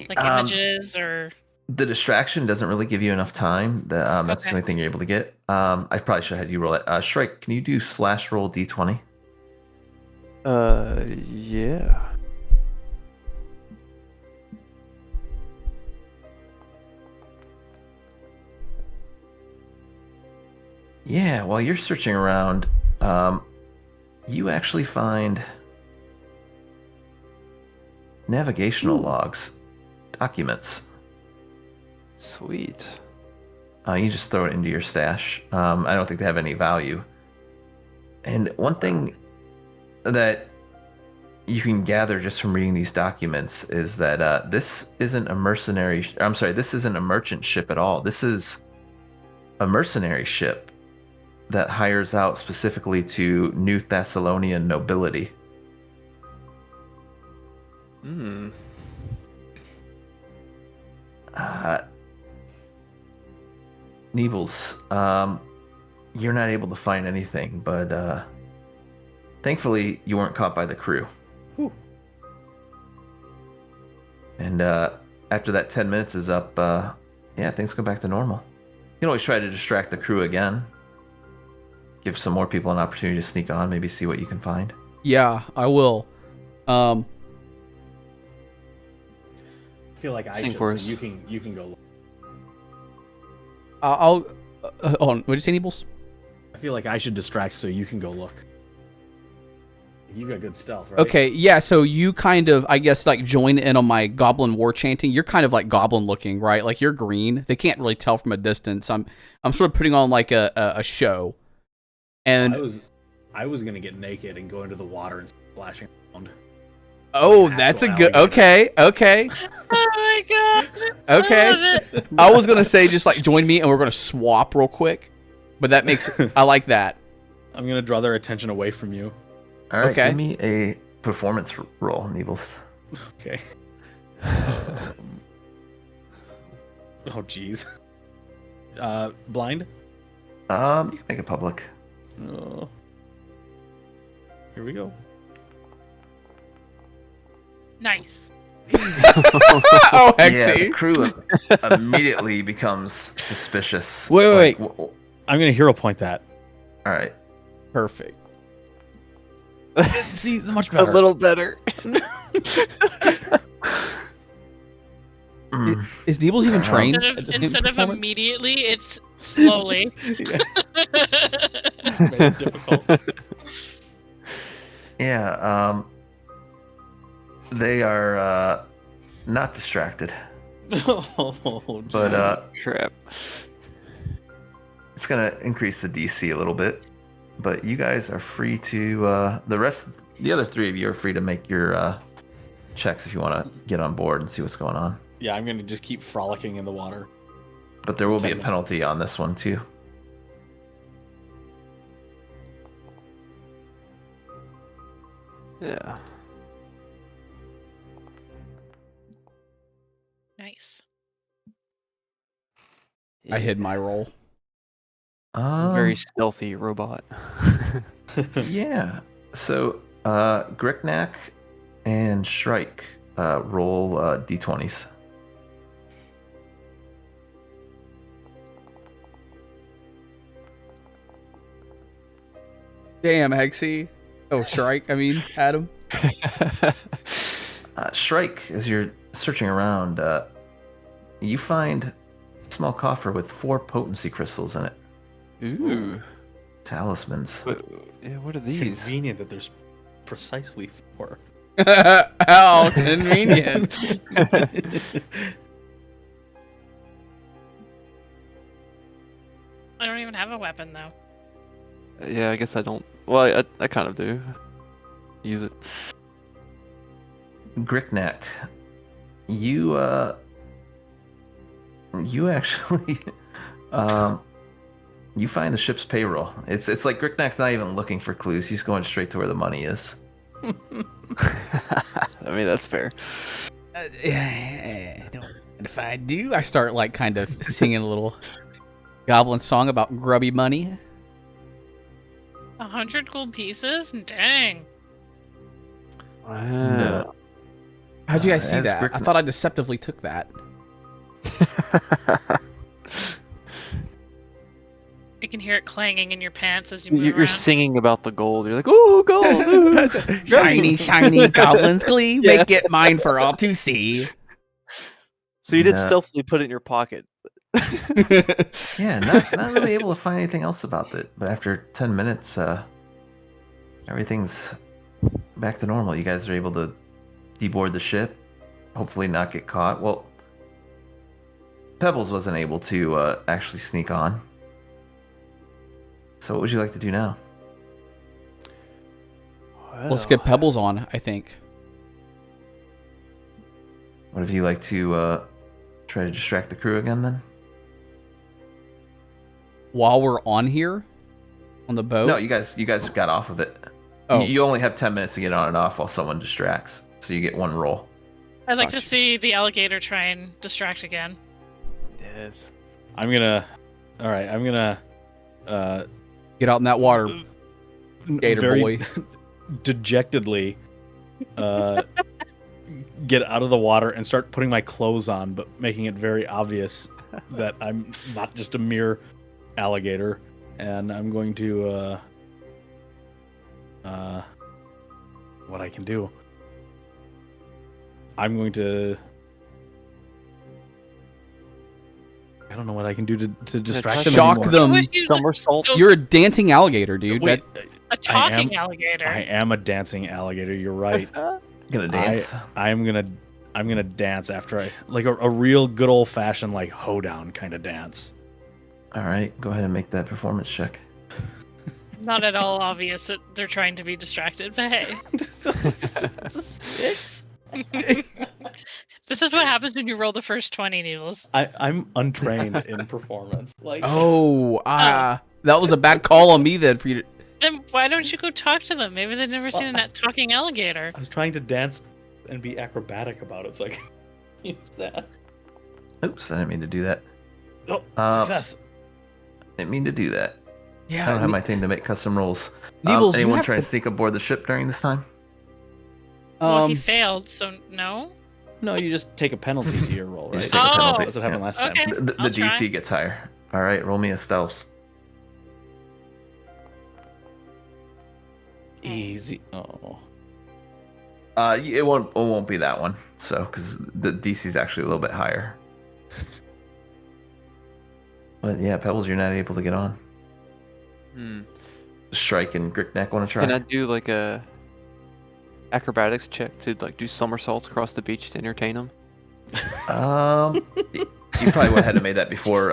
Like images or... The distraction doesn't really give you enough time. That's the Okay. only thing you're able to get. I probably should have had you roll it. Shrike, can you do /roll d20? Yeah. Yeah, while you're searching around, you actually find navigational logs, documents. Sweet. You just throw it into your stash. I don't think they have any value. And one thing that you can gather just from reading these documents is that this isn't a mercenary. I'm sorry, this isn't a merchant ship at all. This is a mercenary ship that hires out specifically to New Thessalonian nobility. Hmm. Neebles, you're not able to find anything, but thankfully you weren't caught by the crew. Whew. And after that 10 minutes is up, things go back to normal. You can always try to distract the crew again. Give some more people an opportunity to sneak on, maybe see what you can find. Yeah, I will. I feel like I Sing should, for so us. you can go. I'll hold on. What did you say, Neebles? I feel like I should distract so you can go look. You've got good stealth, right? Okay, yeah, so you kind of, I guess, like, join in on my goblin war chanting. You're kind of, like, goblin looking, right? Like, you're green. They can't really tell from a distance. I'm sort of putting on, like, a show. And I was gonna get naked and go into the water and splashing around. oh, Like that's a actual good, alligator. okay. Oh my god! Okay. I love it. I was going to say, just, like, join me and we're going to swap real quick. But that makes, I like that. I'm gonna draw their attention away from you. All right, Okay. give me a performance roll, Neebles. Okay. Oh jeez. Blind? You can make it public. Oh. Here we go. Nice. Oh, Yeah, Hexy. the crew immediately becomes suspicious. Wait. All I'm gonna hero point that. right. Perfect. See, much A better. little better. Mm. Is Neebles even trained? Instead at of, this instead of performance? immediately, it's slowly. Made it difficult. Yeah, they are not distracted, Oh, but Crap. it's gonna increase the DC a little bit. But you guys are free to the other three of you are free to make your checks if you want to get on board and see what's going on. yeah, I'm gonna just keep frolicking in the water. But there will be a 10 penalty on this one too. Yeah. Nice. I hid my roll. Very stealthy robot. Yeah. So Gricknack and Shrike roll d20s. Damn, Hexy. Oh, Shrike, I mean, Adam. Shrike, as you're searching around, you find a small coffer with 4 potency crystals in it. Ooh. Talismans. What are these? Convenient that there's precisely 4. How convenient. I don't even have a weapon though. Yeah, I guess I don't. Well, I kind of do use it. Grickneck, you you actually you find the ship's payroll. It's like Grickneck's not even looking for clues. He's going straight to where the money is. I mean, that's fair. If I do, I start like kind of singing a little goblin song about grubby money. 100 gold pieces? Dang. Wow. How'd you guys see as that? I Grickneck- thought I deceptively took that. You can hear it clanging in your pants as you move You're around. singing about the gold. You're like, ooh, gold. Ooh. Shiny, shiny goblin's glee, Yeah. make it mine for all to see. So you did No. stealthily put it in your pocket. Yeah, not really able to find anything else about it. But after 10 minutes, everything's back to normal. You guys are able to deboard the ship, hopefully not get caught. Well, Pebbles wasn't able to actually sneak on. So what would you like to do now? Let's get Pebbles on, I think. What if you like to try to distract the crew again then? While we're on here, on the boat. No, you guys got off of it. Oh. You only have 10 minutes to get on and off while someone distracts. So you get one roll. I'd like to Gotcha. see the alligator try and distract again. Yes. I'm gonna. All right, I'm gonna. Get out in that water, gator very boy. dejectedly get out of the water and start putting my clothes on, but making it very obvious that I'm not just a mere alligator. And I'm going to what I can do. I'm going to. I don't know what I can do to distract them Shock anymore. them. I wish you Somersault. You're a dancing alligator, dude. Wait, a talking am- alligator. I am a dancing alligator. You're right. Gonna dance. I'm gonna dance after I like a real good old fashioned like hoedown kind of dance. All right, go ahead and make that performance check. Not at all obvious that they're trying to be distracted, but hey. 6. This is what happens when you roll the first 20 needles. I'm untrained in performance. Like that was a bad call on me then for you to. Then why don't you go talk to them? Maybe they've never seen a talking alligator. I was trying to dance and be acrobatic about it, so I can use that. Oops, I didn't mean to do that. Oh, success! Didn't mean to do that. Yeah, I don't have my thing to make custom rolls. Neebles, you Anyone have trying to to- sneak aboard the ship during this time? Well, he failed, so no. No, you just take a penalty to your roll, You right? just take a penalty. That's what happened last Okay. time. The I'll DC try. gets higher. All right, roll me a stealth. Easy. Oh. It won't be that one. So, because the DC is actually a little bit higher. But yeah, Pebbles, you're not able to get on. Hmm. Strike and Grickneck want to try. Can I do like a acrobatics check to like do somersaults across the beach to entertain them? You probably would have made that before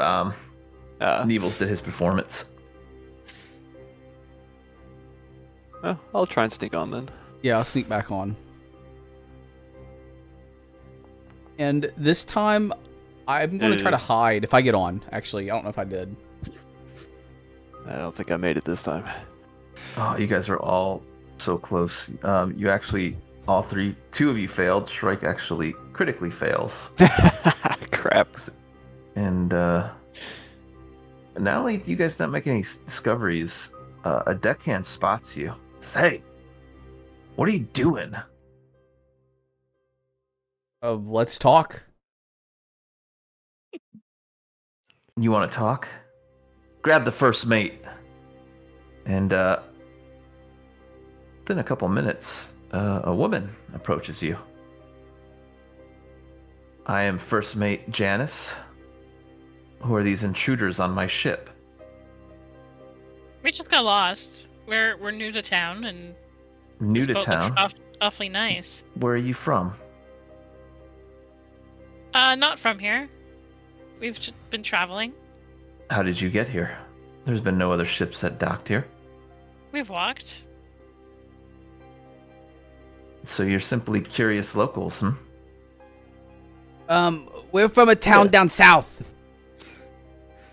Nevils did his performance. I'll try and sneak on then. Yeah, I'll sneak back on. And this time, I'm going to try to hide if I get on. Actually, I don't know if I did. I don't think I made it this time. Oh, you guys are all so close. You actually, all two of you failed. Shrike actually critically fails. Crap. And not only do you guys not make any discoveries, a deckhand spots you. Says, "Hey, what are you doing?" Let's talk. You want to talk? Grab the first mate. And within a couple minutes, a woman approaches you. "I am first mate Janice. Who are these intruders on my ship?" We just got lost. We're new to town and New this to boat looks town. awfully nice. Where are you from? Not from here. We've been traveling. How did you get here? There's been no other ships that docked here. We've walked. So you're simply curious locals, hmm? We're from a town Yeah. down south.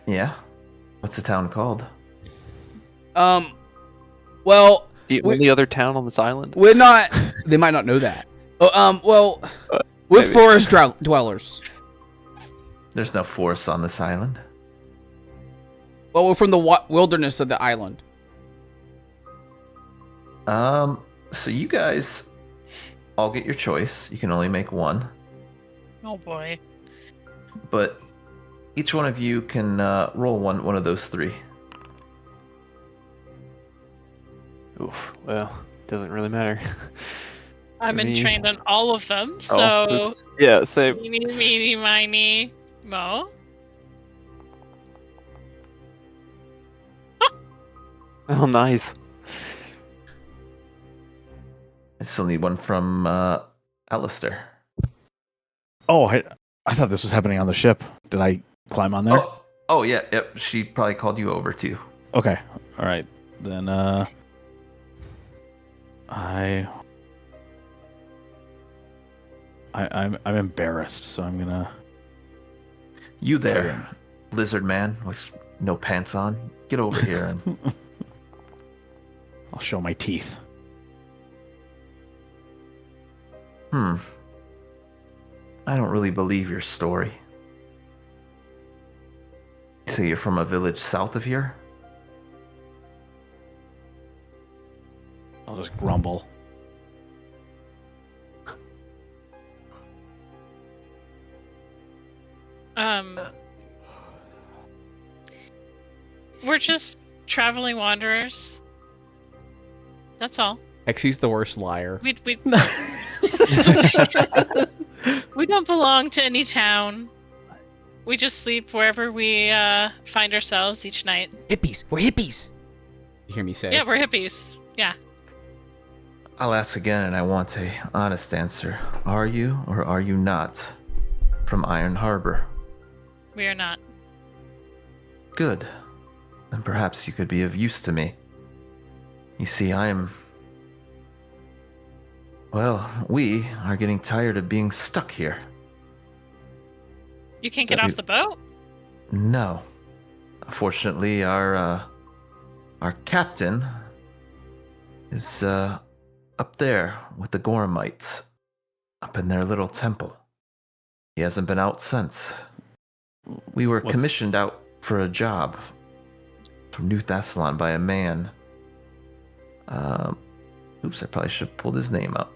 Yeah? What's the town called? Well, The we- only other town on this island? we're not. They might not know that. Well, we're maybe. forest dwellers. There's no forest on this island. Well, we're from the wilderness of the island. So you guys all get your choice. You can only make one, Oh boy. but each one of you can roll one of those three. Oof. Well, doesn't really matter. I'm Me. entrained on all of them, Oh, so oops. Yeah, same. meeny, meeny, miny, mo. Oh, nice. I still need one from Alistair. Oh, I thought this was happening on the ship. Did I climb on there? Oh yeah, yep. She probably called you over too. Okay. All right. Then I'm embarrassed, so I'm gonna. You Try there, again. lizard man with no pants on. Get over here and I'll show my teeth. I don't really believe your story. You say you're from a village south of here? I'll just grumble. We're just traveling wanderers. That's all. Xy's the worst liar. We we don't belong to any town. We just sleep wherever we find ourselves each night. Hippies. We're hippies. You hear me say? Yeah, we're hippies. Yeah. I'll ask again, and I want a honest answer. Are you or are you not from Iron Harbor? We are not. Good. Then perhaps you could be of use to me. You see, we are getting tired of being stuck here. You can't get That'd off be- the boat? No. Fortunately, our captain is up there with the Goramites, up in their little temple. He hasn't been out since. We were What's- commissioned out for a job from New Thassalon by a man. Oops, I probably should have pulled his name up.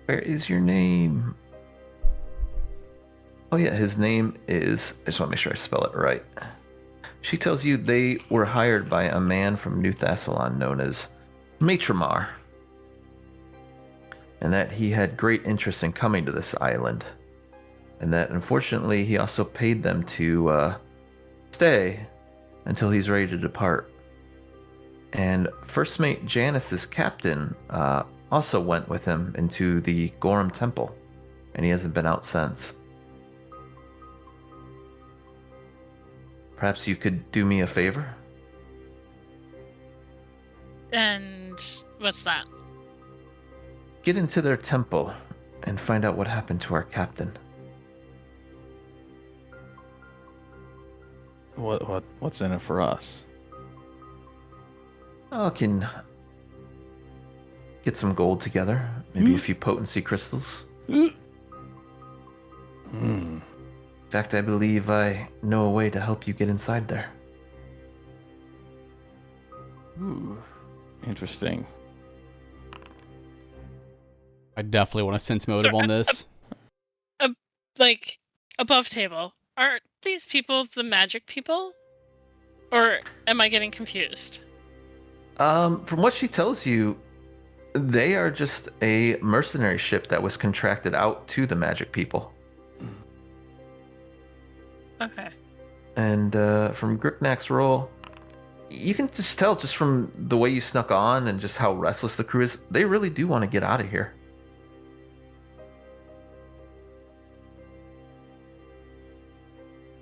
Where is your name? Oh yeah, his name is, I just want to make sure I spell it right. She tells you they were hired by a man from New Thassalon known as Matramar, and that he had great interest in coming to this island, and that unfortunately he also paid them to stay until he's ready to depart. And First Mate Janice's captain also went with him into the Gorham Temple, and he hasn't been out since. Perhaps you could do me a favor? And what's that? Get into their temple and find out what happened to our captain. What's in it for us? I can get some gold together, maybe a few potency crystals. Hmm. In fact, I believe I know a way to help you get inside there. Ooh. Interesting. I definitely want to sense motive So, on this. Like, above table. Are these people the magic people? Or am I getting confused? From what she tells you, they are just a mercenary ship that was contracted out to the magic people. Okay. And from Gricknack's roll, You can just tell just from the way you snuck on and just how restless the crew is. They really do want to get out of here.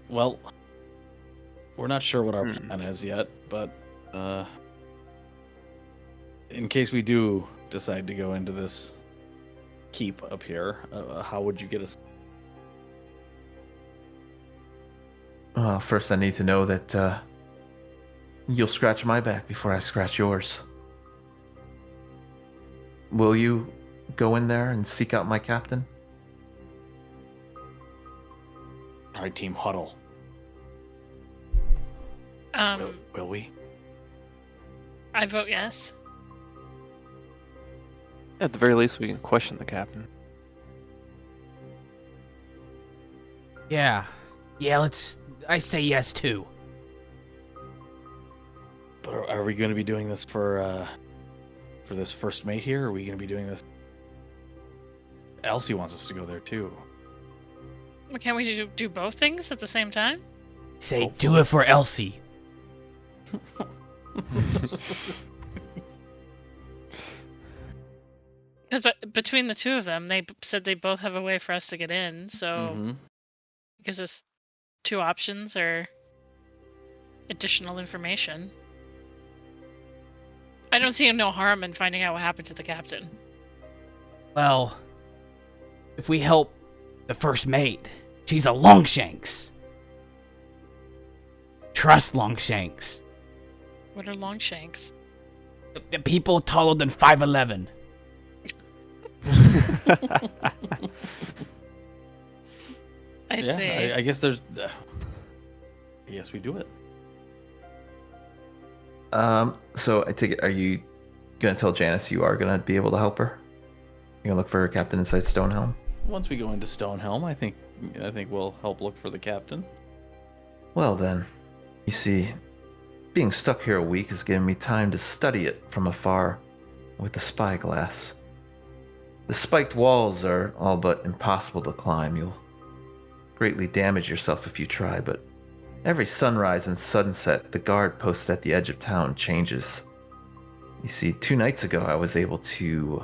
Well, we're not sure what our plan is yet, but in case we do decide to go into this keep up here, how would you get us? First, I need to know that you'll scratch my back before I scratch yours. Will you go in there and seek out my captain? All right, team, huddle. Will we? I vote yes. At the very least, we can question the captain. Yeah. Yeah, I say yes too. But are we going to be doing this for this first mate here? Or are we going to be doing this? Elsie wants us to go there too. Well, can't we do both things at the same time? Say, Hopefully. do it for Elsie. Because between the two of them, they said they both have a way for us to get in. So Mhm. gives us two options or additional information. I don't see no harm in finding out what happened to the captain. Well, if we help the first mate, she's a Longshanks. Trust Longshanks. What are Longshanks? The people taller than 5'11". I Yeah, see. I guess there's. I guess we do it. So I take it, are you gonna tell Janice you are gonna be able to help her? You're gonna look for her captain inside Stonehelm? Once we go into Stonehelm, I think we'll help look for the captain. Well then, you see, being stuck here a week has given me time to study it from afar with the spyglass. The spiked walls are all but impossible to climb. You'll greatly damage yourself if you try, but every sunrise and sunset, the guard posted at the edge of town changes. You see, 2 nights ago I was able to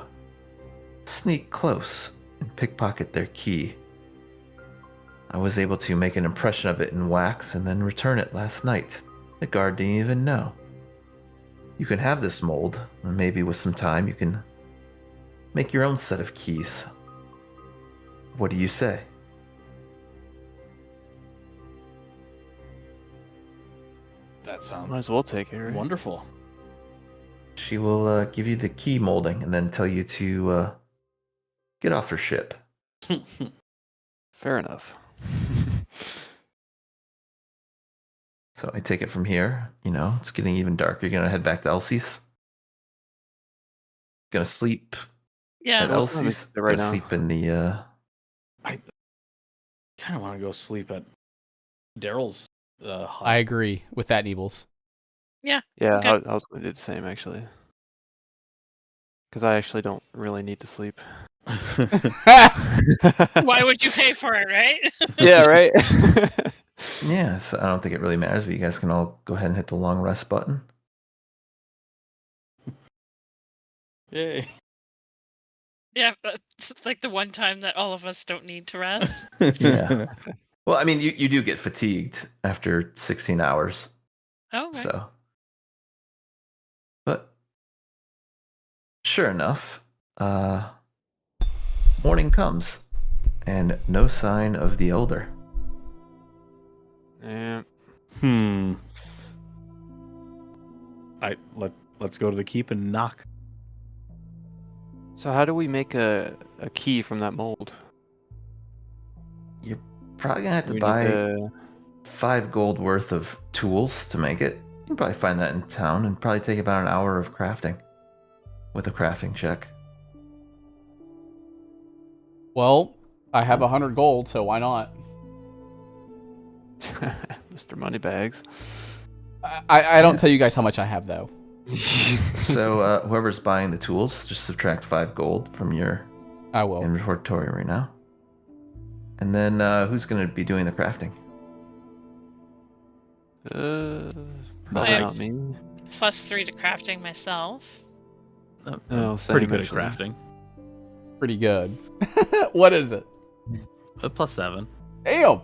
sneak close and pickpocket their key. I was able to make an impression of it in wax and then return it last night. The guard didn't even know. You can have this mold, and maybe with some time you can make your own set of keys. What do you say? That Might sounds as well take it, right? wonderful. She will give you the key molding and then tell you to get off her ship. Fair enough. So I take it from here. You know, it's getting even darker. You're gonna head back to Elsie's. Gonna sleep Yeah. at Well, Elsie's. probably right Gonna now. sleep in the. I kind of want to go sleep at Daryl's hut. I agree with that, Neebles. Yeah, Okay. I was going to do the same actually. Because I actually don't really need to sleep. Why would you pay for it, right? Yeah, right? Yeah, so I don't think it really matters, but you guys can all go ahead and hit the long rest button. Yay. Yeah, but it's like the one time that all of us don't need to rest. Yeah. Well, I mean, you do get fatigued after 16 hours. Oh, okay. So. But sure enough, morning comes and no sign of the elder. Yeah. Let's go to the keep and knock. So how do we make a key from that mold? You're probably gonna have to We need buy to- 5 gold worth of tools to make it. You can probably find that in town and probably take about an hour of crafting with a crafting check. Well, I have 100 gold, so why not? Mr. Moneybags. I don't tell you guys how much I have, though. So whoever's buying the tools, just subtract 5 gold from your I will. inventory right now. And then who's going to be doing the crafting? Probably I- not me. +3 to crafting myself. Oh, Pretty same, good actually. at crafting. Pretty good. What is it? +7. Damn.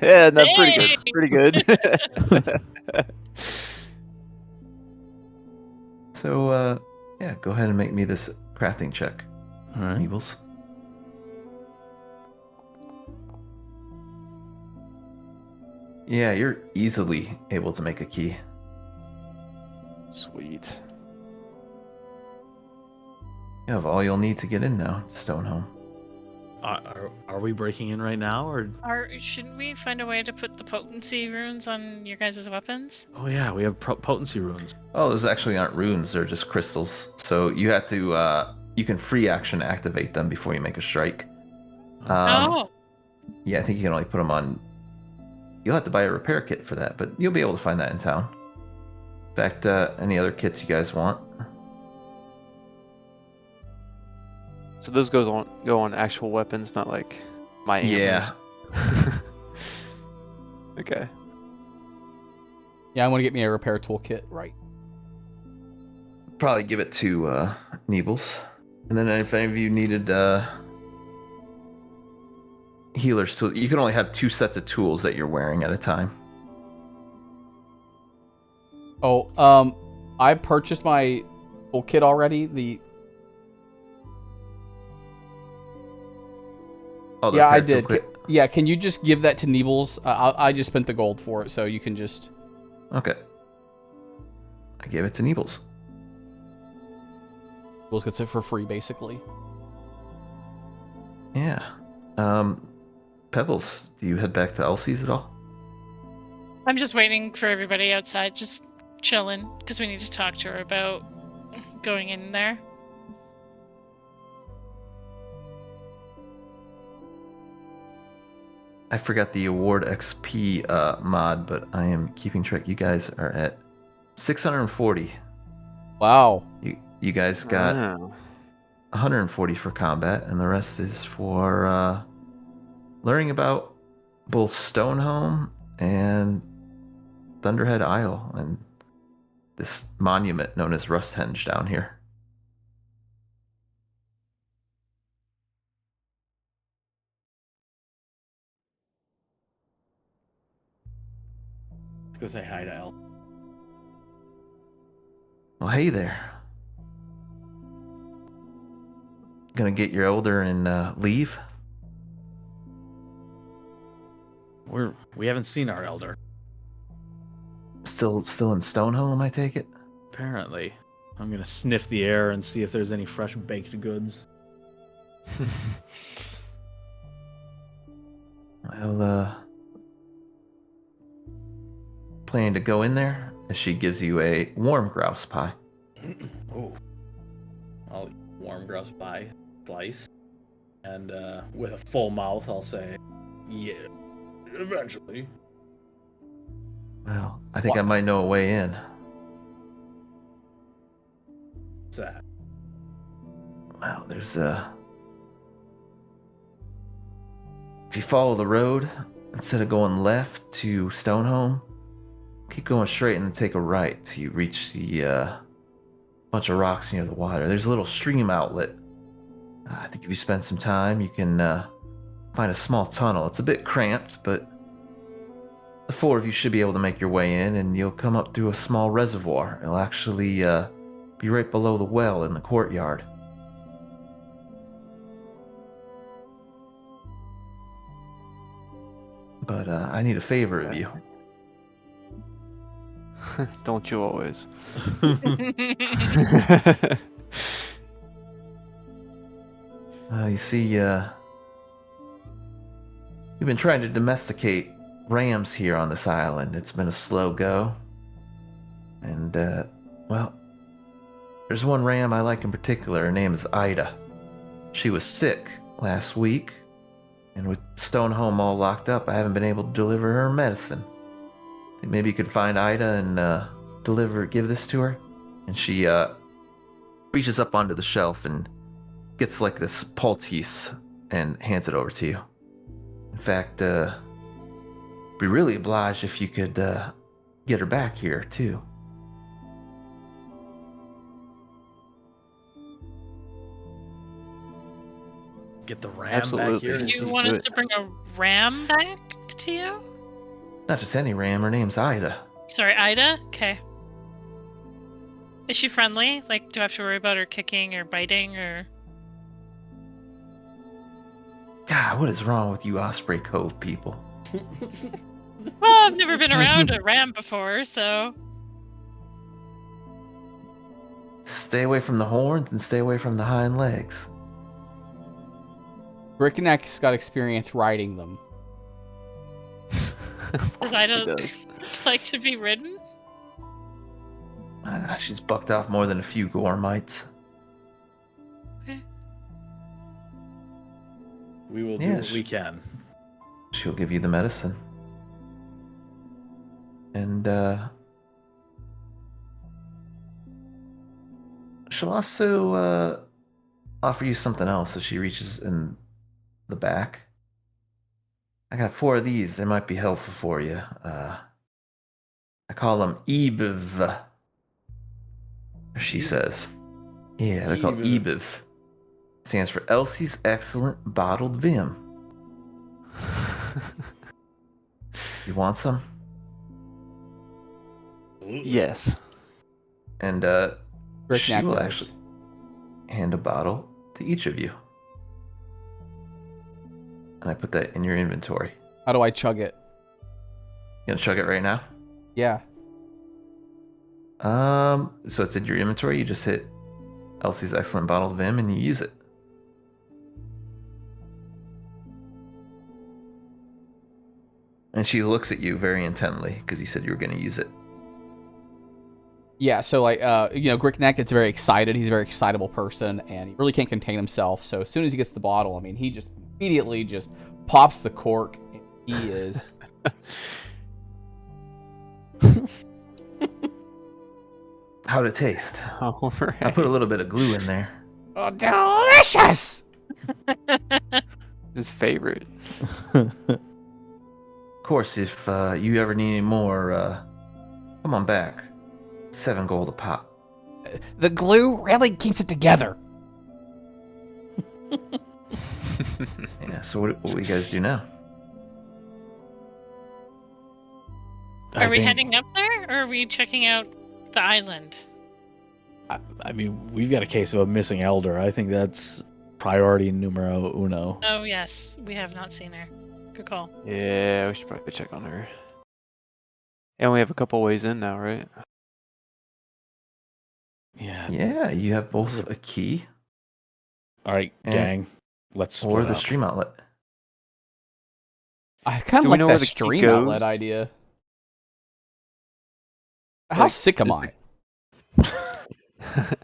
Yeah, no, pretty good. Hey! Pretty good. So, yeah, go ahead and make me this crafting check, All right. Neebles. Yeah, you're easily able to make a key. Sweet. You have all you'll need to get in now to Stonehome. Are we breaking in right now, or? Shouldn't we find a way to put the potency runes on your guys' weapons? Oh yeah, we have potency runes. Oh, those actually aren't runes, they're just crystals. So you have to, you can free action activate them before you make a strike. Oh, Yeah, I think you can only put them on. You'll have to buy a repair kit for that, but you'll be able to find that in town. In fact, any other kits you guys want? So those go on actual weapons, not like my Yeah. antlers. Okay. Yeah, I want to get me a repair toolkit. Right. Probably give it to Neebles. And then if any of you needed healer's tool, you can only have 2 sets of tools that you're wearing at a time. Oh, I purchased my toolkit already. Oh, the Yeah, I repair did. toolkit? Yeah, can you just give that to Neebles? I just spent the gold for it, so you can just. Okay. I gave it to Neebles. Neebles gets it for free, basically. Yeah. Pebbles, do you head back to Elsie's at all? I'm just waiting for everybody outside, just chilling, because we need to talk to her about going in there. I forgot the award XP mod, but I am keeping track. You guys are at 640. Wow. You guys got Wow. 140 for combat, and the rest is for learning about both Stonehome and Thunderhead Isle and this monument known as Rusthenge down here. Let's go say hi to El. Well, hey there. Gonna get your elder and leave? We haven't seen our elder. Still in Stonehome, I take it? Apparently. I'm gonna sniff the air and see if there's any fresh baked goods. Well, planning to go in there as she gives you a warm grouse pie. Oh. I'll eat warm grouse pie slice. And with a full mouth, I'll say, yeah, eventually. Well, I think I might know a way in. What's that? Well, there's if you follow the road, instead of going left to Stonehome, keep going straight and then take a right till you reach the bunch of rocks near the water. There's a little stream outlet. I think if you spend some time, you can find a small tunnel. It's a bit cramped, but the 4 of you should be able to make your way in, and you'll come up through a small reservoir. It'll actually be right below the well in the courtyard. But I need a favor of you. Don't you always? You see, you've been trying to domesticate rams here on this island. It's been a slow go. And, well, there's one ram I like in particular. Her name is Ida. She was sick last week, and with Stonehome all locked up, I haven't been able to deliver her medicine. Think maybe you could find Ida and give this to her? And she reaches up onto the shelf and gets like this poultice and hands it over to you. In fact, be really obliged if you could get her back here too. get the ram Absolutely. back here. and Let's You just want do us it. to bring a ram back to you? Not just any ram. Her name's Ida. Sorry, Ida? Okay. Is she friendly? Like, do I have to worry about her kicking or biting or... God, what is wrong with you Osprey Cove people? Well, I've never been around a ram before, so... Stay away from the horns and stay away from the hind legs. Brickneck's got experience riding them. Of course Does he Ida does. like to be ridden? She's bucked off more than a few Gormites. We will do Yes. what we can. She'll give you the medicine. And, she'll also, offer you something else as she reaches in the back. I got 4 of these. They might be helpful for you. I call them EBIV. She says. Yeah, they're called EBIV. EBIV. Stands for Elsie's Excellent Bottled Vim. You want some? Absolutely. Yes. And, she Brickneck will does. actually hand a bottle to each of you. And I put that in your inventory. How do I chug it? You gonna chug it right now? Yeah. So it's in your inventory. You just hit Elsie's Excellent Bottled Vim and you use it. And she looks at you very intently because you said you were going to use it. Yeah, so like Brickneck gets very excited. He's a very excitable person and he really can't contain himself. So as soon as he gets the bottle, I mean, he just immediately just pops the cork and he is How'd it taste? All right. I put a little bit of glue in there. oh, delicious. His favorite. Of course, if you ever need any more, come on back. 7 gold a pop. The glue really keeps it together. Yeah, so what do you guys do now? Are we think- heading up there, or are we checking out the island? I mean, we've got a case of a missing elder. I think that's priority numero uno. Oh, yes. We have not seen her. Good call. Yeah, we should probably check on her. And we have a couple ways in now, right? Yeah. Yeah, you have both a key All right, And- gang. Let's split or the up. stream outlet. I kind Do of we like know that where the key stream goes? outlet idea. How Like, sick am is I?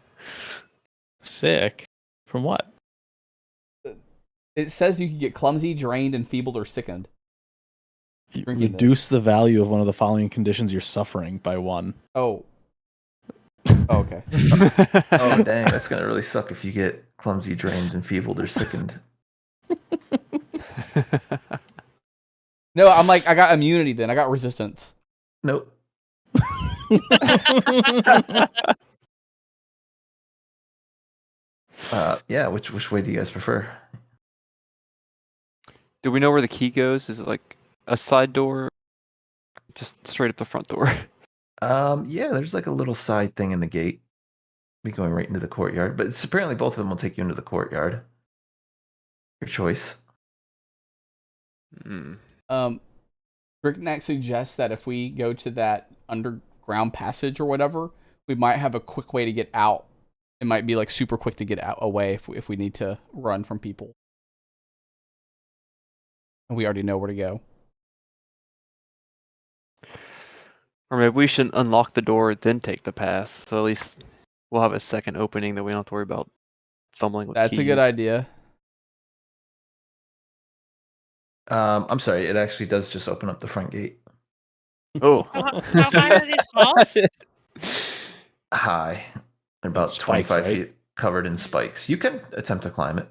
Sick. From what? It says you can get clumsy, drained, enfeebled, or sickened. You Drinking reduce the value of one of the following conditions you're suffering by 1. Oh. Oh, okay. Oh, dang, that's going to really suck if you get clumsy, drained, enfeebled, or sickened. No, I'm like, I got immunity then. I got resistance. Nope. Yeah, which way do you guys prefer? Do we know where the key goes? Is it like a side door? Just straight up the front door? Yeah, there's like a little side thing in the gate. Be going right into the courtyard, but it's apparently both of them will take you into the courtyard. Your choice. Hmm. Brickneck suggests that if we go to that underground passage or whatever, we might have a quick way to get out. It might be like super quick to get out away if we need to run from people. And we already know where to go. Or maybe we should unlock the door, then take the pass. So at least we'll have a second opening that we don't have to worry about fumbling with That's keys. a good idea. I'm sorry, it actually does just open up the front gate. Oh. How high are these walls? High. They're about Spiked, 25 right? feet covered in spikes. You can attempt to climb it.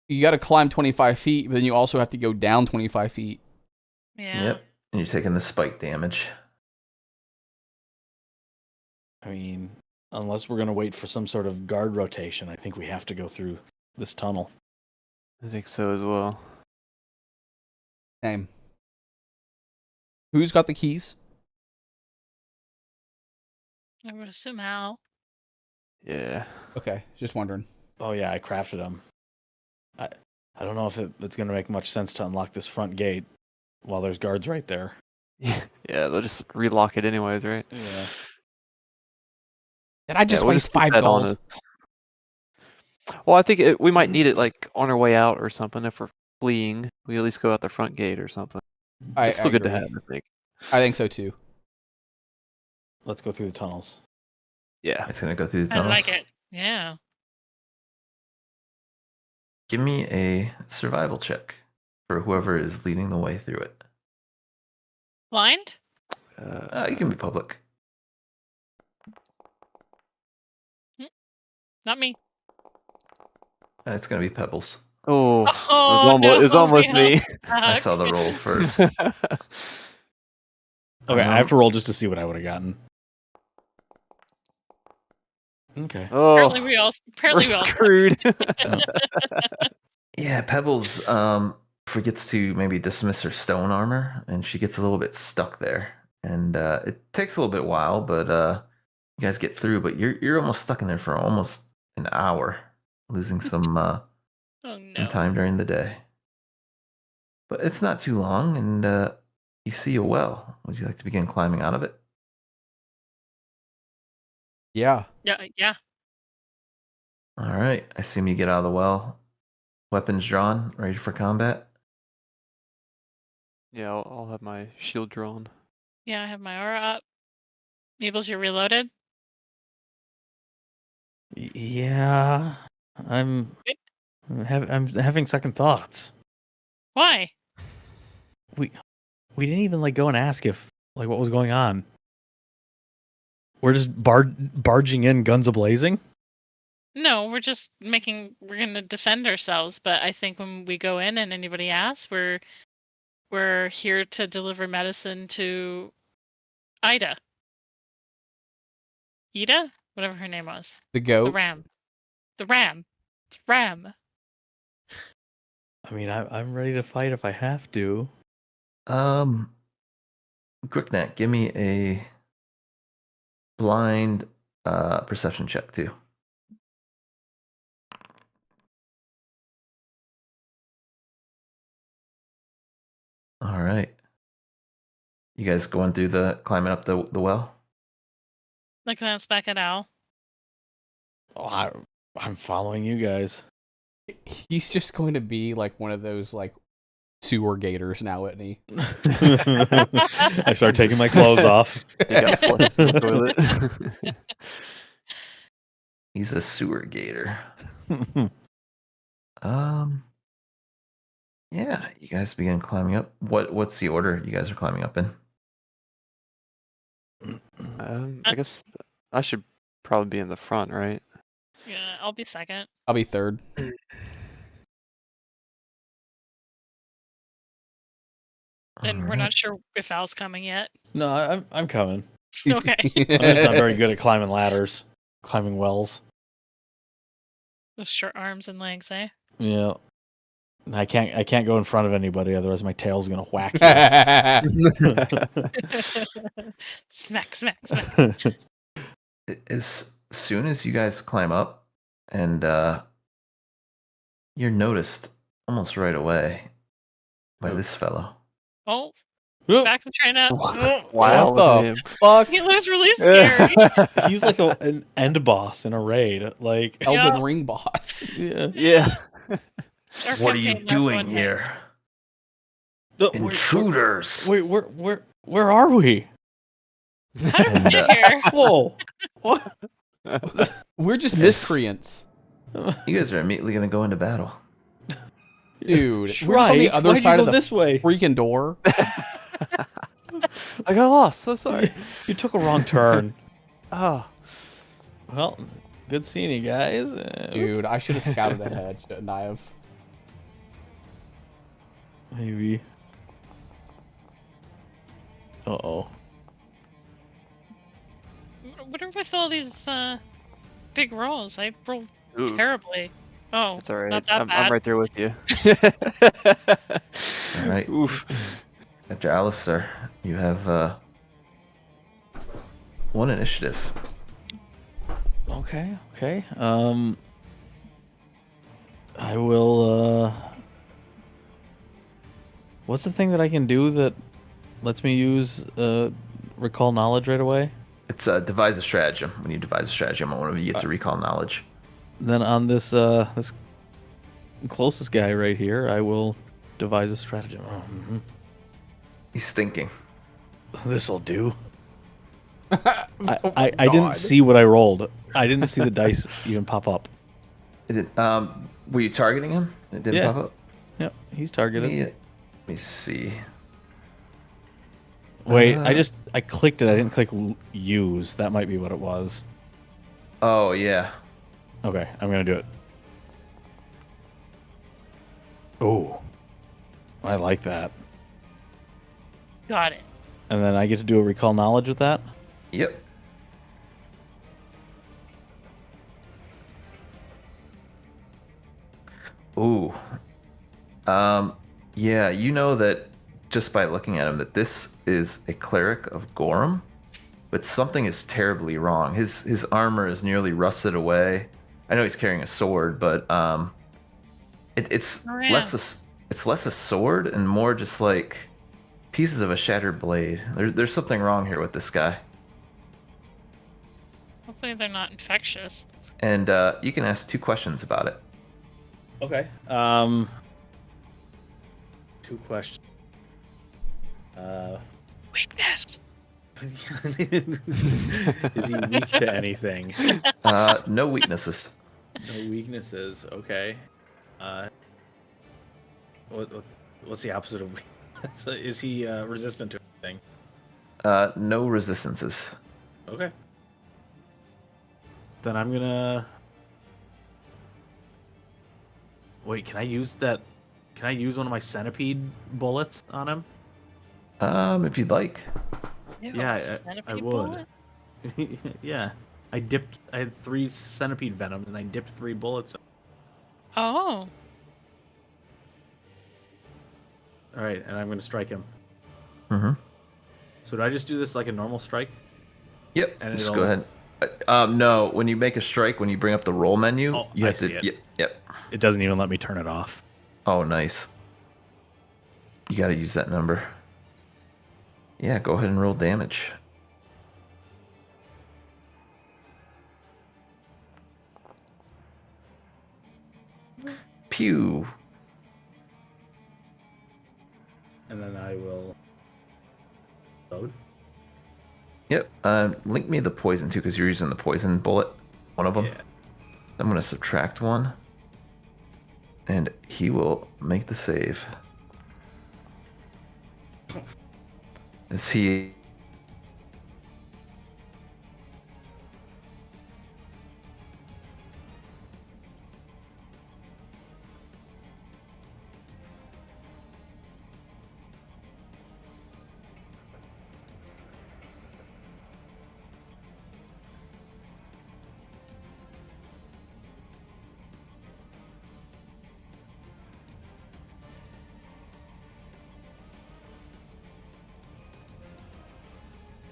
You got to climb 25 feet, but then you also have to go down 25 feet. Yeah. Yep. And you're taking the spike damage. I mean, unless we're gonna wait for some sort of guard rotation, I think we have to go through this tunnel. I think so as well. Same. Who's got the keys? I would assume Al. Yeah. Okay, just wondering. Oh yeah, I crafted them. I don't know if it's gonna make much sense to unlock this front gate while there's guards right there. Yeah, they'll just relock it anyways, right? Yeah. Did I just we'll waste keep 5 that on gold? us. Well, I think we might need it like on our way out or something. If we're fleeing, we at least go out the front gate or something. It's still good to agree. have, I think. I think so too. Let's go through the tunnels. Yeah. It's gonna go through the I tunnels. like it. Yeah. Give me a survival check for whoever is leading the way through it. Blind? You can be public. Not me. It's gonna be Pebbles. Oh, Oh, it was no, almost no. me. I saw the roll first. Okay, I have to roll just to see what I would have gotten. Okay. Oh, Apparently we all we're screwed. Yeah, Pebbles forgets to maybe dismiss her stone armor, and she gets a little bit stuck there. And it takes a little bit while, but you guys get through. But you're almost stuck in there for almost an hour, losing some Oh no. time during the day. But it's not too long, and you see a well. Would you like to begin climbing out of it? Yeah. Yeah. All right. I assume you get out of the well. Weapons drawn, ready for combat. Yeah, I'll have my shield drawn. Yeah, I have my aura up. Meebles, you're reloaded? Yeah, I'm having second thoughts. Why? We didn't even like go and ask if like what was going on. We're just barging in, guns a-blazing. No, we're gonna defend ourselves, but I think when we go in and anybody asks, we're here to deliver medicine to Ida. Ida? Whatever her name was. The The goat. ram. The ram. Ram. I mean, I'm ready to fight if I have to. Quicknet, give me a blind perception check too. All right. You guys going through climbing up the well? Like when I was back at Al. Oh, I'm following you guys. He's just going to be like one of those like sewer gators now, isn't he? I start taking my clothes off. You got flushed in the toilet. He's a sewer gator. Yeah, you guys begin climbing up. What's the order you guys are climbing up in? I guess I should probably be in the front, right? Yeah, I'll be second. I'll be third. And we're not sure if Al's coming yet. No, I'm coming. Okay. I'm just not very good at climbing ladders, climbing wells. With short arms and legs, eh? Yeah. I can't go in front of anybody, otherwise my tail's gonna whack you. Smack, smack, smack. As soon as you guys climb up, and you're noticed almost right away by this fellow. Oh, back the train up. Wow, What look at the him. fuck? He looks really scary. He's like an end boss in a raid. Like, Elden Ring boss. yeah. Yeah. Our What are you campaign left doing one night. here? No, Intruders! Wait, where are we? How did we And, get here? Whoa! What? We're just miscreants. You guys are immediately going to go into battle. Dude, we're just on Shrike, the other why'd you side go of the this way. freaking door. I got lost. So sorry. You took a wrong turn. Oh. Well, good seeing you guys. Dude, I should have scouted ahead, shouldn't I have? Maybe. Uh-oh. what are with all these big rolls? I rolled Ooh, terribly. Oh, it's all right. not that I'm bad. right there with you. All right. Oof. After Alistair, you have 1 initiative. Okay. I will. What's the thing that I can do that lets me use recall knowledge right away? It's devise a stratagem. When you devise a stratagem, I want you to recall knowledge. Then on this this closest guy right here, I will devise a stratagem. Oh, He's thinking. This'll do. Oh my I didn't God. see what I rolled. I didn't see the dice even pop up. It did, were you targeting him? It didn't Yeah. pop up? Yep, he's targeted. Let me see. Wait, I clicked it. I didn't click use. That might be what it was. Oh, yeah. Okay, I'm gonna do it. Oh, I like that. Got it. And then I get to do a recall knowledge with that. Yep. Ooh. Yeah, you know that just by looking at him that this is a cleric of Gorham, but something is terribly wrong. His armor is nearly rusted away. I know he's carrying a sword, but it's Oh, yeah. less a sword and more just like pieces of a shattered blade. There's something wrong here with this guy. Hopefully they're not infectious. And you can ask 2 questions about it. Okay. 2 questions. Weakness. Is he weak to anything? No weaknesses. No weaknesses. Okay. What's the opposite of weakness? Is he resistant to anything? No resistances. Okay. Then I'm gonna. Wait, can I use that? Can I use one of my centipede bullets on him? If you'd like. Ew, Yeah, I centipede would. bullet? Yeah. I had 3 centipede venom, and I dipped 3 bullets. Oh, All right, and I'm gonna strike him. Mm-hmm. So do I just do this like a normal strike? Yep. And Just it'll- go ahead. No, when you make a strike, when you bring up the roll menu, Oh, you I have to. see it. Yep. It doesn't even let me turn it off. Oh, nice. You got to use that number. Yeah, go ahead and roll damage. Pew. And then I will load. Yep. Link me the poison too, because you're using the poison bullet. One of them. Yeah. I'm gonna subtract 1, and he will make the save. As he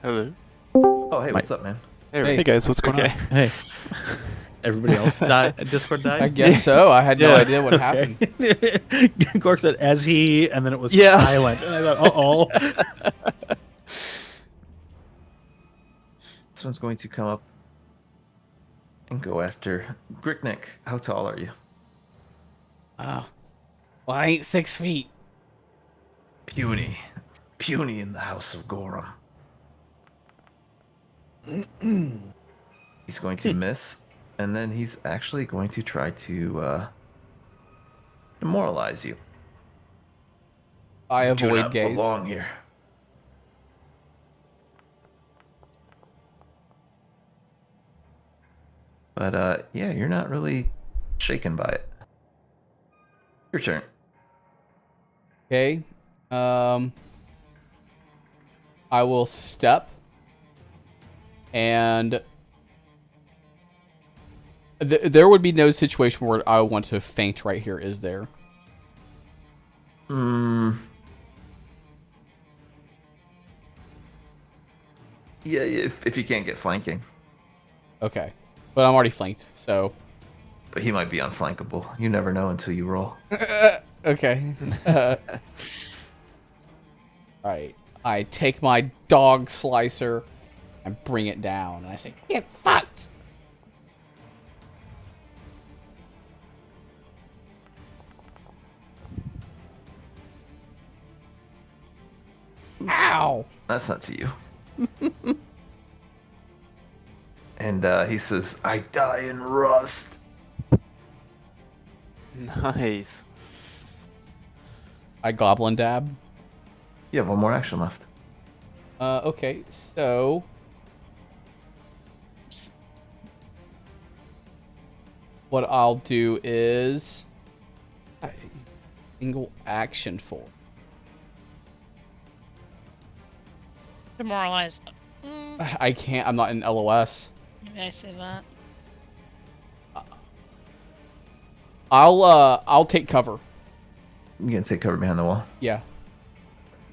Hello. Oh, hey, what's up, man? Hey. guys, what's going on? Hey. Everybody else Discord died? I guess so. I had no Yeah. idea what happened. Gork said, as he, and then it was Yeah. silent. And I thought, uh-oh. This one's going to come up and go after Gricknick. How tall are you? Oh. Well, I ain't 6 feet. Puny. Puny in the House of Gorham. He's going to miss, and then he's actually going to try to demoralize you. I Do avoid not gaze. belong here. But yeah, you're not really shaken by it. Your turn. Okay. I will step And there would be no situation where I want to faint right here, is there? Yeah, if you can't get flanking. Okay. But I'm already flanked, so... But he might be unflankable. You never know until you roll. Okay. Alright. I take my dog slicer and bring it down. And I say, get fucked! Ow! That's not to you. And he says, I die in rust. Nice. I goblin dab. You have one more action left. Okay, so... What I'll do is... Single action for... Demoralized. I can't, I'm not in LOS. Maybe I say that. I'll take cover. You can take cover behind the wall. Yeah.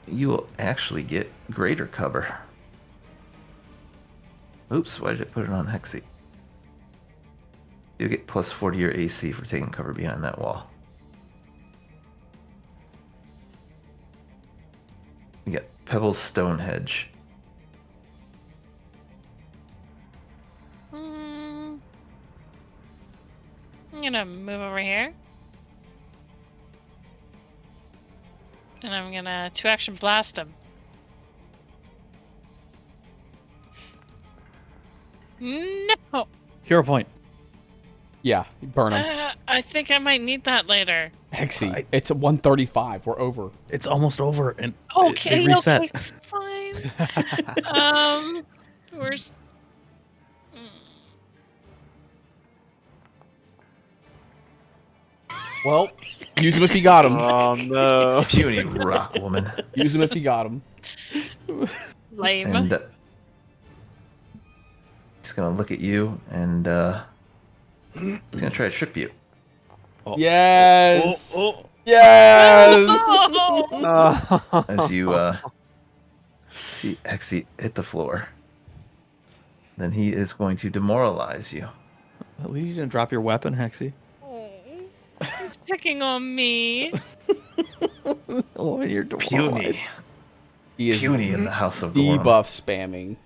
You will actually get greater cover. Oops, why did I put it on Hexy? You'll get plus 40 your AC for taking cover behind that wall. You got Pebbles Stonehenge. I'm gonna move over here. And I'm gonna 2-action blast him. No! Hero point. Yeah, burn him. I think I might need that later. Hexy, it's at 135. We're over. It's almost over, and Okay, it reset. okay, fine. Where's... Well, use him if you got him. Oh no. Puny rock woman. Use him if you got him. Lame. And he's gonna look at you and he's gonna try to trip you. Oh. Yes. Oh. Yes. Oh. As you see Hexy hit the floor. Then he is going to demoralize you. At least you didn't drop your weapon, Hexy. He's picking on me. Oh, you're Puny. He is Puny in the House of Gorm. debuff spamming.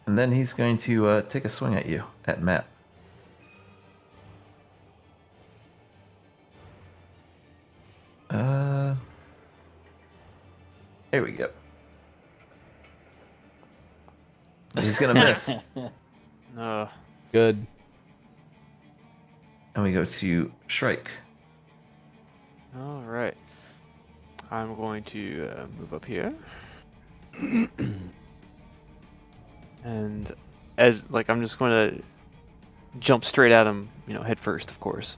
And then he's going to take a swing at you, at Matt. There we go. He's gonna miss. No. Good. And we go to Shrike. All right. I'm going to move up here. And as I'm just going to jump straight at him, head first, of course.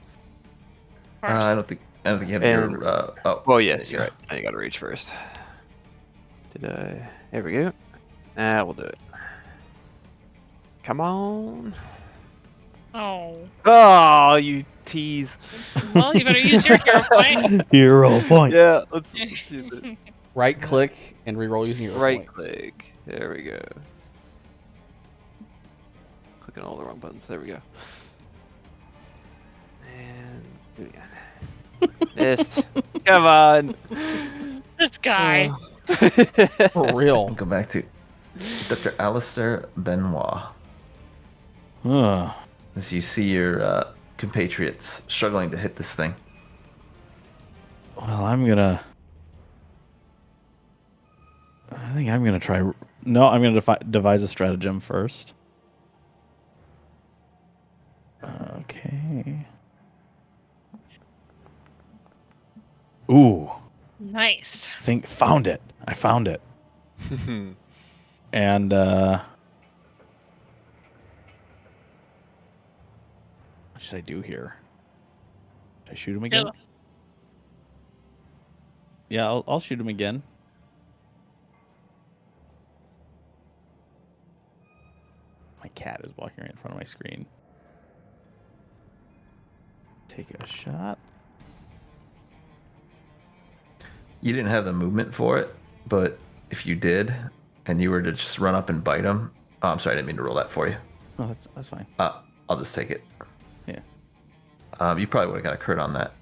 I don't think you have And- your. Oh, Well, yes, there you're you right. I got to reach first. Did I? There we go. We'll do it. Come on. Oh. Oh, you tease. Well, you better use your hero point. Hero point. Yeah, let's use it. Right click and reroll using your Right point. click. There we go. Clicking all the wrong buttons. There we go. And do it again. Missed. Come on. This guy. For real. Go back to Dr. Alistair Benoit. As you see your compatriots struggling to hit this thing. Well, I think I'm gonna try. No, I'm gonna devise a stratagem first. Okay. Ooh. Nice. Found it. I found it. And what should I do here? Should I shoot him again? Kill. Yeah, I'll shoot him again. cat is walking right in front of my screen. Take a shot. You didn't have the movement for it, but if you did, and you were to just run up and bite him, oh, I'm sorry, I didn't mean to roll that for you. Oh, that's fine. I'll just take it. Yeah. You probably would have got a crit on that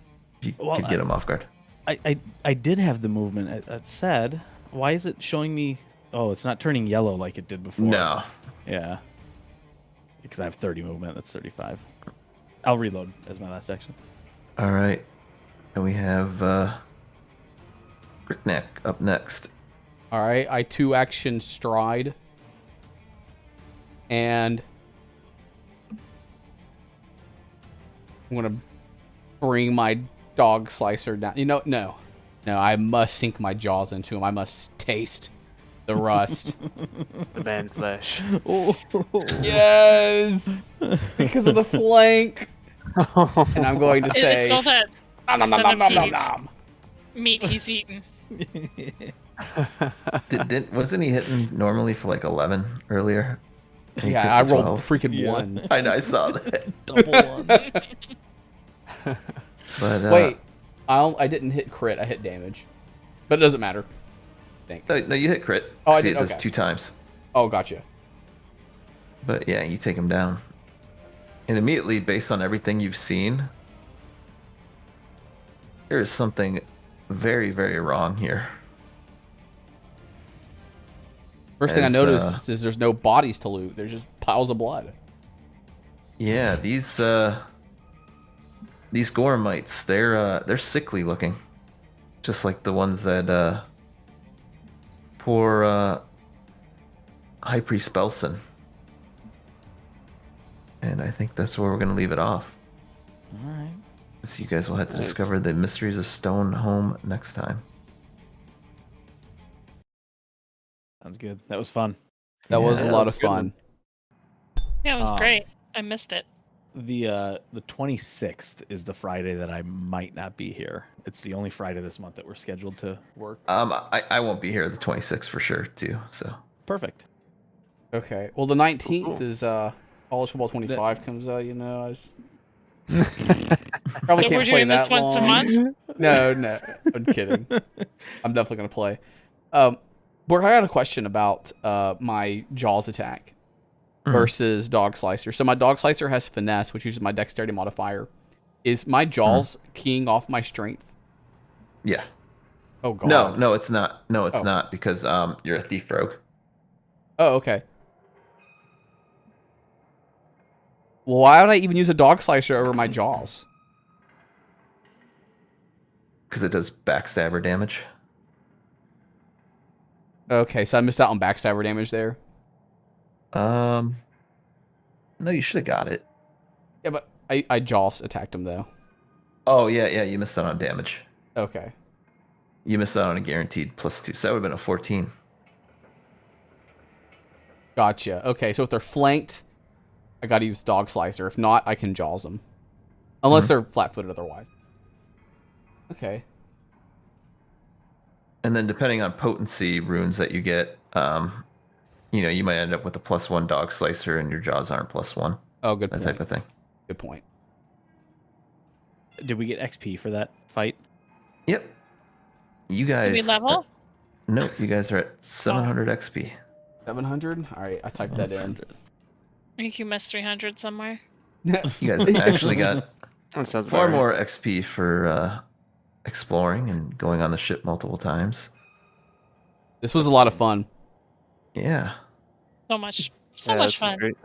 if you could get him off guard. I did have the movement. It said, why is it showing me? Oh, it's not turning yellow like it did before. No. Yeah. Because I have 30 movement. That's 35. I'll reload as my last action. All right. And we have Grickneck up next. All right, I 2-action stride. And I'm going to bring my dog slicer down. No, I must sink my jaws into him. I must taste the rust. The man flesh. Yes! Because of the flank. And I'm going to say... It's all that nom, nom, nom, nom, nom, nom. meat he's eaten. Wasn't he hitting normally for like 11 earlier? And he Yeah, crit I to rolled 12? freaking 1. I know, I saw that. Double one. But Wait, I didn't hit crit. I hit damage. But it doesn't matter. I think. No, you hit crit. Oh, I See, did? it does Okay. 2 times. Oh, gotcha. But yeah, you take him down. And immediately, based on everything you've seen, there is something very, very wrong here. First thing I As, noticed is there's no bodies to loot. There's just piles of blood. Yeah, these Goramites, they're sickly looking. Just like the ones that poor High Priest Belson. And I think that's where we're going to leave it off. All right. So you guys will have to discover the mysteries of Stone Home next time. Sounds good. That was fun. That was a Yeah, lot was of a good fun. Yeah, it was Um, great. I missed it. The 26th is the Friday that I might not be here. It's the only Friday this month that we're scheduled to work. I won't be here the 26th for sure too. So Perfect. Okay. Well, the 19th Cool. is College Football 25 comes out. I was probably So can't we're play doing this that once a long. month? No, I'm kidding. I'm definitely gonna play. Borg, I got a question about my Jaws attack versus Dog Slicer. So my Dog Slicer has finesse, which uses my dexterity modifier. Is my Jaws keying off my strength? yeah. Oh god. No, it's not. No, it's Oh. not because you're a thief rogue. Oh, okay. Well, why would I even use a Dog Slicer over my Jaws? Because it does backstabber damage. Okay, so I missed out on backstabber damage there. No, you should have got it. Yeah, but I Jaws attacked him though. Oh yeah, you missed out on damage. Okay. You missed out on a guaranteed +2. So that would have been a 14. Gotcha. Okay, so if they're flanked, I gotta use Dog Slicer. If not, I can Jaws them. Unless they're flat-footed otherwise. Okay. And then depending on potency runes that you get, you might end up with a +1 dog slicer and your jaws aren't +1. Oh, good That point. type of thing. Good point. Did we get XP for that fight? Yep. You guys. Did we level? Nope, you guys are at 700 XP. 700? Alright, I typed that in. I think you missed 300 somewhere. You guys actually got That sounds far about right. more XP for exploring and going on the ship multiple times. This was a lot of fun. Yeah. So much Yeah, much this is fun. great.